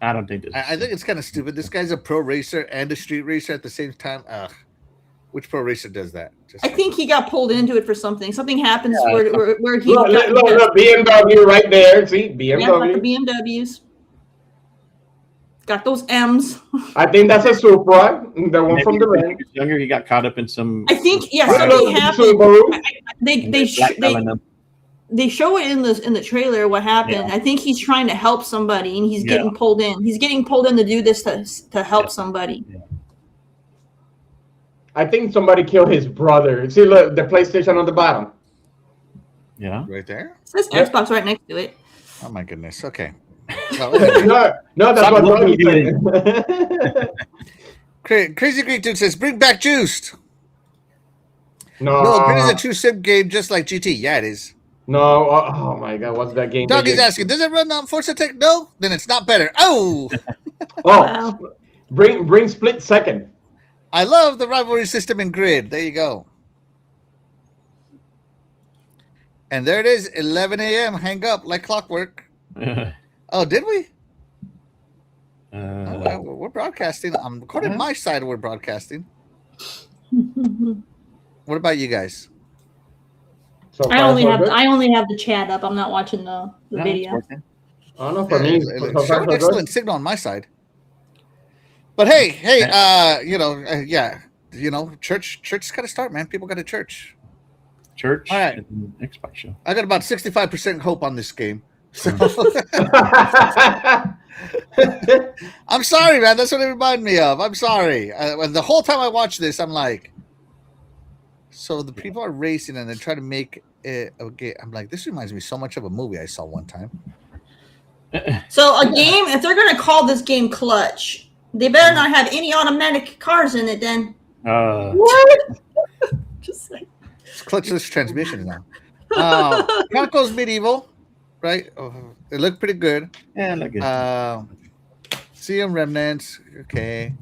Speaker 4: I don't think this.
Speaker 1: I think it's kind of stupid. This guy's a pro racer and a street racer at the same time. Ugh. Which pro racer does that?
Speaker 2: I think he got pulled into it for something. Something happens
Speaker 4: Yeah,
Speaker 2: where he
Speaker 3: Look,
Speaker 2: got,
Speaker 3: look, BMW right there. See,
Speaker 2: yeah, got the
Speaker 3: BMW.
Speaker 2: BMWs. Got those M's.
Speaker 3: I think that's a Supra. The one
Speaker 4: Maybe
Speaker 3: from the
Speaker 4: when he
Speaker 3: red.
Speaker 4: was younger, he got caught up in some.
Speaker 2: I think yeah,
Speaker 3: Look,
Speaker 2: something happened.
Speaker 3: Subaru.
Speaker 2: They show it in the trailer what happened.
Speaker 4: Yeah.
Speaker 2: I think he's trying to help somebody and he's
Speaker 4: Yeah.
Speaker 2: getting pulled in. He's getting pulled in to do this to help somebody.
Speaker 3: I think somebody killed his brother. See, look, the PlayStation on the bottom.
Speaker 4: Yeah.
Speaker 1: right there.
Speaker 2: It says Xbox right next to it.
Speaker 1: Oh my goodness. Okay.
Speaker 3: No, that's
Speaker 4: Stop
Speaker 3: what
Speaker 4: looking
Speaker 3: Tony
Speaker 4: at
Speaker 3: said.
Speaker 1: Crazy Greek Dude says, bring back Juiced.
Speaker 3: No,
Speaker 1: No, Grid is a true sim game just like GT. Yeah, it is.
Speaker 3: no. Oh my God, what's that game?
Speaker 1: Doggy's asking, does it run on Forza Tech? No? Then it's not better. Oh!
Speaker 3: Oh,
Speaker 2: Wow.
Speaker 3: bring split second.
Speaker 1: I love the rivalry system in Grid. There you go. And there it is, 11 a.m. Hang up like clockwork. Oh, did we? Oh, well, we're broadcasting. I'm recording my side. We're broadcasting. What about you guys?
Speaker 3: So
Speaker 2: I
Speaker 3: far,
Speaker 2: only
Speaker 3: so
Speaker 2: have
Speaker 3: good.
Speaker 2: the chat up. I'm not watching the
Speaker 4: No, it's
Speaker 2: video.
Speaker 4: working.
Speaker 3: I don't know for me.
Speaker 1: It's
Speaker 3: So far,
Speaker 1: showing
Speaker 3: so
Speaker 1: excellent
Speaker 3: good.
Speaker 1: signal on my side. But hey, yeah, church's got to start, man. People got to church.
Speaker 4: Church.
Speaker 1: All right.
Speaker 4: And Xbox show.
Speaker 1: I got about 65% hope on this game. So I'm sorry, man. That's what it reminded me of. I'm sorry. The whole time I watched this, I'm like, so the people are racing and they're trying to make it okay. I'm like, this reminds me so much of a movie I saw one time.
Speaker 2: So a game, if they're gonna call this game Clutch, they better not have any automatic cars in it. Then what? Just like
Speaker 1: It's clutchless transmissions now. Chronicles Medieval, right? It looked pretty good.
Speaker 4: Yeah, look good.
Speaker 1: CM Remnants, okay.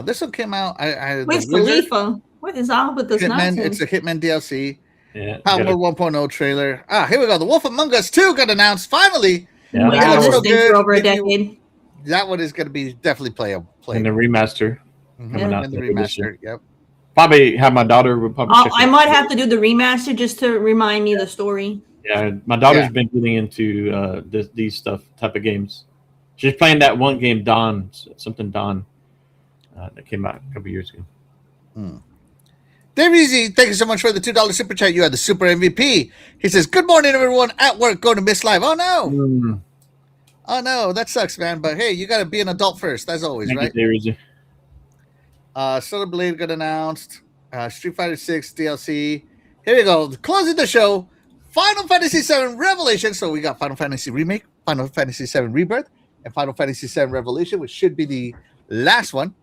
Speaker 1: This one came out.
Speaker 2: where's
Speaker 1: the Wizard,
Speaker 2: Khalifa? What is all with this
Speaker 1: Hitman.
Speaker 2: nonsense?
Speaker 1: It's a Hitman DLC.
Speaker 4: Yeah.
Speaker 1: Power 1.0 trailer. Here we go. The Wolf Among Us 2 got announced finally.
Speaker 4: Yeah.
Speaker 2: Wait
Speaker 1: It
Speaker 2: till
Speaker 1: looks
Speaker 2: this
Speaker 1: so
Speaker 2: thing
Speaker 1: good.
Speaker 2: for over a
Speaker 1: Maybe
Speaker 2: decade.
Speaker 1: That one is going to be definitely playable.
Speaker 4: And the remaster coming out
Speaker 1: And the
Speaker 4: later this year.
Speaker 1: remaster. Yep.
Speaker 4: Probably have my daughter would probably. check
Speaker 2: I
Speaker 4: it
Speaker 2: might
Speaker 4: out.
Speaker 2: have to do the remaster just to remind me the story.
Speaker 4: Yeah, my daughter's
Speaker 1: Yeah.
Speaker 4: been getting into these stuff type of games. She's playing that one game, Dawn, that came out a couple years ago.
Speaker 1: Dave Easy, thank you so much for the $2 super chat. You are the super MVP. He says, "Good morning, everyone. At work, going to miss live." Oh no! Oh no, that sucks, man. But hey, you got to be an adult first, as always,
Speaker 4: Thank
Speaker 1: right?
Speaker 4: you, Dave Easy.
Speaker 1: Solar Blade got announced. Street Fighter 6 DLC. Here we go. Closing the show. Final Fantasy VII Revelation. So we got Final Fantasy Remake, Final Fantasy VII Rebirth, and Final Fantasy VII Revelation, which should be the last one.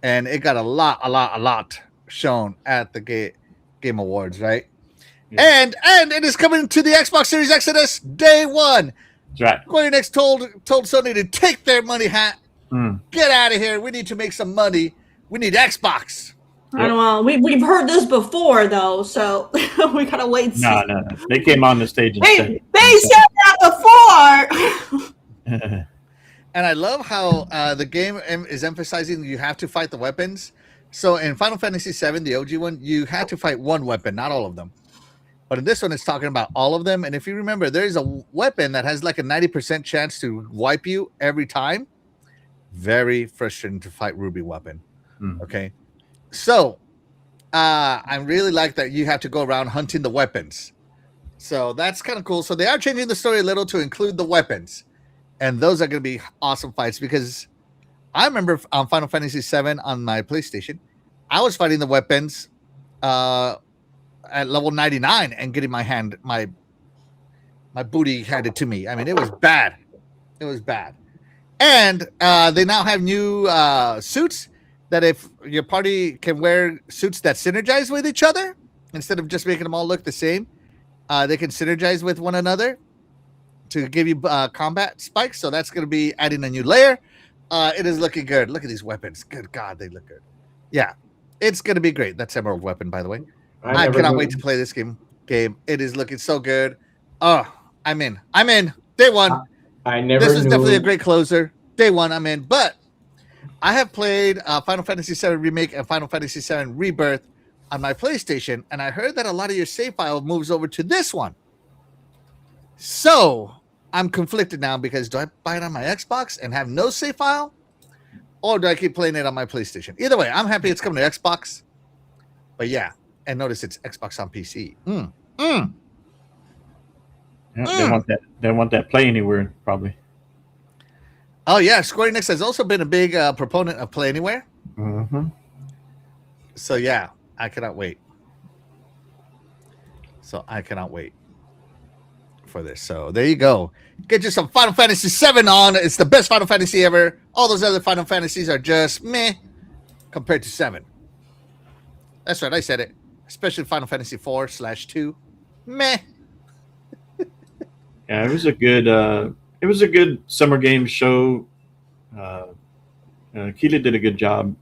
Speaker 1: And it got a lot shown at the Game Awards, right?
Speaker 4: Yeah.
Speaker 1: And it is coming to the Xbox Series Exodus day one.
Speaker 4: That's right.
Speaker 1: Square Enix told Sony to take their money hat. Get out of here. We need to make some money. We need Xbox.
Speaker 2: I don't know. We've heard this before though, so we gotta wait and see.
Speaker 4: No. They came on the stage and said
Speaker 2: They said that before.
Speaker 1: And I love how the game is emphasizing you have to fight the weapons. So in Final Fantasy VII, the OG one, you had to fight one weapon, not all of them. But in this one, it's talking about all of them. And if you remember, there is a weapon that has like a 90% chance to wipe you every time. Very frustrating to fight Ruby weapon. Okay. So I really like that you have to go around hunting the weapons. So that's kind of cool. So they are changing the story a little to include the weapons. And those are going to be awesome fights because I remember on Final Fantasy VII on my PlayStation, I was fighting the weapons at level 99 and getting my booty handed to me. I mean, it was bad. It was bad. And they now have new suits that if your party can wear suits that synergize with each other, instead of just making them all look the same, they can synergize with one another to give you combat spikes. So that's going to be adding a new layer. It is looking good. Look at these weapons. Good God, they look good. Yeah, it's going to be great. That's Emerald Weapon, by the way. I cannot wait to play this game. It is looking so good. Oh, I'm in. Day one. This is definitely a great closer. Day one, I'm in. But I have played Final Fantasy VII Remake and Final Fantasy VII Rebirth on my PlayStation, and I heard that a lot of your save file moves over to this one. So I'm conflicted now because do I buy it on my Xbox and have no save file, or do I keep playing it on my PlayStation? Either way, I'm happy it's coming to Xbox. But yeah, and notice it's Xbox on PC.
Speaker 4: Yeah, they want that Play Anywhere probably.
Speaker 1: Oh yeah, Square Enix has also been a big proponent of Play Anywhere. So yeah, I cannot wait. For this. So there you go. Get you some Final Fantasy VII on. It's the best Final Fantasy ever. All those other Final Fantasies are just meh compared to 7. That's right, I said it. Especially Final Fantasy 4/2. Meh.
Speaker 4: Yeah, it was a good summer game show. Keely did a good job.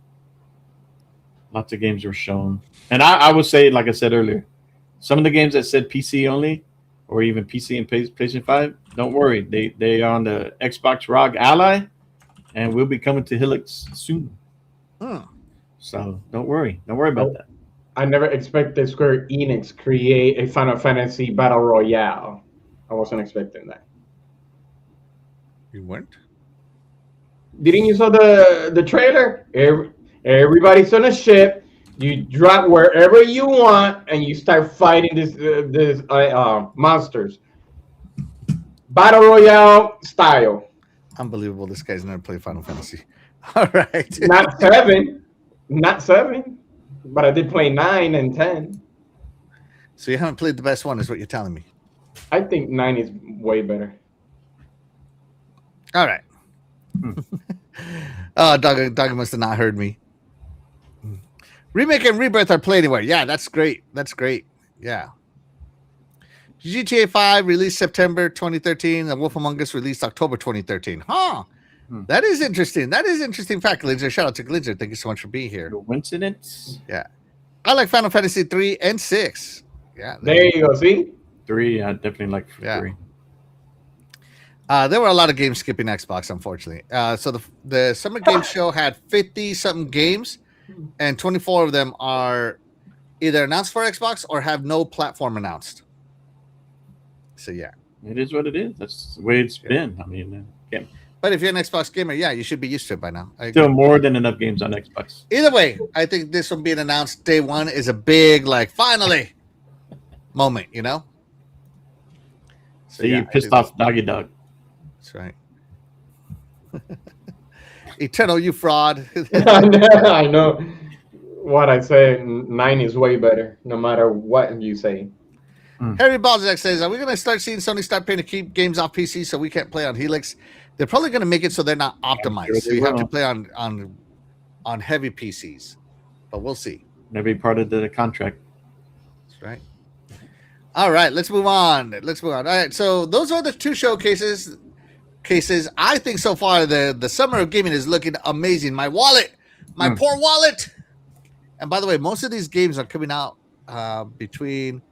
Speaker 4: Lots of games were shown, and I would say, like I said earlier, some of the games that said PC only, or even PC and PlayStation 5, don't worry, they are on the Xbox ROG Ally, and we'll be coming to Helix soon. So don't worry about that.
Speaker 3: I never expected Square Enix create a Final Fantasy Battle Royale. I wasn't expecting that.
Speaker 1: You weren't?
Speaker 3: Didn't you saw the trailer? Everybody's on a ship. You drop wherever you want, and you start fighting this monsters. Battle Royale style.
Speaker 1: Unbelievable. This guy's never played Final Fantasy. All right.
Speaker 3: Not seven, but I did play 9 and 10.
Speaker 1: So you haven't played the best one, is what you're telling me.
Speaker 3: I think 9 is way better.
Speaker 1: All right. Oh, Doug must have not heard me. Remake and Rebirth are Play Anywhere. Yeah, that's great. Yeah. GTA 5 released September 2013. The Wolf Among Us released October 2013. Huh. That is interesting. Interesting fact, Glinzer. Shout out to Glinzer. Thank you so much for being here.
Speaker 4: Coincidence?
Speaker 1: Yeah. I like Final Fantasy 3 and 6. Yeah.
Speaker 3: There you go. See?
Speaker 4: 3, I definitely like 3.
Speaker 1: There were a lot of games skipping Xbox, unfortunately. So the Summer Game Show had 50-something games, and 24 of them are either announced for Xbox or have no platform announced. So, yeah.
Speaker 4: It is what it is. That's the way it's been. I mean,
Speaker 1: But if you're an Xbox gamer, yeah, you should be used to it by now.
Speaker 4: Still more than enough games on Xbox.
Speaker 1: Either way, I think this one being announced day one is a big, finally moment, you know?
Speaker 4: So you pissed off Doggy Dog.
Speaker 1: That's right. Eternal, you fraud.
Speaker 3: I know what I say. 9 is way better, no matter what you say.
Speaker 1: Harry Balzac says, are we going to start seeing Sony start paying to keep games off PC so we can't play on Helix? They're probably going to make it so they're not optimized.
Speaker 4: Sure
Speaker 1: so you have to play on heavy PCs. But we'll see.
Speaker 4: Maybe part of the contract.
Speaker 1: That's right. All right, let's move on. All right, so those are the 2 showcases. I think so far the summer of gaming is looking amazing. My wallet, my poor wallet. And by the way, most of these games are coming out between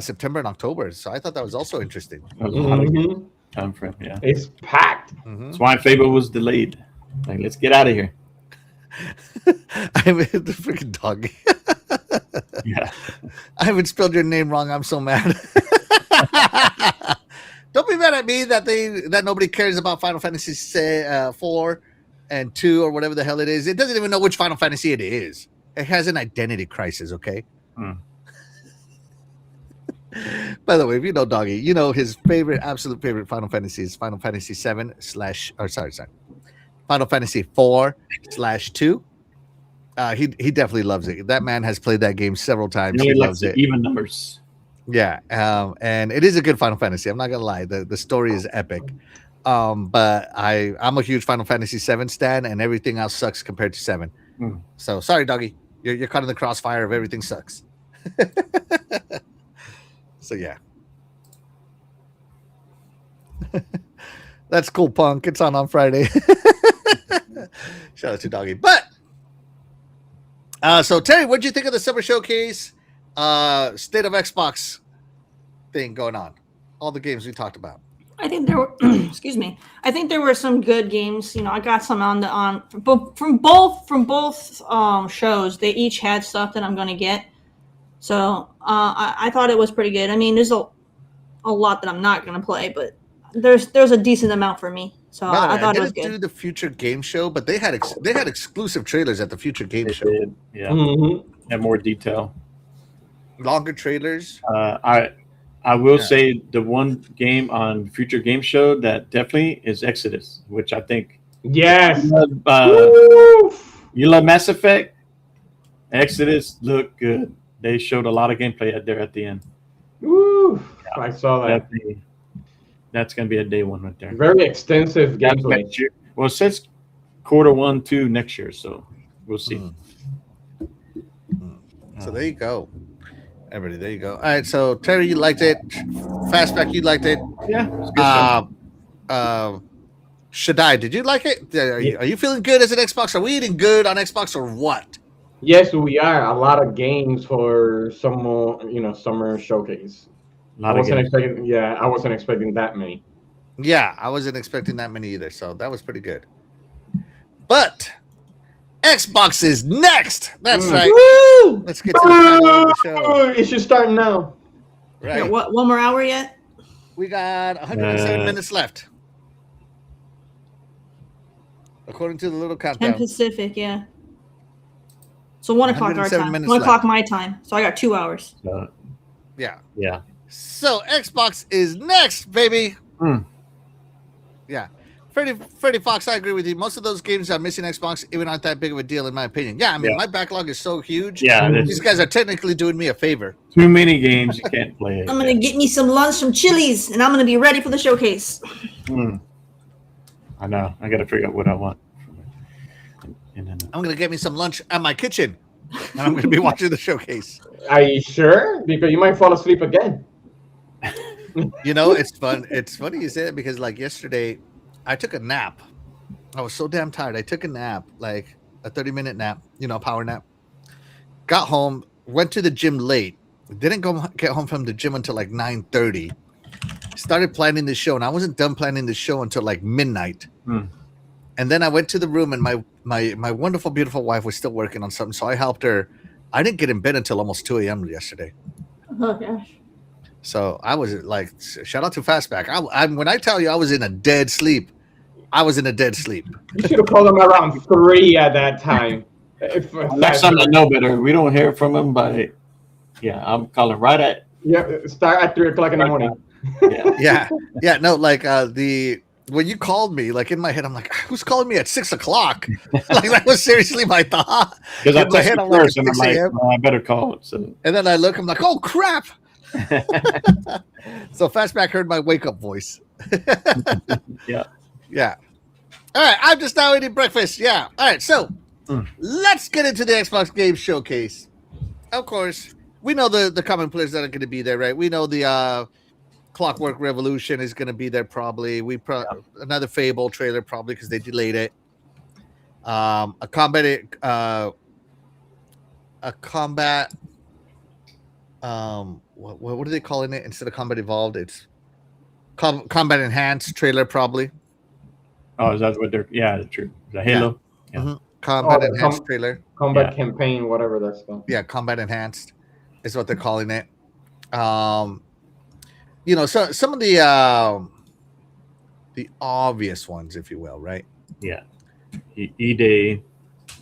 Speaker 1: September and October. So I thought that was also interesting.
Speaker 4: That was a lot of time frame, yeah.
Speaker 3: It's packed.
Speaker 4: That's why Fable was delayed. Like, let's get out of here.
Speaker 1: I mean, the freaking dog.
Speaker 4: Yeah.
Speaker 1: I haven't spelled your name wrong. I'm so mad. Don't be mad at me that nobody cares about Final Fantasy 4 and 2 or whatever the hell it is. It doesn't even know which Final Fantasy it is. It has an identity crisis, okay?
Speaker 4: Hmm.
Speaker 1: By the way, if you know Doggy, you know his absolute favorite Final Fantasy is Final Fantasy 7 slash, or sorry, Final Fantasy 4/2. He definitely loves it. That man has played that game several times. He loves it.
Speaker 4: Even numbers.
Speaker 1: Yeah, and it is a good Final Fantasy. I'm not gonna lie. The story is epic. But I'm a huge Final Fantasy 7 stan, and everything else sucks compared to 7.
Speaker 4: Mm.
Speaker 1: So sorry, Doggy. You're caught in the crossfire of everything sucks. So yeah. That's cool, Punk. It's on Friday. Shout out to Doggy. But so Terry, what did you think of the summer showcase? State of Xbox thing going on. All the games we talked about.
Speaker 2: I think there were, excuse me. I think there were some good games. You know, I got some from both shows. They each had stuff that I'm going to get. So I thought it was pretty good. I mean, there's a lot that I'm not going to play, but there's a decent amount for me. So I thought it was good.
Speaker 1: I didn't do the Future Game Show, but they had exclusive trailers at the Future Game Show.
Speaker 4: Did. Yeah,
Speaker 3: Mm-hmm.
Speaker 4: have more detail.
Speaker 1: Longer trailers.
Speaker 4: I will say the one game on Future Game Show that definitely is Exodus, which I think
Speaker 3: Yes.
Speaker 4: you love Mass Effect. Exodus looked good. They showed a lot of gameplay there at the end.
Speaker 3: Woo. I saw that.
Speaker 4: That's going to be a day one right there.
Speaker 3: Very extensive gameplay.
Speaker 4: Next year. Well, it says Q1, 2 next year, so we'll see.
Speaker 1: So there you go. Everybody, there you go. All right, so Terry, you liked it. Fastback, you liked it.
Speaker 4: Yeah. It's good
Speaker 1: Shaddai, did you like it? Are you feeling good as an Xbox? Are we eating good on Xbox or what?
Speaker 3: Yes, we are. A lot of games for summer showcase. I wasn't expecting that many.
Speaker 1: Yeah, I wasn't expecting that many either, so that was pretty good. But Xbox is next. That's right.
Speaker 3: Woo!
Speaker 1: Let's get to the title of the show.
Speaker 3: It should start now.
Speaker 1: Right.
Speaker 2: Yeah, what, one more hour yet?
Speaker 1: We got 107 minutes left. According to the little
Speaker 2: 10
Speaker 1: countdown.
Speaker 2: Pacific, yeah. So 1 o'clock our
Speaker 1: 107
Speaker 2: time.
Speaker 1: minutes
Speaker 2: 1 o'clock
Speaker 1: left.
Speaker 2: my time. So I got 2 hours.
Speaker 1: Yeah.
Speaker 4: Yeah.
Speaker 1: So Xbox is next, baby.
Speaker 4: Mm.
Speaker 1: Yeah. Freddie Fox, I agree with you. Most of those games that are missing Xbox even aren't that big of a deal, in my opinion. Yeah, I mean, my backlog is so huge.
Speaker 4: Yeah.
Speaker 1: These guys are technically doing me a favor.
Speaker 4: Too many games you can't play it.
Speaker 2: I'm going to get me some lunch from Chili's, and I'm going to be ready for the showcase.
Speaker 4: I know. I got to figure out what I want. And then,
Speaker 1: I'm going to get me some lunch at my kitchen, and I'm going to be watching the showcase.
Speaker 3: Are you sure? Because you might fall asleep again.
Speaker 1: You know, it's fun. It's funny you say that because, like, yesterday, I took a nap. I was so damn tired. I took a nap, like a 30-minute nap, power nap. Got home, went to the gym late. Didn't get home from the gym until like 9:30. Started planning the show, and I wasn't done planning the show until like midnight. And then I went to the room, and my wonderful, beautiful wife was still working on something, so I helped her. I didn't get in bed until almost 2 a.m. yesterday.
Speaker 2: Oh, gosh.
Speaker 1: So I was like, shout out to Fastback. When I tell you I was in a dead sleep, I was in a dead sleep.
Speaker 3: You should have called him around 3 at that time.
Speaker 4: next time I know better. We don't hear from him, but I'm calling right at.
Speaker 3: Yeah, start at 3 o'clock in the morning.
Speaker 1: Yeah. No, like when you called me, like in my head, I'm like, who's calling me at 6 o'clock? Like that was seriously my thought.
Speaker 4: Because I
Speaker 1: In my head,
Speaker 4: texted
Speaker 1: I'm like,
Speaker 4: first, and I'm
Speaker 1: 6
Speaker 4: like,
Speaker 1: a.m.
Speaker 4: I better call it. So.
Speaker 1: And then I look, I'm like, oh crap. So Fastback heard my wake up voice.
Speaker 4: Yeah.
Speaker 1: All right, I'm just now eating breakfast. Yeah. All right, so let's get into the Xbox Game Showcase. Of course, we know the common players that are going to be there, right? We know the Clockwork Revolution is going to be there probably. Another Fable trailer probably because they delayed it. A combat. What are they calling it instead of Combat Evolved? It's Combat Enhanced trailer probably.
Speaker 4: Oh, is that what they're? Yeah, that's true. The Halo.
Speaker 1: Yeah. Combat Enhanced trailer.
Speaker 3: Combat campaign, whatever that stuff.
Speaker 1: Yeah, Combat Enhanced is what they're calling it. So some of the obvious ones, if you will, right?
Speaker 4: Yeah. E-Day,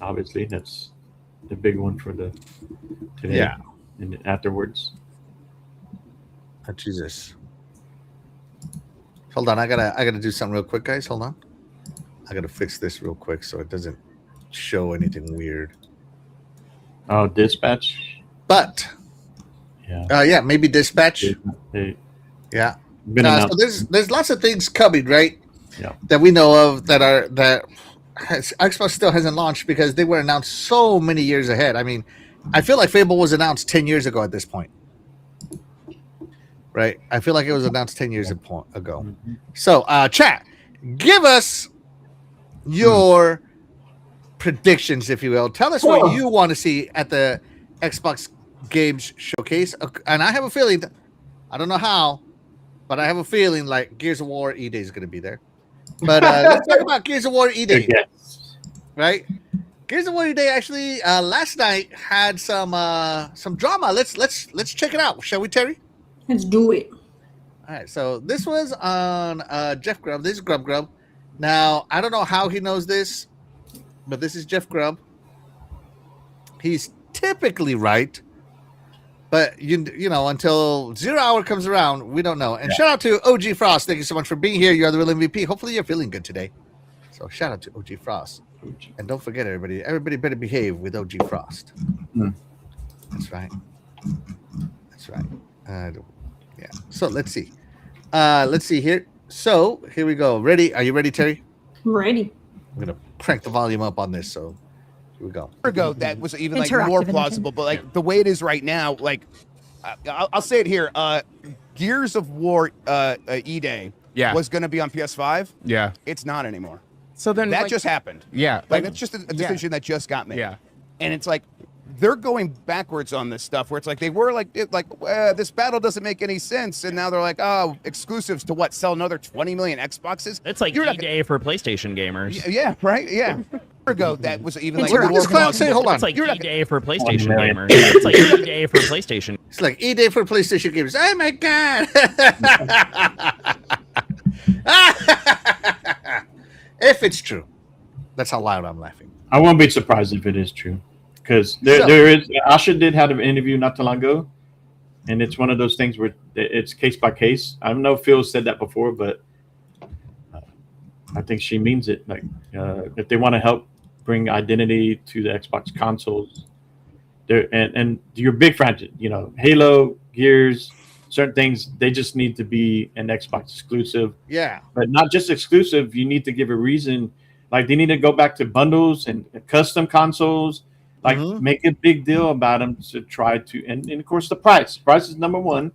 Speaker 4: obviously, that's the big one for the today.
Speaker 1: Yeah.
Speaker 4: And afterwards.
Speaker 1: Oh, Jesus. Hold on, I gotta do something real quick, guys. Hold on. I gotta fix this real quick so it doesn't show anything weird.
Speaker 4: Oh, Dispatch.
Speaker 1: But
Speaker 4: Yeah.
Speaker 1: Maybe Dispatch. Yeah. So there's lots of things coming, right?
Speaker 4: Yeah.
Speaker 1: That we know of that Xbox still hasn't launched because they were announced so many years ahead. I mean, I feel like Fable was announced 10 years ago at this point. Right? I feel like it was announced 10 years ago.
Speaker 4: Mm-hmm.
Speaker 1: So, chat, give us your predictions, if you will. Tell us what you want to see at the Xbox Games Showcase. And I have a feeling, I don't know how, but I have a feeling like Gears of War E-Day is going to be there. But let's talk about Gears of War E-Day.
Speaker 4: Yes.
Speaker 1: Right? Gears of War E-Day actually last night had some drama. Let's check it out. Shall we, Terry?
Speaker 2: Let's do it.
Speaker 1: All right, so this was on Jeff Grubb. This is Grubb. Now, I don't know how he knows this, but this is Jeff Grubb. He's typically right, but you know, until 0 hour comes around, we don't know. And shout out to OG Frost. Thank you so much for being here. You're the real MVP. Hopefully you're feeling good today. So shout out to OG Frost. And don't forget, everybody better behave with OG Frost. That's right. Yeah. So let's see. Let's see here. So here we go. Ready? Are you ready, Terry?
Speaker 2: Ready.
Speaker 1: I'm gonna crank the volume up on this. So here we go.
Speaker 6: Ago, that was even like more plausible, but like the way it is right now, like I'll say it here. Gears of War E-Day was going to be on PS5.
Speaker 7: Yeah.
Speaker 6: It's not anymore.
Speaker 7: So then
Speaker 6: That just happened.
Speaker 7: Yeah.
Speaker 6: Like that's just a decision that just got made.
Speaker 7: Yeah.
Speaker 6: And it's like they're going backwards on this stuff where it's like they were like this battle doesn't make any sense, and now they're like, oh, exclusives to what, sell another 20 million Xboxes?
Speaker 8: It's like E-Day for PlayStation gamers.
Speaker 6: Yeah, right. Yeah. Ago, that was even like
Speaker 1: What did
Speaker 6: more
Speaker 1: this clown say? Hold on.
Speaker 8: It's like E-Day for PlayStation gamers. It's like E-Day for PlayStation.
Speaker 1: It's like E-Day for PlayStation gamers. Oh my god! If it's true, that's how loud I'm laughing.
Speaker 4: I won't be surprised if it is true, because there is. Asha did have an interview not too long ago, and it's one of those things where it's case by case. I don't know if Phil said that before, but I think she means it. Like if they want to help bring identity to the Xbox consoles, and your big franchise, Halo, Gears, certain things, they just need to be an Xbox exclusive.
Speaker 1: Yeah.
Speaker 4: But not just exclusive, you need to give a reason. Like they need to go back to bundles and custom consoles, like make a big deal about them to try to, and of course the price. Price is number one.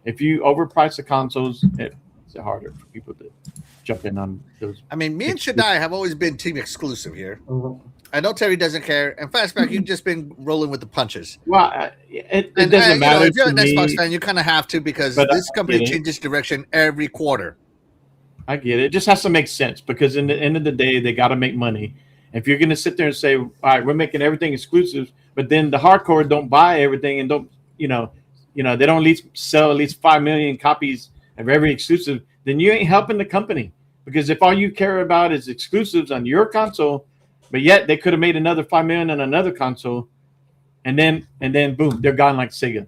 Speaker 4: If you overprice the consoles, it's harder for people to jump in on those.
Speaker 1: I mean, me and Shaddai have always been team exclusive here. I know Terry doesn't care, and Fastback, you've just been rolling with the punches.
Speaker 4: Well, it doesn't matter.
Speaker 1: If you're an
Speaker 4: me,
Speaker 1: Xbox fan, you kind of have to, because this company changes direction every quarter.
Speaker 4: I get it. It just has to make sense, because in the end of the day, they got to make money. If you're going to sit there and say, all right, we're making everything exclusive, but then the hardcore don't buy everything and don't, they don't at least sell at least 5 million copies of every exclusive, then you ain't helping the company. Because if all you care about is exclusives on your console, but yet they could have made another 5 million on another console, and then boom, they're gone like Sega.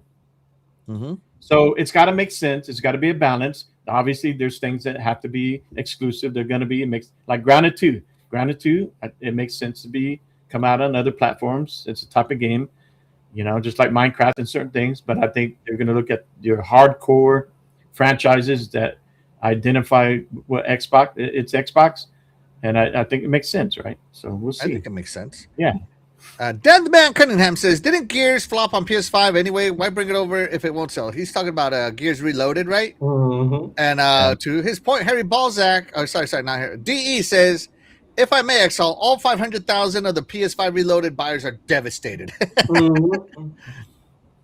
Speaker 4: So it's got to make sense. It's got to be a balance. Obviously, there's things that have to be exclusive. They're going to be like Grounded 2. Grounded 2, it makes sense to come out on other platforms. It's a type of game, just like Minecraft and certain things. But I think they're going to look at your hardcore franchises that identify what Xbox. It's Xbox, and I think it makes sense, right? So we'll see.
Speaker 1: I think it makes sense.
Speaker 4: Yeah.
Speaker 1: Dan the Man Cunningham says, didn't Gears flop on PS5 anyway? Why bring it over if it won't sell? He's talking about Gears Reloaded, right? And to his point, Harry Balzac, sorry, not Harry. DE says, if I may, Exalt, all 500,000 of the PS5 Reloaded buyers are devastated.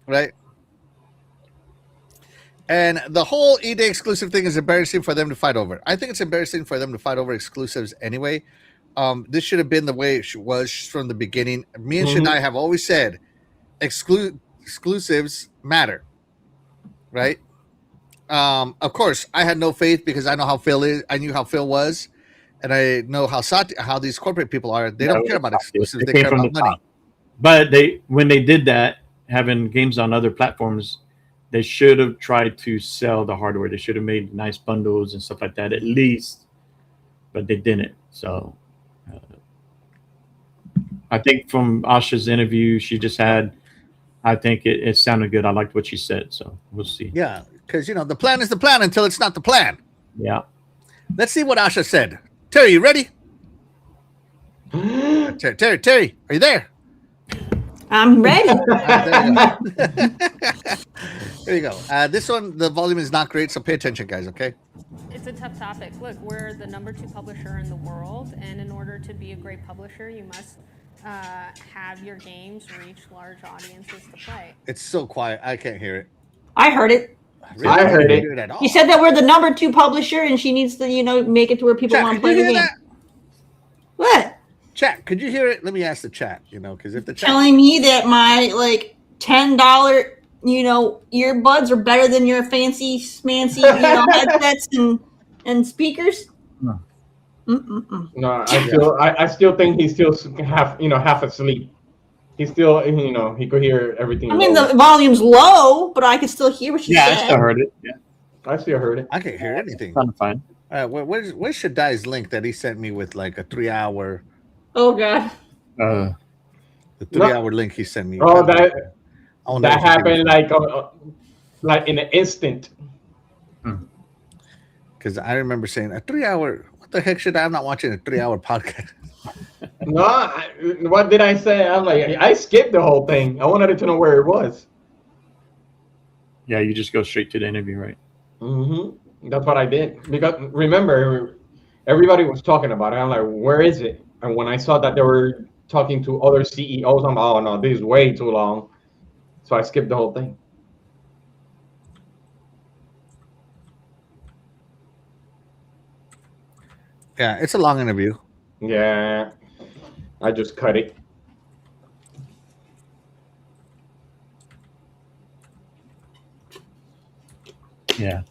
Speaker 1: Right? And the whole E-Day exclusive thing is embarrassing for them to fight over. I think it's embarrassing for them to fight over exclusives anyway. This should have been the way it was from the beginning. Me and
Speaker 3: Mhm.
Speaker 1: Shadai have always said exclusives matter, right? Of course, I had no faith because I know how Phil is. I knew how Phil was, and I know how these corporate people are. They don't care about exclusives. They
Speaker 4: came
Speaker 1: care
Speaker 4: from
Speaker 1: about
Speaker 4: the
Speaker 1: money.
Speaker 4: top. But when they did that, having games on other platforms, they should have tried to sell the hardware. They should have made nice bundles and stuff like that at least, but they didn't. So I think from Asha's interview she just had, I think it sounded good. I liked what she said. So we'll see.
Speaker 1: Yeah, because the plan is the plan until it's not the plan.
Speaker 4: Yeah.
Speaker 1: Let's see what Asha said. Terry, you ready? Terry, are you there?
Speaker 2: I'm ready.
Speaker 1: There you go. This one, the volume is not great, so pay attention, guys. Okay.
Speaker 7: It's a tough topic. Look, we're the #2 publisher in the world, and in order to be a great publisher, you must have your games reach large audiences to play.
Speaker 1: It's so quiet. I can't hear it.
Speaker 2: I heard it.
Speaker 1: Really?
Speaker 3: I heard
Speaker 1: can't
Speaker 3: it.
Speaker 1: hear at all.
Speaker 2: He said that we're the #2 publisher, and she needs to, make it to where people
Speaker 1: Chat,
Speaker 2: want to
Speaker 1: could you
Speaker 2: play the
Speaker 1: hear
Speaker 2: game.
Speaker 1: that?
Speaker 2: What?
Speaker 1: Chat, could you hear it? Let me ask the chat. Because if the chat,
Speaker 2: Telling me that my $10, earbuds are better than your fancy schmancy, headsets and speakers.
Speaker 4: No.
Speaker 3: No, I still think he's still half asleep. He's still, he could hear everything.
Speaker 2: I mean,
Speaker 3: low.
Speaker 2: the volume's low, but I can still hear what she
Speaker 4: Yeah,
Speaker 2: said.
Speaker 4: I still heard it. Yeah.
Speaker 3: I still heard it.
Speaker 1: I can't hear anything.
Speaker 4: Sounded fine.
Speaker 1: Where's Shadai's link that he sent me with a 3-hour,
Speaker 2: Oh God.
Speaker 1: the 3-hour link he sent me?
Speaker 3: Oh, that
Speaker 1: I wonder
Speaker 3: that
Speaker 1: if you
Speaker 3: happened
Speaker 1: think-
Speaker 3: like in an instant.
Speaker 1: Because I remember saying a 3-hour. What the heck should I'm not watching a 3-hour podcast?
Speaker 3: No, what did I say? I'm like, I skipped the whole thing. I wanted to know where it was.
Speaker 4: Yeah, you just go straight to the interview, right?
Speaker 3: Mm-hmm. That's what I did. Because remember, everybody was talking about it. I'm like, where is it? And when I saw that they were talking to other CEOs, I'm like, oh no, this is way too long. So I skipped the whole thing.
Speaker 1: Yeah, it's a long interview.
Speaker 3: Yeah, I just cut it.
Speaker 4: Yeah.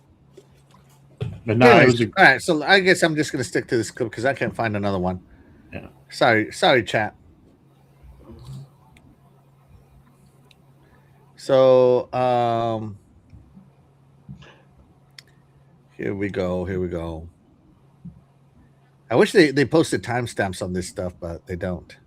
Speaker 4: But no, it was
Speaker 1: all right, so I guess I'm just gonna stick to this clip because I can't find another one.
Speaker 4: Yeah.
Speaker 1: Sorry, chat. So here we go. I wish they posted timestamps on this stuff, but they don't.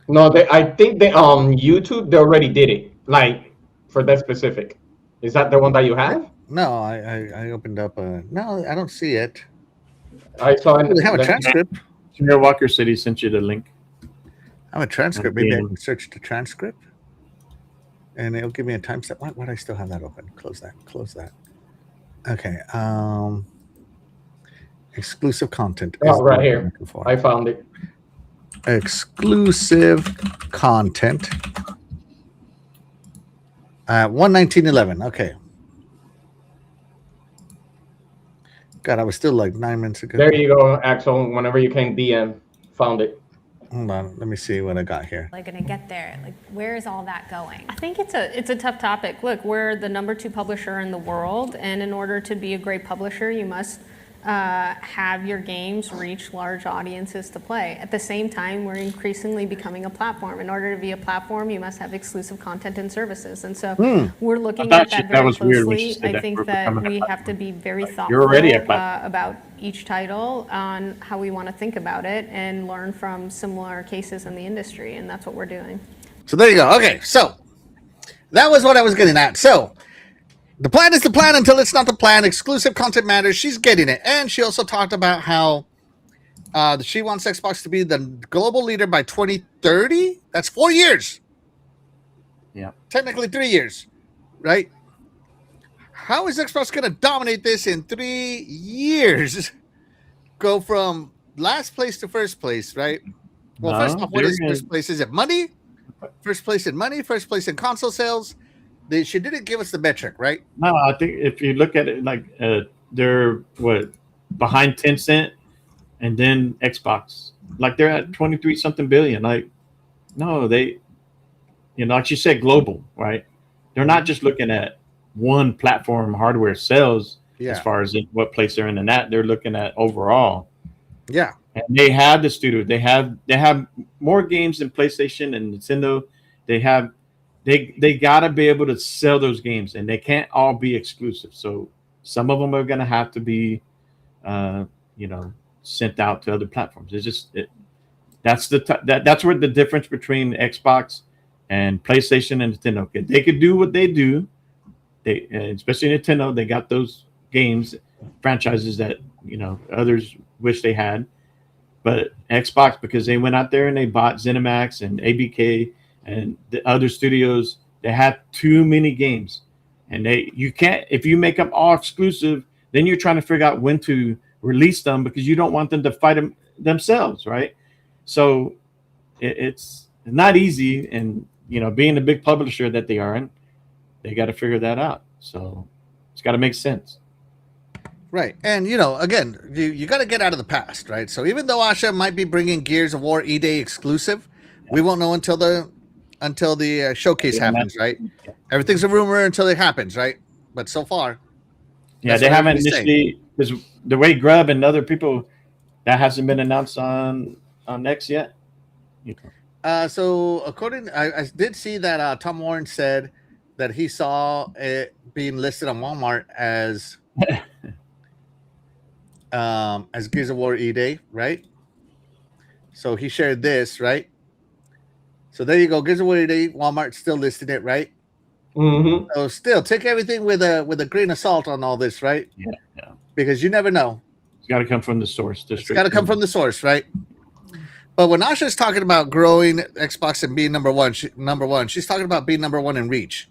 Speaker 3: No, I think they YouTube they already did it. Like for that specific. Is that the one that you have?
Speaker 1: No, I opened up no, I don't see it.
Speaker 3: I saw it.
Speaker 1: They have a transcript.
Speaker 4: Samir Walker said he sent you the link.
Speaker 1: I have a transcript. Maybe I
Speaker 4: Okay.
Speaker 1: can search the transcript. And it'll give me a timestamp. Why do I still have that open? Close that. Okay. Exclusive content.
Speaker 3: Oh,
Speaker 1: is
Speaker 3: right
Speaker 1: what I'm
Speaker 3: here.
Speaker 1: looking for.
Speaker 3: I found it.
Speaker 1: Exclusive content. 119.11. Okay. God, I was still like 9 minutes ago.
Speaker 3: There you go, Axel. Whenever you can DM, found it.
Speaker 1: Hold on. Let me see what I got here.
Speaker 9: Like gonna get there? Like, where is all that going?
Speaker 7: I think it's a tough topic. Look, we're the #2 publisher in the world, and in order to be a great publisher, you must have your games reach large audiences to play. At the same time, we're increasingly becoming a platform. In order to be a platform, you must have exclusive content and services. And so we're looking
Speaker 4: I
Speaker 7: at
Speaker 4: thought
Speaker 7: that
Speaker 4: that
Speaker 7: very
Speaker 4: was weird when she
Speaker 7: closely.
Speaker 4: said
Speaker 7: I
Speaker 4: that
Speaker 7: think
Speaker 4: we're
Speaker 7: that
Speaker 4: becoming a
Speaker 7: we have to
Speaker 4: platform.
Speaker 7: be very thoughtful
Speaker 4: You're already a platform.
Speaker 7: about each title, on how we want to think about it, and learn from similar cases in the industry. And that's what we're doing.
Speaker 1: So there you go. Okay, so that was what I was getting at. So the plan is the plan until it's not the plan. Exclusive content matters. She's getting it. And she also talked about how she wants Xbox to be the global leader by 2030. That's 4 years.
Speaker 4: Yeah.
Speaker 1: Technically 3 years, right? How is Xbox going to dominate this in 3 years? Go from last place to first place, right? Well,
Speaker 4: No,
Speaker 1: first off, what
Speaker 4: they're
Speaker 1: is first place? Is it money? First place in money? First place in console sales? She didn't give us the metric, right?
Speaker 4: No, I think if you look at it, like they're behind Tencent and then Xbox. Like they're at 23 something billion. Like, no, they, like you said, global, right? They're not just looking at one platform hardware sales as far as what place they're in and that. They're looking at overall.
Speaker 1: Yeah.
Speaker 4: And they have the studio. They have more games than PlayStation and Nintendo. They gotta be able to sell those games, and they can't all be exclusive. So some of them are gonna have to be, sent out to other platforms. It's just that's where the difference between Xbox and PlayStation and Nintendo. Okay, they could do what they do. They especially Nintendo. They got those games franchises that others wish they had. But Xbox, because they went out there and they bought ZeniMax and ABK and the other studios, they had too many games, and you can't, if you make them all exclusive, then you're trying to figure out when to release them because you don't want them to fight them themselves, right? So it's not easy, and being the big publisher that they are, they got to figure that out. So it's got to make sense.
Speaker 1: Right. And, again, you got to get out of the past, right? So even though Asha might be bringing Gears of War E-Day exclusive, we won't know until the showcase happens, right? Everything's a rumor until it happens, right? But so far,
Speaker 4: they haven't initially, because the way Grubb and other people, that hasn't been announced on X yet.
Speaker 1: So according, I did see that Tom Warren said that he saw it being listed on Walmart as Gears of War E-Day, right? So he shared this, right? So there you go, Gears of War E-Day. Walmart still listed it, right?
Speaker 3: Mm-hmm.
Speaker 1: So still take everything with a grain of salt on all this, right?
Speaker 4: Yeah.
Speaker 1: Because you never know.
Speaker 4: It's got to come from the source.
Speaker 1: It's got to come from the source, right? But when Asha's talking about growing Xbox and being number one, she's talking about being number one in reach.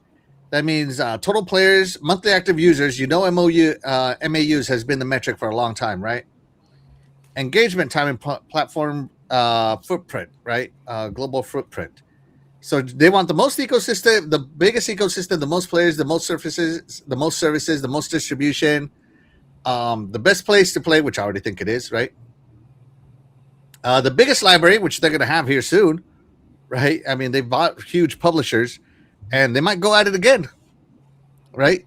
Speaker 1: That means total players, monthly active users. MAUs has been the metric for a long time, right? Engagement time and platform footprint, right? Global footprint. So they want the most ecosystem, the biggest ecosystem, the most players, the most services, the most distribution, the best place to play, which I already think it is, right? The biggest library, which they're going to have here soon, right? I mean, they bought huge publishers, and they might go at it again, right?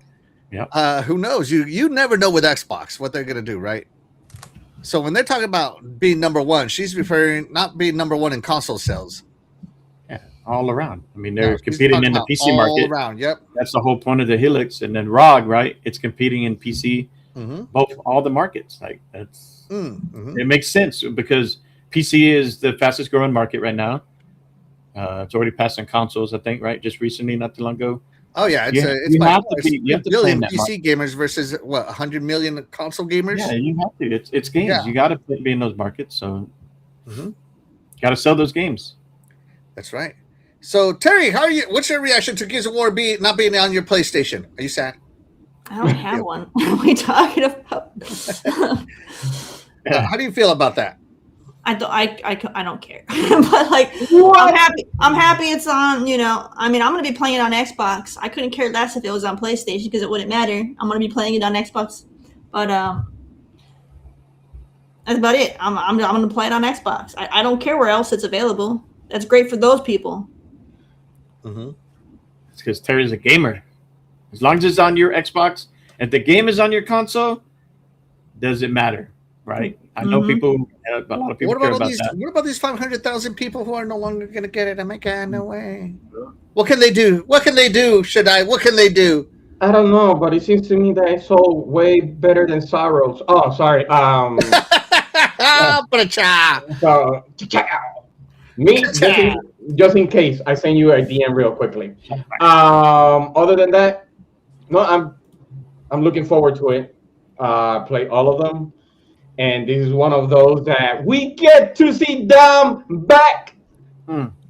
Speaker 4: Yeah.
Speaker 1: Who knows? You never know with Xbox what they're going to do, right? So when they're talking about being number one, she's referring not being number one in console sales.
Speaker 4: Yeah, all around. I mean, they're competing in the PC market.
Speaker 1: All around, yep.
Speaker 4: That's the whole point of the Helix, and then ROG, right? It's competing in PC, all the markets. Like that's it makes sense because PC is the fastest growing market right now. It's already passed on consoles, I think, right? Just recently, not too long ago.
Speaker 1: Oh yeah,
Speaker 4: you have to
Speaker 1: billion PC gamers versus 100 million console gamers.
Speaker 4: Yeah, you have to. It's games. Yeah. You got to be in those markets. So, got to sell those games.
Speaker 1: That's right. So Terry, how are you? What's your reaction to Gears of War not being on your PlayStation? Are you sad?
Speaker 2: I don't have one. What are we talking about?
Speaker 1: How do you feel about that?
Speaker 2: I don't care. But like, what? I'm happy it's on, I mean, I'm going to be playing it on Xbox. I couldn't care less if it was on PlayStation because it wouldn't matter. I'm going to be playing it on Xbox. But that's about it. I'm going to play it on Xbox. I don't care where else it's available. That's great for those people.
Speaker 4: It's because Terry's a gamer. As long as it's on your Xbox, if the game is on your console, doesn't matter, right? I know people, a lot of people care about that.
Speaker 1: What about these 500,000 people who are no longer going to get it? I'm like, no way. What can they do? What can they do? What can they do?
Speaker 3: I don't know, but it seems to me that it's all way better than Sorrows. Oh, sorry. Me, just in case, I send you a DM real quickly. Other than that, no, I'm looking forward to it. Play all of them. And this is one of those that we get to see Dom back.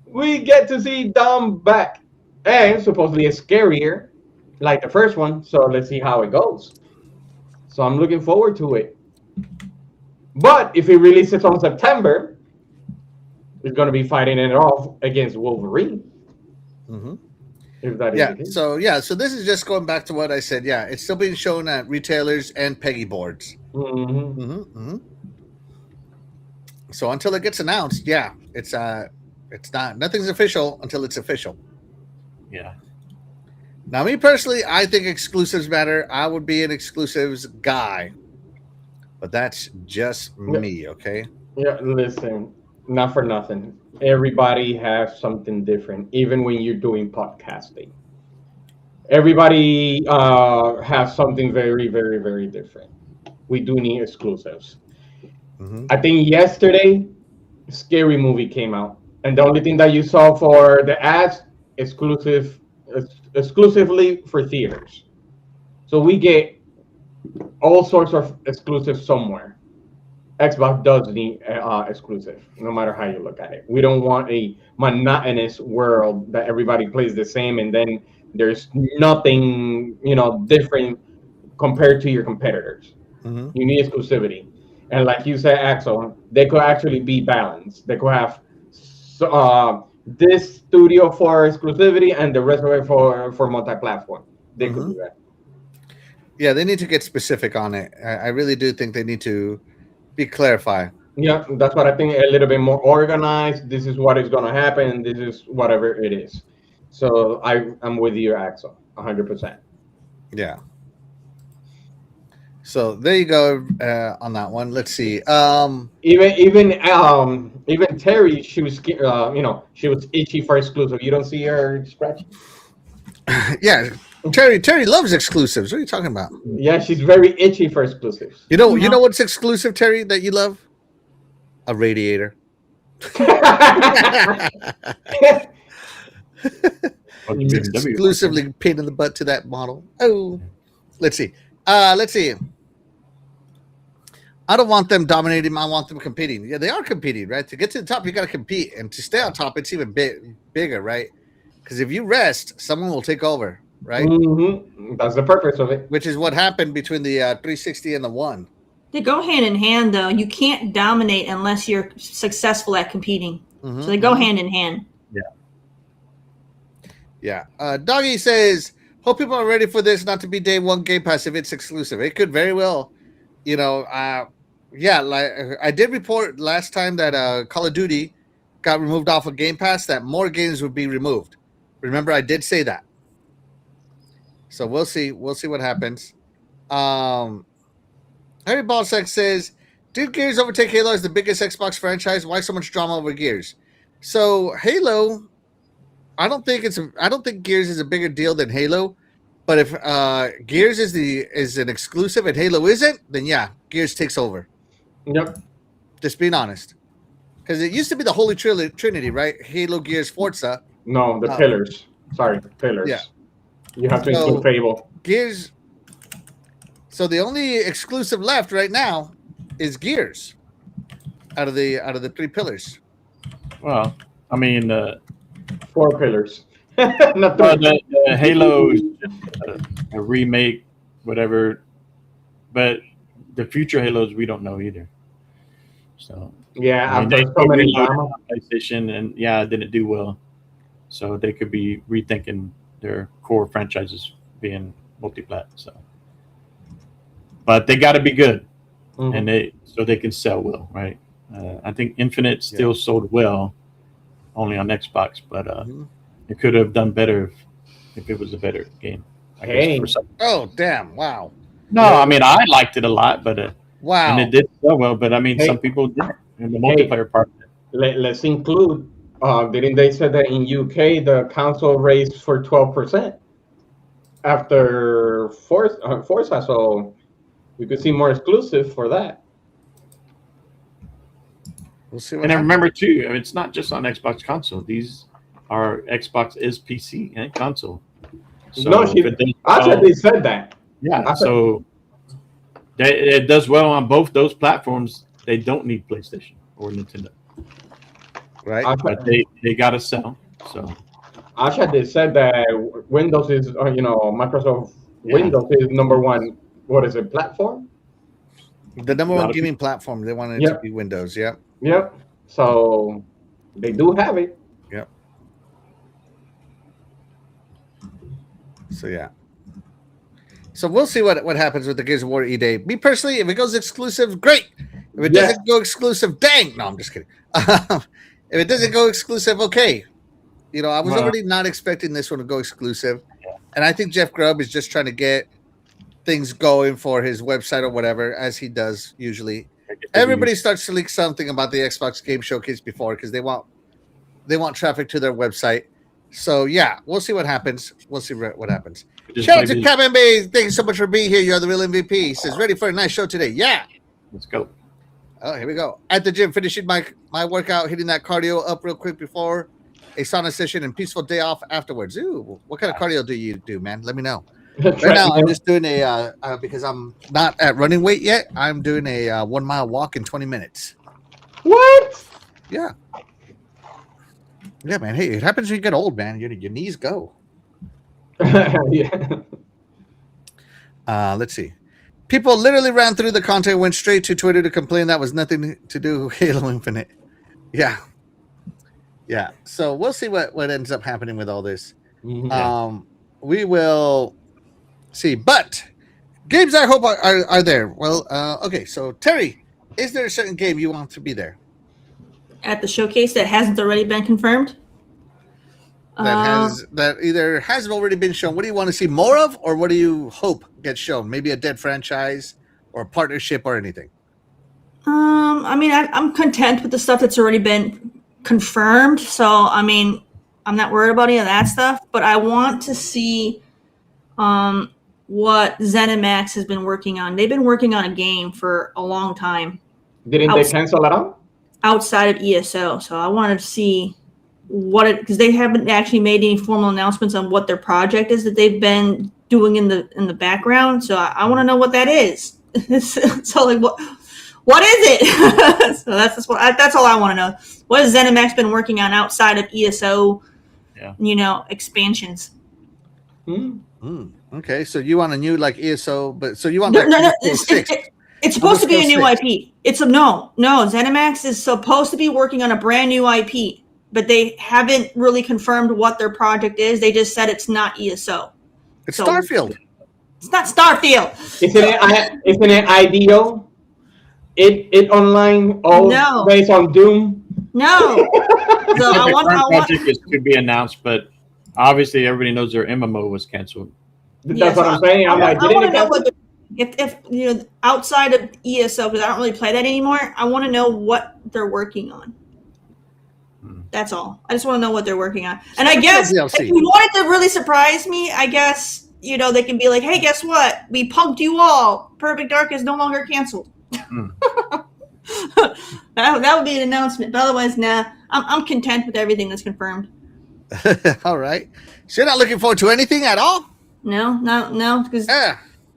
Speaker 3: We get to see Dom back. And supposedly it's scarier, like the first one. So let's see how it goes. So I'm looking forward to it. But if it releases on September, it's going to be fighting it off against Wolverine. If that is the case.
Speaker 1: So this is just going back to what I said. Yeah, it's still being shown at retailers and Peggy boards. So until it gets announced, yeah, it's not nothing's official until it's official.
Speaker 4: Yeah.
Speaker 1: Now, me personally, I think exclusives matter. I would be an exclusives guy, but that's just
Speaker 3: Yeah,
Speaker 1: me. Okay.
Speaker 3: yeah, listen, not for nothing. Everybody has something different, even when you're doing podcasting. Everybody has something very, very, very different. We do need exclusives.
Speaker 1: Mm-hmm.
Speaker 3: I think yesterday, Scary Movie came out, and the only thing that you saw for the ads, exclusive, exclusively for theaters. So we get all sorts of exclusives somewhere. Xbox does need exclusive, no matter how you look at it. We don't want a monotonous world that everybody plays the same, and then there's nothing, different compared to your competitors.
Speaker 1: Mm-hmm.
Speaker 3: You need exclusivity, and like you said, Axel, they could actually be balanced. They could have this studio for exclusivity and the rest of it for multi-platform. They could
Speaker 1: Mm-hmm.
Speaker 3: do that.
Speaker 1: Yeah, they need to get specific on it. I really do think they need to be clarified.
Speaker 3: Yeah, that's what I think. A little bit more organized. This is what is going to happen. This is whatever it is. So I'm with you, Axel, 100%.
Speaker 1: Yeah. So there you go on that one. Let's see.
Speaker 3: Even Terry, she was she was itchy for exclusive. You don't see her scratching.
Speaker 1: Yeah, Terry loves exclusives. What are you talking about?
Speaker 3: Yeah, she's very itchy for exclusives.
Speaker 1: You know what's exclusive, Terry, that you love? A radiator. Exclusively pain in the butt to that model. Oh, let's see. Let's see. I don't want them dominating. I want them competing. Yeah, they are competing, right? To get to the top, you got to compete, and to stay on top, it's even bigger, right? Because if you rest, someone will take over, right?
Speaker 3: Mm-hmm. That's the purpose of it.
Speaker 1: Which is what happened between the 360 and the One.
Speaker 2: They go hand in hand, though. You can't dominate unless you're successful at competing.
Speaker 1: Mm-hmm.
Speaker 2: So they go hand in hand.
Speaker 1: Yeah. Doggy says, hope people are ready for this not to be day one Game Pass if it's exclusive. It could very well, yeah, like I did report last time that Call of Duty got removed off of Game Pass, that more games would be removed. Remember, I did say that. So we'll see. We'll see what happens. Harry Ballsack says, did Gears overtake Halo as the biggest Xbox franchise? Why so much drama over Gears? So Halo, I don't think Gears is a bigger deal than Halo. But if Gears is an exclusive and Halo isn't, then yeah, Gears takes over.
Speaker 3: Yep.
Speaker 1: Just being honest. Because it used to be the Holy Trinity, right? Halo, Gears, Forza.
Speaker 3: No, the pillars. Sorry, pillars.
Speaker 1: Yeah.
Speaker 3: You have to include Fable.
Speaker 1: Gears. So the only exclusive left right now is Gears. Out of the three pillars.
Speaker 4: Well, I mean,
Speaker 3: 4 pillars. Not 3.
Speaker 4: the Halo is just a remake, whatever. But the future Halos, we don't know either. So
Speaker 3: yeah,
Speaker 4: I mean,
Speaker 3: after so many drama.
Speaker 4: PlayStation, and yeah, it didn't do well. So they could be rethinking their core franchises being multi-plat. So, but they got to be good, and they can sell well, right? I think Infinite still sold well, only on Xbox, but it could have done better if it was a better game. I guess for some.
Speaker 1: Oh damn! Wow.
Speaker 4: No, I mean I liked it a lot, but
Speaker 1: wow,
Speaker 4: and it did so well. But I mean, some people didn't in the multiplayer part.
Speaker 3: Let's include. Didn't they say that in UK the console raised for 12% after Forza? So we could see more exclusive for that.
Speaker 1: We'll see.
Speaker 4: And I remember too, I mean, it's not just on Xbox console. These are Xbox is PC and console. So
Speaker 3: no, they said that.
Speaker 4: Yeah, so it does well on both those platforms. They don't need PlayStation or Nintendo,
Speaker 1: right?
Speaker 4: But they gotta sell. So
Speaker 3: Asha, they said that Windows is, Microsoft Windows is number one. What is it? Platform?
Speaker 1: The number one gaming platform. They wanted it to be Windows. Yep.
Speaker 3: Yep. So they do have it.
Speaker 1: Yep. So yeah. So we'll see what happens with the Gears of War E-Day. Me personally, if it goes exclusive, great. If it doesn't go exclusive, dang! No, I'm just kidding. If it doesn't go exclusive, okay. You know, I was already not expecting this one to go exclusive, and I think Jeff Grubb is just trying to get things going for his website or whatever, as he does usually. Everybody starts to leak something about the Xbox Game Showcase before because they want traffic to their website. So yeah, we'll see what happens. We'll see what happens. Shout out to Kevin Bay. Thank you so much for being here. You're the real MVP. He says, ready for a nice show today. Yeah.
Speaker 4: Let's go.
Speaker 1: Oh, here we go. At the gym, finishing my workout, hitting that cardio up real quick before a sauna session and peaceful day off afterwards. Ooh, what kind of cardio do you do, man? Let me know. Right now, I'm just doing because I'm not at running weight yet. I'm doing a 1 mile walk in 20 minutes.
Speaker 3: What?
Speaker 1: Yeah. Yeah, man. Hey, it happens when you get old, man. Your knees go.
Speaker 3: Yeah.
Speaker 1: Let's see. People literally ran through the content, went straight to Twitter to complain that was nothing to do with Halo Infinite. Yeah. Yeah. So we'll see what ends up happening with all this.
Speaker 3: Yeah.
Speaker 1: We will see. But games I hope are there. Well, okay. So, Terry, is there a certain game you want to be there?
Speaker 2: At the showcase that hasn't already been confirmed?
Speaker 1: That either hasn't already been shown. What do you want to see more of, or what do you hope gets shown? Maybe a dead franchise or a partnership or anything.
Speaker 2: I mean, I'm content with the stuff that's already been confirmed. So, I mean, I'm not worried about any of that stuff. But I want to see what ZeniMax has been working on. They've been working on a game for a long time.
Speaker 3: Didn't they cancel it out?
Speaker 2: Outside of ESO. So I wanted to see because they haven't actually made any formal announcements on what their project is that they've been doing in the background. So I want to know what that is. So like what is it? So that's all I want to know. What has ZeniMax been working on outside of ESO? Yeah. Expansions.
Speaker 1: Okay, so you want a new like ESO, but so you want
Speaker 2: it's supposed to be a new IP. No. ZeniMax is supposed to be working on a brand new IP, but they haven't really confirmed what their project is. They just said it's not ESO.
Speaker 1: It's Starfield.
Speaker 2: It's not Starfield.
Speaker 3: Isn't it IDO? It online based on Doom?
Speaker 2: No. So
Speaker 4: I want project is to be announced, but obviously everybody knows their MMO was canceled.
Speaker 3: That's what I'm saying. I'm like,
Speaker 2: I want to know what if outside of ESO, because I don't really play that anymore. I want to know what they're working on. That's all. I just want to know what they're working on. And I guess if you wanted to really surprise me, I guess they can be like, "Hey, guess what? We punked you all. Perfect Dark is no longer canceled." That would be an announcement. But otherwise, nah. I'm content with everything that's confirmed.
Speaker 1: All right. So you're not looking forward to anything at all?
Speaker 2: No. Because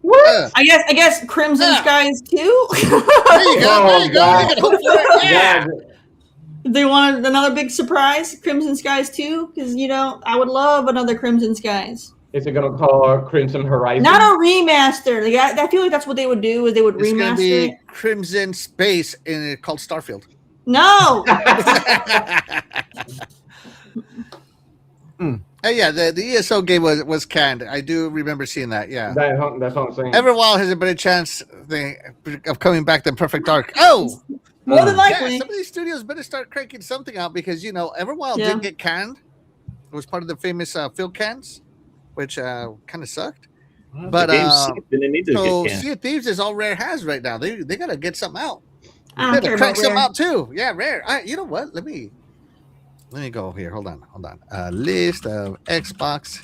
Speaker 3: what?
Speaker 2: I guess Crimson Skies too.
Speaker 1: There you go.
Speaker 3: Yeah.
Speaker 2: They wanted another big surprise, Crimson Skies 2, because I would love another Crimson Skies.
Speaker 3: Is it gonna call Crimson Horizon?
Speaker 2: Not a remaster. I feel like that's what they would do. Is they would remaster
Speaker 1: gonna be Crimson Space and called Starfield.
Speaker 2: No.
Speaker 1: Yeah, the ESO game was canned. I do remember seeing that. Yeah,
Speaker 3: that's what I'm saying.
Speaker 1: Every while has a better chance of coming back than Perfect Dark. Oh.
Speaker 2: More than likely.
Speaker 1: Yeah, some of these studios better start cranking something out because Everwild did get canned. It was part of the famous field cans, which kind of sucked.
Speaker 4: Well,
Speaker 1: but
Speaker 4: Sea
Speaker 1: of Thieves is all Rare has right now. They gotta get something out.
Speaker 2: I don't care
Speaker 1: crank
Speaker 2: about
Speaker 1: something
Speaker 2: Rare.
Speaker 1: out too. Yeah, Rare. You know what? Let me go here. Hold on. List of Xbox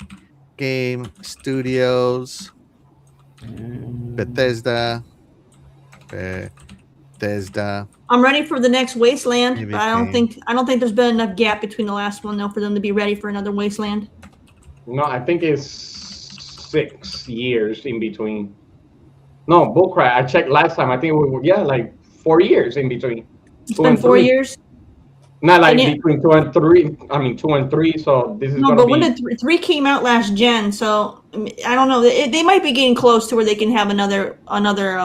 Speaker 1: game studios. Bethesda.
Speaker 2: I'm ready for the next Wasteland, but I don't think there's been enough gap between the last one though for them to be ready for another Wasteland.
Speaker 3: No, I think it's 6 years in between. No, bullcrap. I checked last time. I think like 4 years in between.
Speaker 2: It's been 4 years.
Speaker 3: Not like between 2 and 3. I mean 2 and 3. So this is
Speaker 2: no, but when did 3 came out last gen? So I don't know. They might be getting close to where they can have another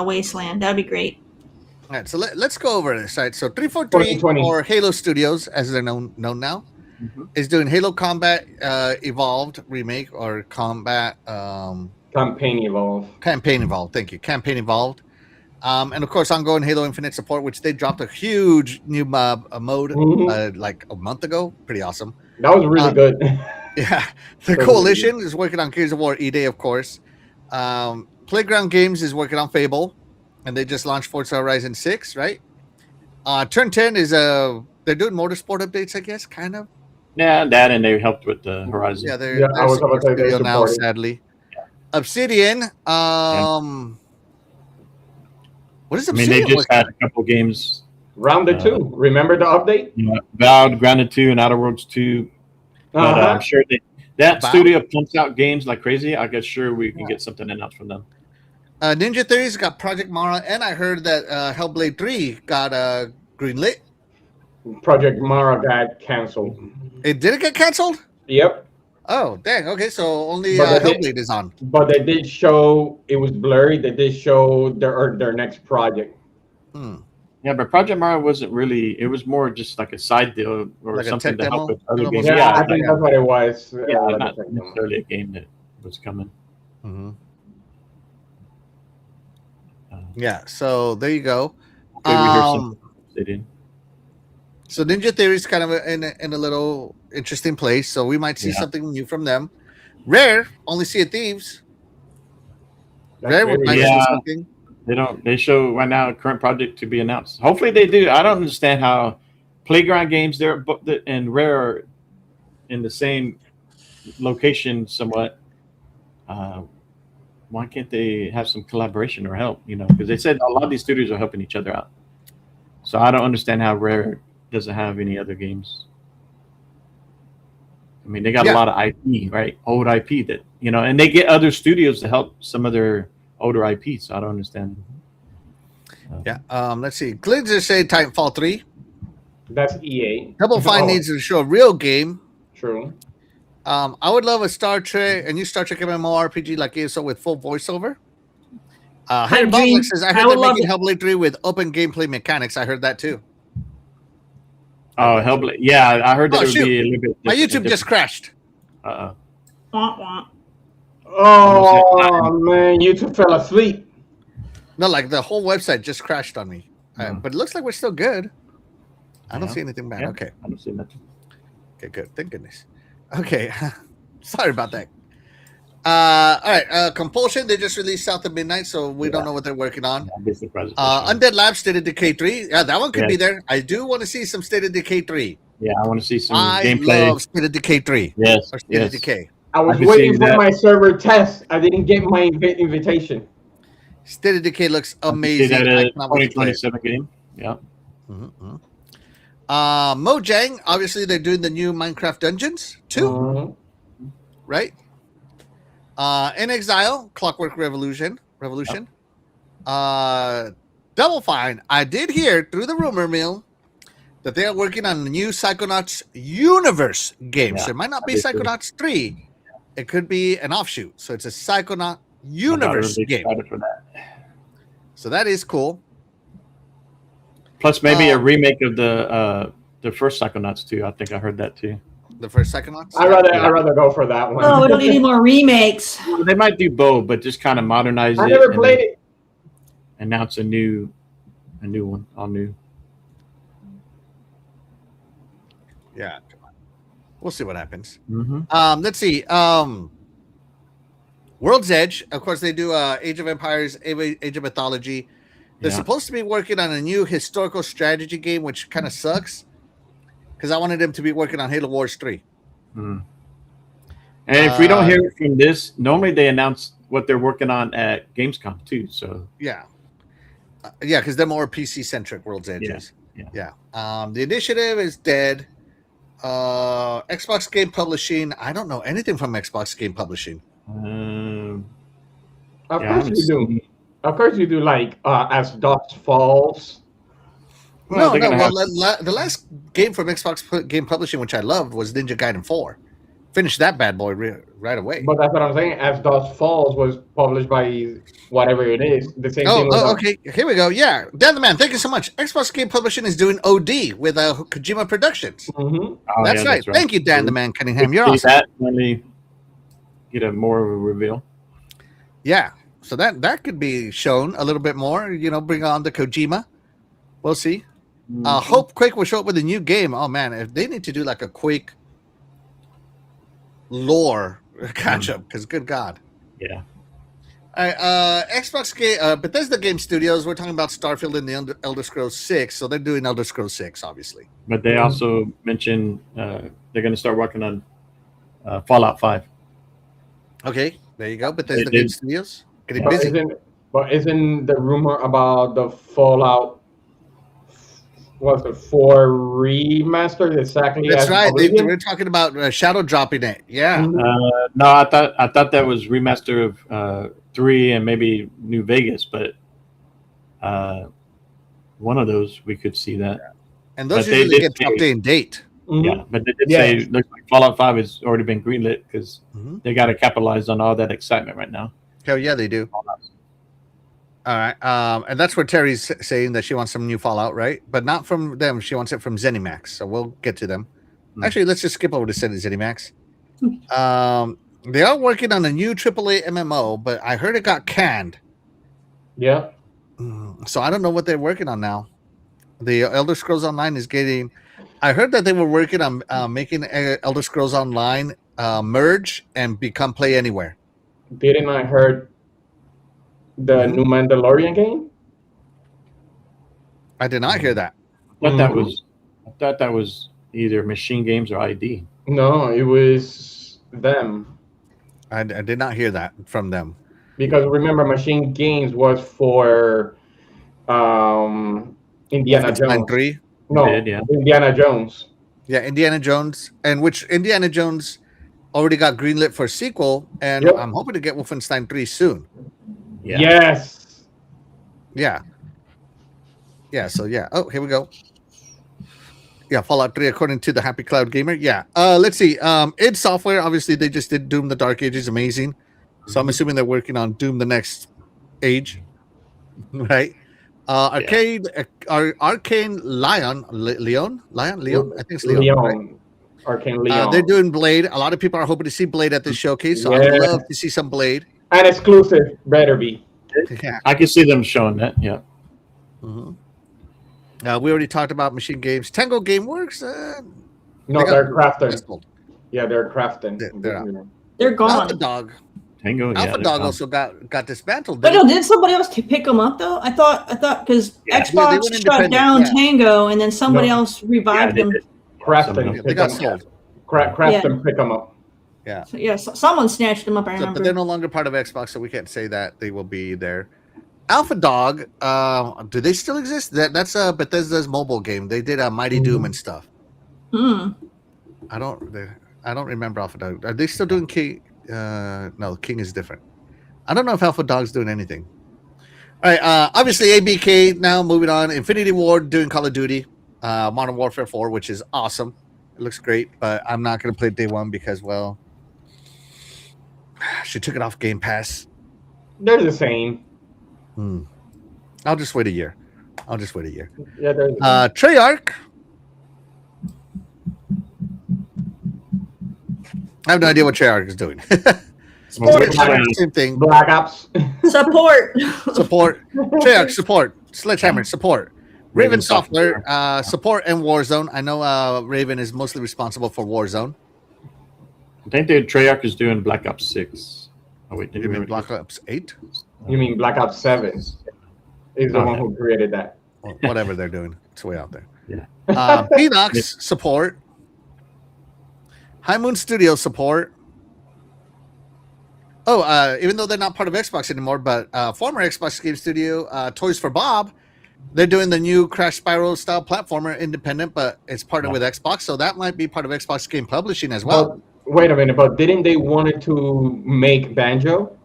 Speaker 2: Wasteland. That'd be great.
Speaker 1: All right, so let's go over this. Right, so 343 or Halo Studios, as they're known now, is doing Halo Combat Evolved remake or Combat
Speaker 3: Campaign Evolved.
Speaker 1: Campaign Evolved. Thank you, Campaign Evolved. And of course, ongoing Halo Infinite support, which they dropped a huge new mode like a month ago. Pretty awesome.
Speaker 3: That was really good.
Speaker 1: Yeah, the Coalition is working on Gears of War E-Day, of course. Playground Games is working on Fable, and they just launched Forza Horizon 6, right? Turn 10 is they're doing motorsport updates, I guess, kind of.
Speaker 4: Yeah, that, and they helped with the Horizon.
Speaker 1: Yeah, they're
Speaker 3: I was about to say
Speaker 1: studio
Speaker 3: they
Speaker 1: now,
Speaker 3: supported.
Speaker 1: sadly. Obsidian, what is
Speaker 4: I mean,
Speaker 1: Obsidian?
Speaker 4: they just had a couple games.
Speaker 3: Grounded 2. Remember the update?
Speaker 4: You know, Valve, Grounded 2, and Outer Worlds 2. But I'm sure that
Speaker 1: Wow.
Speaker 4: studio pumps out games like crazy. I guess sure we can get something announced from them.
Speaker 1: Ninja Theory's got Project Mara, and I heard that Hellblade 3 got greenlit.
Speaker 3: Project Mara got canceled.
Speaker 1: It did it get canceled?
Speaker 3: Yep.
Speaker 1: Oh, dang. Okay, so only
Speaker 3: But
Speaker 1: Hellblade is on.
Speaker 3: But they did show it was blurry. They did show their next project.
Speaker 4: Yeah, but Project Mario wasn't really. It was more just like a side deal or
Speaker 1: Like a
Speaker 4: something
Speaker 1: tech
Speaker 4: to help
Speaker 1: demo?
Speaker 4: with other games.
Speaker 3: Yeah, I think
Speaker 4: like-
Speaker 3: that's what it was.
Speaker 4: yeah,
Speaker 3: like
Speaker 4: not
Speaker 3: a tech demo.
Speaker 4: necessarily a game that was coming.
Speaker 1: Yeah, so there you go.
Speaker 4: Maybe we hear something they did.
Speaker 1: So Ninja Theory is kind of in a little interesting place. So we might see
Speaker 4: Yeah.
Speaker 1: something new from them. Rare, only Sea of Thieves.
Speaker 3: That's
Speaker 1: Rare
Speaker 3: very
Speaker 1: might
Speaker 4: Yeah.
Speaker 1: see something.
Speaker 4: They don't. They show right now a current project to be announced. Hopefully they do. I don't understand how Playground Games there and Rare are in the same location somewhat. Why can't they have some collaboration or help? You know, because they said a lot of these studios are helping each other out. So I don't understand how Rare doesn't have any other games. I mean, they got a lot of IP, right? Old IP that, you know, and they get other studios to help some of their older IPs. So I don't understand.
Speaker 1: Yeah. Let's see. Glids say Titanfall 3.
Speaker 3: That's EA.
Speaker 1: Double Fine needs to show a real game.
Speaker 3: True.
Speaker 1: I would love a new Star Trek MMORPG like ESO with full voiceover. Harry Boblik says, I heard they're making Hellblade 3 with open gameplay mechanics. I heard that too.
Speaker 4: Oh, Hellblade. Yeah, I heard that it would be a little bit.
Speaker 1: My YouTube just crashed.
Speaker 3: Oh man, YouTube fell asleep.
Speaker 1: No, like the whole website just crashed on me. But it looks like we're still good. I don't see anything bad.
Speaker 4: Yeah,
Speaker 1: Okay.
Speaker 4: I don't see nothing.
Speaker 1: Okay, good. Thank goodness. Okay. Sorry about that. All right. Compulsion, they just released South of Midnight, so we don't know what they're working on. Undead Labs, State of Decay 3. Yeah, that one could be there. I do want to see some State of Decay 3.
Speaker 4: Yeah, I want to see some
Speaker 1: I
Speaker 4: gameplay.
Speaker 1: love State of Decay 3.
Speaker 4: Yes.
Speaker 1: Or State of Decay.
Speaker 3: I was waiting for my server test. I didn't get my invitation.
Speaker 1: State of Decay looks amazing.
Speaker 4: Is that
Speaker 1: I
Speaker 4: a
Speaker 1: cannot wait to play it.
Speaker 4: 2027 game? Yeah.
Speaker 1: Mojang, obviously they're doing the new Minecraft Dungeons too, right? In Exile, Clockwork Revolution. Double Fine, I did hear through the rumor mill that they are working on the new Psychonauts Universe game. So it might not be Psychonauts 3. It could be an offshoot. So it's a Psychonaut Universe game.
Speaker 4: For that.
Speaker 1: So that is cool.
Speaker 4: Plus, maybe a remake of the first Psychonauts too. I think I heard that too.
Speaker 1: The first Psychonauts?
Speaker 3: I'd rather go for that one.
Speaker 2: Oh, we don't need any more remakes.
Speaker 4: They might do both, but just kind of modernize it.
Speaker 3: I never played it.
Speaker 4: Announce a new one, all new.
Speaker 1: Yeah. We'll see what happens.
Speaker 4: Mm-hmm.
Speaker 1: Let's see. World's Edge, of course, they do Age of Empires, Age of Mythology. They're supposed to be working on a new historical strategy game, which kind of sucks because I wanted them to be working on Halo Wars 3.
Speaker 4: And if we don't hear from this, normally they announce what they're working on at Gamescom too. So
Speaker 1: yeah, because they're more PC centric. World's Edge is. Yeah. The initiative is dead. Xbox Game Publishing. I don't know anything from Xbox Game Publishing.
Speaker 3: Of course you do. Of course you do. Like As Dusk Falls.
Speaker 1: The last game from Xbox Game Publishing, which I loved, was Ninja Gaiden 4. Finished that bad boy right away.
Speaker 3: But that's what I'm saying. As Dusk Falls was published by whatever it is. The same thing.
Speaker 1: Okay. Here we go. Yeah, Dan the Man. Thank you so much. Xbox Game Publishing is doing OD with Kojima Productions. That's right. Thank you, Dan the Man Cunningham. You're awesome.
Speaker 4: That when they get a more of a reveal.
Speaker 1: Yeah. So that could be shown a little bit more. Bring on the Kojima. We'll see. Hope Quake will show up with a new game. Oh man, if they need to do like a Quake lore catch up, because good God.
Speaker 4: Yeah.
Speaker 1: All right, Xbox game, Bethesda Game Studios. We're talking about Starfield and the Elder Scrolls 6, so they're doing Elder Scrolls 6, obviously.
Speaker 4: But they also mentioned they're going to start working on Fallout 5.
Speaker 1: Okay, there you go. Bethesda Game Studios getting busy.
Speaker 3: Isn't the rumor about the Fallout? Was it 4 remastered exactly?
Speaker 1: That's
Speaker 3: as
Speaker 1: right.
Speaker 3: Oblivion?
Speaker 1: We're talking about shadow dropping it. Yeah.
Speaker 4: No, I thought that was remaster of 3 and maybe New Vegas, but one of those we could see that.
Speaker 1: And those
Speaker 4: But they
Speaker 1: usually
Speaker 4: did
Speaker 1: get dropped in date.
Speaker 4: Yeah, but they did say it looks like Fallout 5 has already been greenlit because they got to capitalize on all that excitement right now.
Speaker 1: Hell yeah, they do. All right. And that's where Terry's saying that she wants some new Fallout, right? But not from them. She wants it from ZeniMax. So we'll get to them. Actually, let's just skip over to ZeniMax. They are working on a new AAA MMO, but I heard it got canned.
Speaker 3: Yeah.
Speaker 1: So I don't know what they're working on now. The Elder Scrolls Online is getting... I heard that they were working on making Elder Scrolls Online merge and become Play Anywhere.
Speaker 3: Didn't I heard the new Mandalorian game?
Speaker 1: I did not hear that.
Speaker 4: I thought that was either Machine Games or ID.
Speaker 3: No, it was them.
Speaker 1: I did not hear that from them.
Speaker 3: Because remember, Machine Games was for Indiana Jones.
Speaker 1: 3?
Speaker 3: No, Indiana Jones.
Speaker 1: Yeah, Indiana Jones, and which Indiana Jones already got greenlit for a sequel, and I'm hoping to get Wolfenstein 3 soon.
Speaker 4: Yeah.
Speaker 3: Yes.
Speaker 1: Yeah. Yeah, so yeah. Oh, here we go. Yeah, Fallout 3 according to the Happy Cloud Gamer. Yeah. Let's see. id Software, obviously they just did Doom the Dark Ages, amazing. So I'm assuming they're working on Doom the Next Age. Right? Arcane Leon, I think it's Leon. Right?
Speaker 3: Arcane Leon.
Speaker 1: They're doing Blade. A lot of people are hoping to see Blade at this showcase, so I would love to see some Blade.
Speaker 3: An exclusive, better be.
Speaker 1: Yeah.
Speaker 4: I can see them showing that. Yeah.
Speaker 1: We already talked about Machine Games. Tango Gameworks.
Speaker 3: No, they're crafting. Yeah, they're crafting.
Speaker 2: They're gone.
Speaker 1: Alpha Dog.
Speaker 4: Tango.
Speaker 1: Alpha Dog also got dismantled.
Speaker 2: But no, didn't somebody else pick them up though? I thought because Xbox shut down Tango and then somebody else revived them.
Speaker 3: Crafting.
Speaker 1: They got sold.
Speaker 3: Crafting pick them up.
Speaker 1: Yeah.
Speaker 2: So, yeah. Someone snatched them up. I remember.
Speaker 1: But they're no longer part of Xbox, so we can't say that they will be there. Alpha Dog. Do they still exist? That's Bethesda's mobile game. They did Mighty Doom and stuff. I don't remember Alpha Dog. Are they still doing King? No, King is different. I don't know if Alpha Dog's doing anything. All right. Obviously, ABK now moving on. Infinity Ward doing Call of Duty, Modern Warfare 4, which is awesome. It looks great, but I'm not going to play day one because, well, she took it off Game Pass.
Speaker 3: They're the same.
Speaker 1: I'll just wait a year.
Speaker 3: Yeah,
Speaker 1: Treyarch. I have no idea what Treyarch is doing. Same thing.
Speaker 3: Black Ops.
Speaker 2: Support.
Speaker 1: Treyarch support. Sledgehammer support. Raven Software support and Warzone. I know Raven is mostly responsible for Warzone.
Speaker 4: I think Treyarch is doing Black Ops 6. Oh wait,
Speaker 1: you mean Black Ops 8?
Speaker 3: You mean Black Ops 7? Is the one who created that.
Speaker 1: Well, whatever they're doing, it's way out there.
Speaker 4: Yeah.
Speaker 1: Phoenix support. High Moon Studio support. Oh, even though they're not part of Xbox anymore, but former Xbox Game Studio, Toys for Bob, they're doing the new Crash Spiral style platformer, independent, but it's partnered with Xbox, so that might be part of Xbox Game Publishing as well.
Speaker 3: Wait a minute, but didn't they wanted to make Banjo?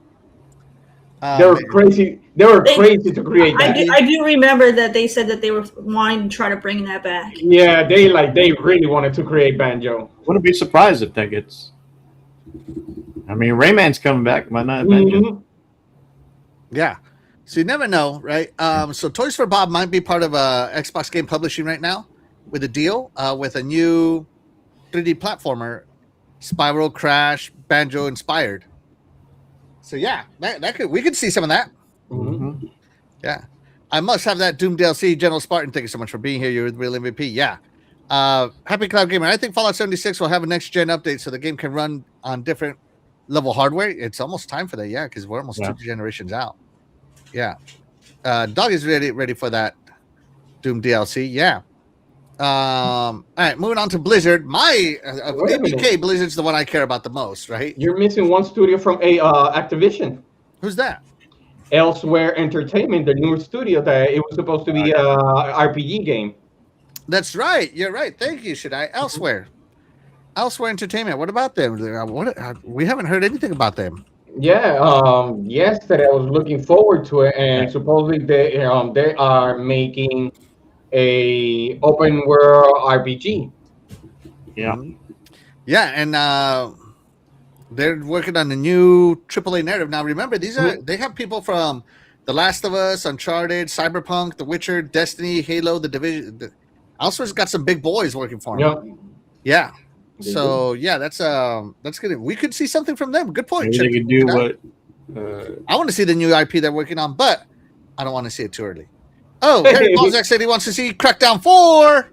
Speaker 3: They were crazy. They were crazy to create that.
Speaker 2: I do remember that they said that they were wanting to try to bring that back.
Speaker 3: Yeah, they really wanted to create Banjo.
Speaker 4: Wouldn't be surprised if that gets. I mean, Rayman's coming back. Why not Banjo?
Speaker 1: Yeah. So you never know, right? So Toys for Bob might be part of Xbox Game Publishing right now with a deal with a new 3D platformer, Spiral Crash Banjo inspired. So yeah, we could see some of that.
Speaker 3: Mhm.
Speaker 1: Yeah. I must have that Doom DLC. General Spartan, thank you so much for being here. You're the real MVP. Yeah. Happy Cloud Gamer. I think Fallout 76 will have a next gen update so the game can run on different level hardware. It's almost time for that, yeah, because we're almost 2 generations out. Yeah. Dog is ready for that Doom DLC. Yeah. All right, moving on to Blizzard. My
Speaker 3: Wait a minute.
Speaker 1: ABK Blizzard's the one I care about the most, right?
Speaker 3: You're missing one studio from Activision.
Speaker 1: Who's that?
Speaker 3: Elsewhere Entertainment, the new studio that it was supposed to be a RPG game.
Speaker 1: That's right. You're right. Thank you, Shaddai. Elsewhere Entertainment. What about them? We haven't heard anything about them.
Speaker 3: Yeah, yesterday I was looking forward to it, and supposedly they are making a open world RPG.
Speaker 4: Yeah.
Speaker 1: Yeah, and they're working on a new AAA narrative. Now, remember, they have people from The Last of Us, Uncharted, Cyberpunk, The Witcher, Destiny, Halo, The Division. Elsewhere's got some big boys working for them. Yeah. So yeah, that's good. We could see something from them. Good point.
Speaker 4: Maybe they could do what.
Speaker 1: I want to see the new IP they're working on, but I don't want to see it too early. Oh, Harry Balzac said he wants to see Crackdown 4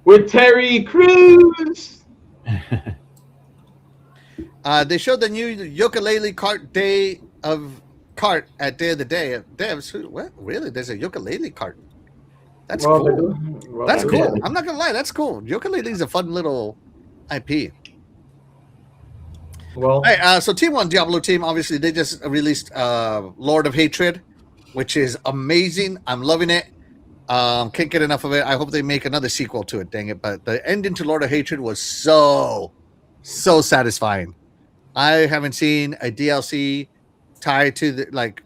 Speaker 3: with Terry Crews.
Speaker 1: They showed the new ukulele cart day of cart at Day of the Day. Devs, what? Really? There's a ukulele cart. That's cool. That's cool. Yeah. I'm not gonna lie, that's cool. Ukulele is a fun little IP.
Speaker 3: Well,
Speaker 1: hey, so Team One Diablo team, obviously they just released Lord of Hatred, which is amazing. I'm loving it. Can't get enough of it. I hope they make another sequel to it. Dang it! But the ending to Lord of Hatred was so satisfying. I haven't seen a DLC tied to the like.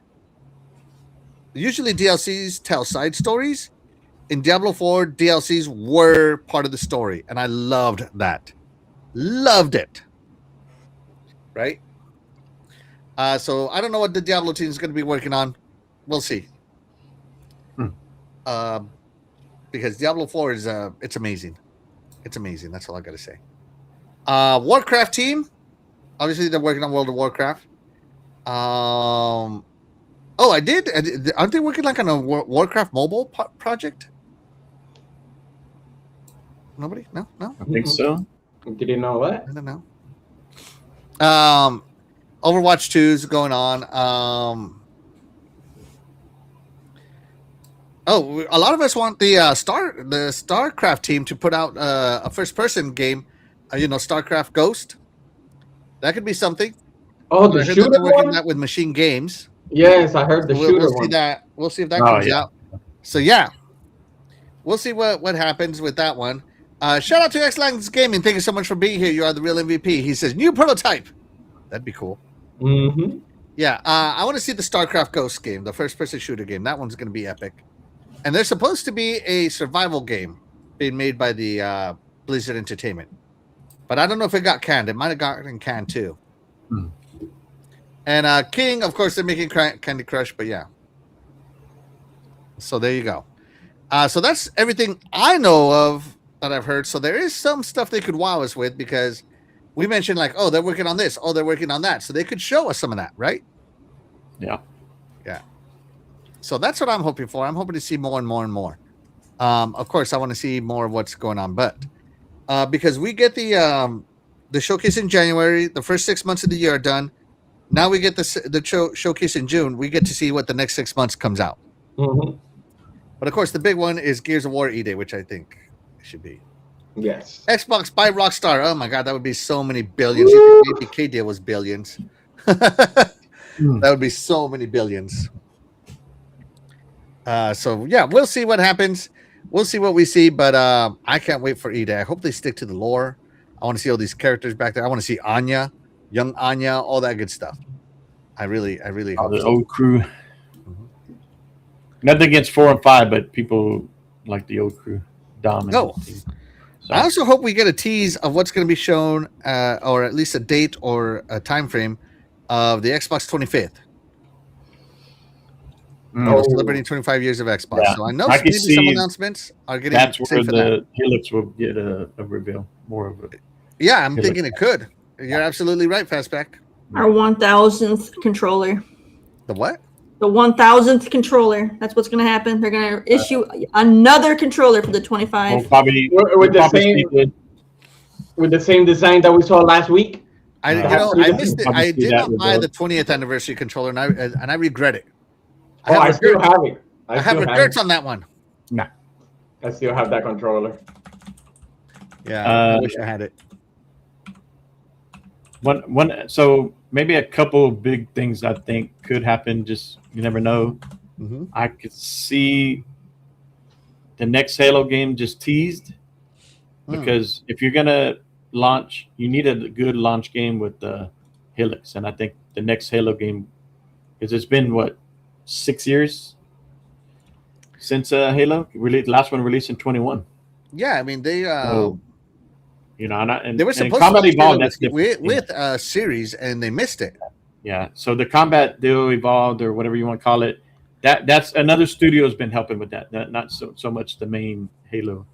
Speaker 1: Usually DLCs tell side stories. In Diablo 4, DLCs were part of the story, and I loved that. Loved it. Right? So I don't know what the Diablo team is going to be working on. We'll see. Because Diablo 4 is it's amazing. It's amazing. That's all I got to say. Warcraft team. Obviously, they're working on World of Warcraft. Oh, I did. Aren't they working like on a Warcraft mobile project? Nobody? No?
Speaker 4: I think so.
Speaker 3: Didn't know that.
Speaker 1: I don't know. Overwatch 2 is going on. A lot of us want the StarCraft team to put out a first-person game. StarCraft Ghost. That could be something.
Speaker 3: Oh, the shooter
Speaker 1: they're working
Speaker 3: one?
Speaker 1: that with Machine Games.
Speaker 3: Yes, I heard the shooter
Speaker 1: we'll
Speaker 3: one.
Speaker 1: We'll see if that comes out. So yeah, we'll see what happens with that one. Shout out to X-Lines Gaming. Thank you so much for being here. You are the real MVP. He says new prototype. That'd be cool.
Speaker 3: Mm-hmm.
Speaker 1: Yeah, I want to see the StarCraft Ghost game, the first-person shooter game. That one's going to be epic. And there's supposed to be a survival game being made by the Blizzard Entertainment. But I don't know if it got canned. It might have gotten canned too. And King, of course, they're making Candy Crush, but yeah. So there you go. So that's everything I know of that I've heard. So there is some stuff they could wow us with because we mentioned like, oh, they're working on this. Oh, they're working on that. So they could show us some of that, right?
Speaker 4: Yeah.
Speaker 1: Yeah. So that's what I'm hoping for. I'm hoping to see more and more and more. Of course, I want to see more of what's going on, but because we get the showcase in January, the first 6 months of the year are done. Now we get the showcase in June. We get to see what the next 6 months comes out.
Speaker 3: Mm-hmm.
Speaker 1: But of course, the big one is Gears of War E-Day, which I think should be.
Speaker 3: Yes.
Speaker 1: Xbox by Rockstar. Oh my God, that would be so many billions. If the ABK deal was billions. That would be so many billions. So yeah, we'll see what happens. We'll see what we see, but I can't wait for E-Day. I hope they stick to the lore. I want to see all these characters back there. I want to see Anya, young Anya, all that good stuff. I really hope
Speaker 4: the
Speaker 1: so.
Speaker 4: old crew. Nothing against 4 and 5, but people like the old crew dominant.
Speaker 1: No. So. I also hope we get a tease of what's going to be shown, or at least a date or a time frame of the Xbox 25th. Celebrating 25 years of Xbox. Yeah. So I know maybe some announcements are getting.
Speaker 4: That's where the Helix will get a reveal, more of it.
Speaker 1: Yeah, I'm thinking it could. You're absolutely right, Fastback.
Speaker 2: Our 1000th controller.
Speaker 1: The what?
Speaker 2: The 1000th controller. That's what's going to happen. They're going to issue another controller for the 25.
Speaker 4: We'll probably
Speaker 3: With the
Speaker 4: probably
Speaker 3: same
Speaker 4: see it.
Speaker 3: with the same design that we saw last week.
Speaker 1: I missed it. I did not buy the 20th anniversary controller, and I regret it.
Speaker 3: I still have it.
Speaker 1: I have regrets on that one.
Speaker 3: Nah, I still have that controller.
Speaker 1: Yeah, I wish I had it.
Speaker 4: So maybe a couple of big things I think could happen. Just you never know.
Speaker 1: Mm-hmm.
Speaker 4: I could see the next Halo game just teased because if you're gonna launch, you need a good launch game with the Helix, and I think the next Halo game, because it's been what 6 years since Halo released. Last one released in 21.
Speaker 1: Yeah, I mean they.
Speaker 4: You know, and
Speaker 1: they were supposed
Speaker 4: Combat
Speaker 1: to
Speaker 4: Evolved
Speaker 1: with a series, and they missed it.
Speaker 4: Yeah, so the Combat Duo Evolved or whatever you want to call it, that's another studio has been helping with that. Not so much the main Halo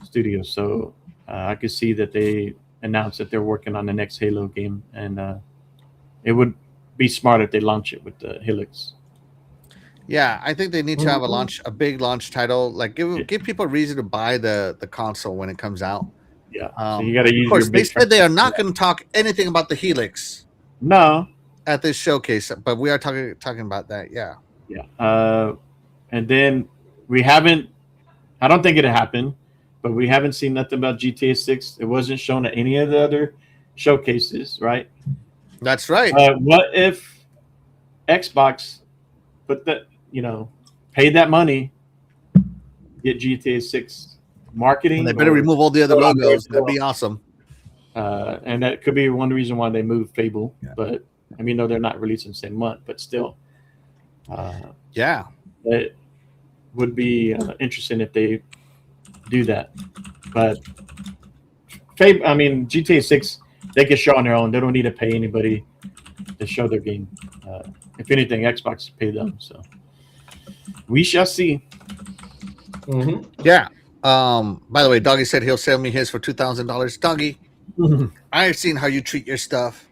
Speaker 4: studio. So I could see that they announced that they're working on the next Halo game, and it would be smart if they launch it with the Helix.
Speaker 1: Yeah, I think they need to have a big launch title. Like give people a reason to buy the console when it comes out.
Speaker 4: Yeah, so you got to use.
Speaker 1: Of course, they said they are not going to talk anything about the Helix.
Speaker 4: No,
Speaker 1: at this showcase, but we are talking about that. Yeah,
Speaker 4: yeah. And then we haven't. I don't think it happened, but we haven't seen nothing about GTA 6. It wasn't shown at any of the other showcases, right?
Speaker 1: That's right.
Speaker 4: What if Xbox paid that money, get GTA 6 marketing?
Speaker 1: And they better remove all the other logos. That'd be awesome.
Speaker 4: And that could be one reason why they moved Fable. Yeah. But I mean, no, they're not releasing the same month, but still.
Speaker 1: Yeah.
Speaker 4: It would be interesting if they do that. But Fable, I mean, GTA 6, they can show on their own. They don't need to pay anybody to show their game. If anything, Xbox pay them. So we shall see.
Speaker 3: Mm-hmm.
Speaker 1: Yeah. By the way, Doggy said he'll sell me his for $2,000. Doggy, I've seen how you treat your stuff.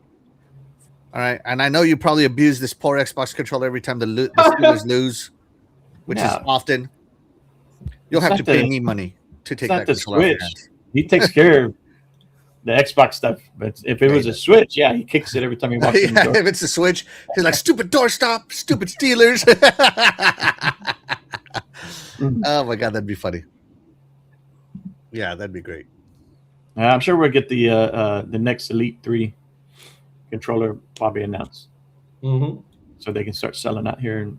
Speaker 1: All right, and I know you probably abuse this poor Xbox controller every time the Steelers lose, which is often. You'll have to pay me money to take that controller off your hands.
Speaker 4: He takes care of the Xbox stuff, but if it was a Switch, yeah, he kicks it every time he walks in the door.
Speaker 1: If it's a Switch, he's like, "Stupid doorstop, stupid Steelers." Oh my god, that'd be funny. Yeah, that'd be great.
Speaker 4: I'm sure we'll get the next Elite 3 controller probably announced, so they can start selling out here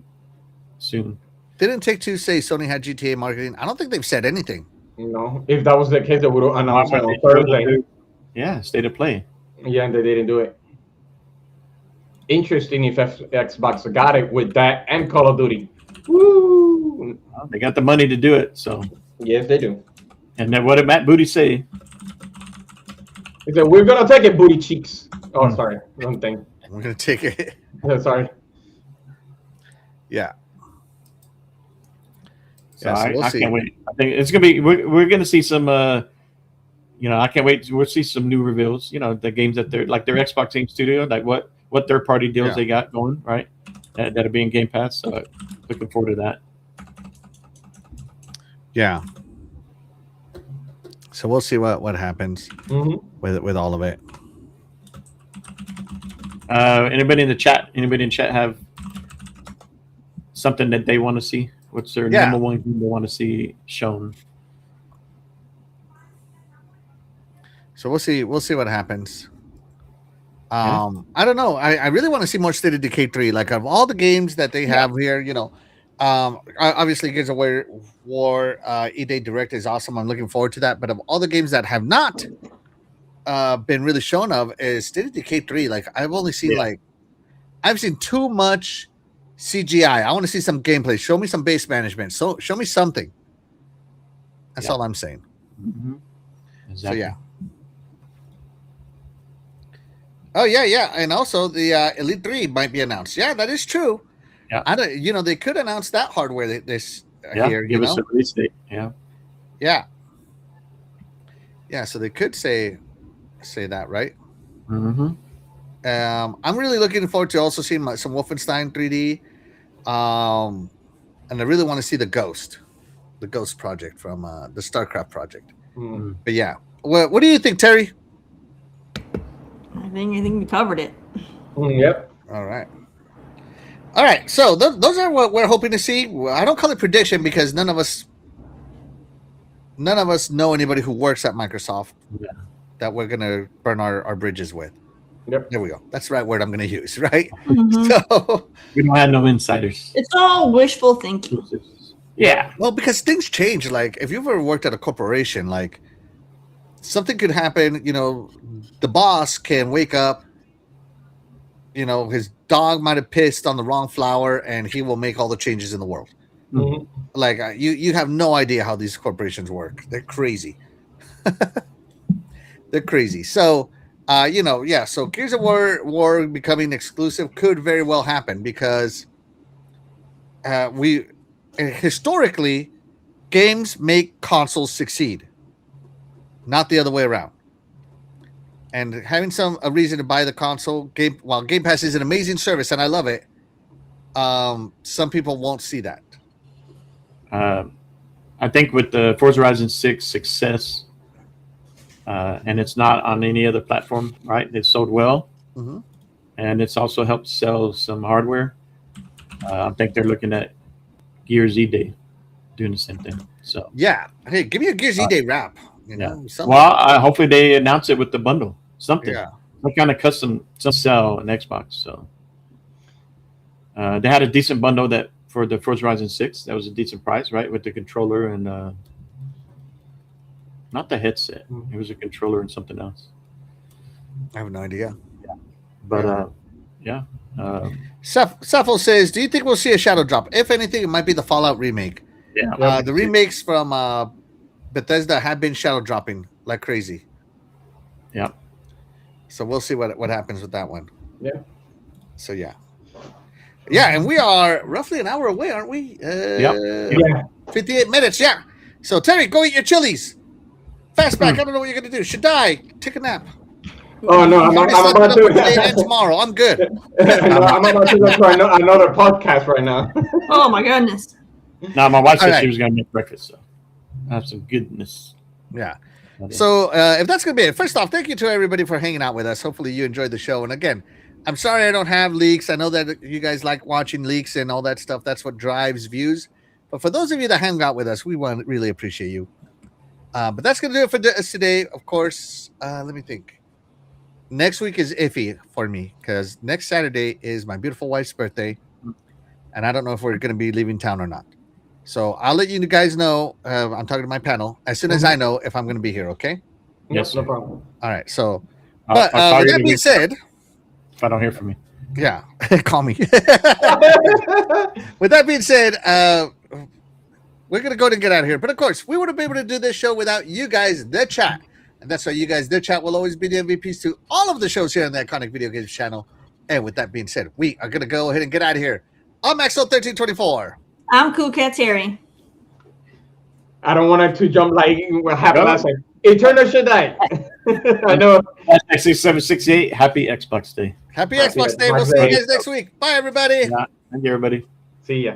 Speaker 4: soon.
Speaker 1: Didn't Take-Two say Sony had GTA marketing? I don't think they've said anything.
Speaker 3: No, if that was the case, they would have announced it on Thursday.
Speaker 4: Yeah, State of Play.
Speaker 3: Yeah, and they didn't do it. Interesting if Xbox got it with that and Call of Duty. Woo!
Speaker 4: Well, they got the money to do it, so.
Speaker 3: Yes, they do.
Speaker 4: And then what did Matt Booty say?
Speaker 3: He said, "We're gonna take it, booty cheeks." Oh, sorry, wrong thing.
Speaker 1: We're gonna take it.
Speaker 3: Sorry.
Speaker 1: Yeah.
Speaker 4: So I can't wait. I think it's gonna be. We're gonna see some. I can't wait. We'll see some new reveals. The games that they're like their Xbox Game Studio, like what third party deals they got going, right? That'll be in Game Pass. So looking forward to that.
Speaker 1: Yeah. So we'll see what happens with all of it.
Speaker 4: Anybody in chat have something that they want to see? What's their number one game they want to see shown?
Speaker 1: So we'll see what happens. I don't know. I really want to see more State of Decay 3. Like of all the games that they have here, obviously Gears of War E-Day Direct is awesome. I'm looking forward to that. But of all the games that have not been really shown of is State of Decay 3. Like I've only seen I've seen too much CGI. I want to see some gameplay. Show me some base management. So show me something. That's all I'm saying.
Speaker 4: Exactly.
Speaker 1: So yeah. Oh yeah, and also the Elite 3 might be announced. Yeah, that is true.
Speaker 4: Yeah,
Speaker 1: they could announce that hardware this here.
Speaker 4: Give us a release date. Yeah.
Speaker 1: So they could say that, right? I'm really looking forward to also seeing some Wolfenstein 3D. And I really want to see the Ghost project from the StarCraft project.
Speaker 3: Mm.
Speaker 1: But yeah, what do you think, Terry?
Speaker 2: I think we covered it.
Speaker 3: Yep.
Speaker 1: All right. So those are what we're hoping to see. I don't call it prediction because none of us know anybody who works at Microsoft that we're gonna burn our bridges with.
Speaker 3: Yep.
Speaker 1: There we go. That's the right word I'm gonna use, right?
Speaker 2: Mhm.
Speaker 1: So
Speaker 4: We don't have no insiders.
Speaker 2: It's all wishful thinking.
Speaker 4: Yeah.
Speaker 1: well, because things change. Like if you've ever worked at a corporation, like something could happen. The boss can wake up. His dog might have pissed on the wrong flower, and he will make all the changes in the world.
Speaker 3: Mhm.
Speaker 1: Like you have no idea how these corporations work. They're crazy. They're crazy. So, So Gears of War becoming exclusive could very well happen because historically games make consoles succeed, not the other way around. And having a reason to buy the console while Game Pass is an amazing service and I love it, some people won't see that.
Speaker 4: I think with the Forza Horizon 6 success, and it's not on any other platform, right? It's sold well, and it's also helped sell some hardware. I think they're looking at Gears E-Day doing the same thing. So
Speaker 1: yeah, hey, give me a Gears E-Day wrap. Something.
Speaker 4: Well, hopefully they announce it with the bundle, something,
Speaker 1: Yeah.
Speaker 4: some kind of custom sell on Xbox. So they had a decent bundle that for the Forza Horizon 6. That was a decent price, right, with the controller and not the headset. It was a controller and something else.
Speaker 1: I have no idea.
Speaker 4: But
Speaker 1: Cepho says, "Do you think we'll see a shadow drop? If anything, it might be the Fallout remake.
Speaker 4: yeah,
Speaker 1: The remakes from Bethesda have been shadow dropping like crazy.
Speaker 4: yeah.
Speaker 1: So we'll see what happens with that one.
Speaker 3: Yeah.
Speaker 1: So yeah, and we are roughly an hour away, aren't we?
Speaker 3: Yeah.
Speaker 1: 58 minutes. Yeah. So Terry, go eat your chilies. Fastback. I don't know what you're gonna do. Should I take a nap?
Speaker 3: Oh no, I'm about to.
Speaker 1: Today and tomorrow. I'm good.
Speaker 3: No, I'm about to go to another podcast right now.
Speaker 2: Oh my goodness.
Speaker 4: Now my wife said
Speaker 1: All
Speaker 4: she
Speaker 1: right.
Speaker 4: was going to make breakfast, so I have some goodness.
Speaker 1: Yeah. So if that's going to be it, first off, thank you to everybody for hanging out with us. Hopefully you enjoyed the show. And again, I'm sorry I don't have leaks. I know that you guys like watching leaks and all that stuff. That's what drives views. But for those of you that hang out with us, we really appreciate you. But that's going to do it for us today. Of course, let me think. Next week is iffy for me because next Saturday is my beautiful wife's birthday. And I don't know if we're going to be leaving town or not. So I'll let you guys know. I'm talking to my panel as soon as I know if I'm going to be here. Okay.
Speaker 4: Yes,
Speaker 3: no
Speaker 4: sir.
Speaker 3: problem.
Speaker 1: All right. So,
Speaker 4: I'll
Speaker 1: but
Speaker 4: call
Speaker 1: with
Speaker 4: you
Speaker 1: that
Speaker 4: the
Speaker 1: being
Speaker 4: week
Speaker 1: said,
Speaker 4: if I don't hear from you.
Speaker 1: yeah, call me. With that being said, we're going to go ahead and get out of here. But of course, we wouldn't be able to do this show without you guys, the chat. And that's why you guys, the chat, will always be the MVPs to all of the shows here on the Iconic Video Games channel. And with that being said, we are going to go ahead and get out of here. I'm Maxwell1324.
Speaker 2: I'm Cool Cat Terry.
Speaker 3: I don't want it to jump like what happened last time. Eternal should die. I know.
Speaker 4: X6768, happy Xbox Day.
Speaker 1: Happy Xbox Day. We'll see you guys next week. Bye, everybody.
Speaker 4: Yeah, thank you, everybody.
Speaker 3: See ya.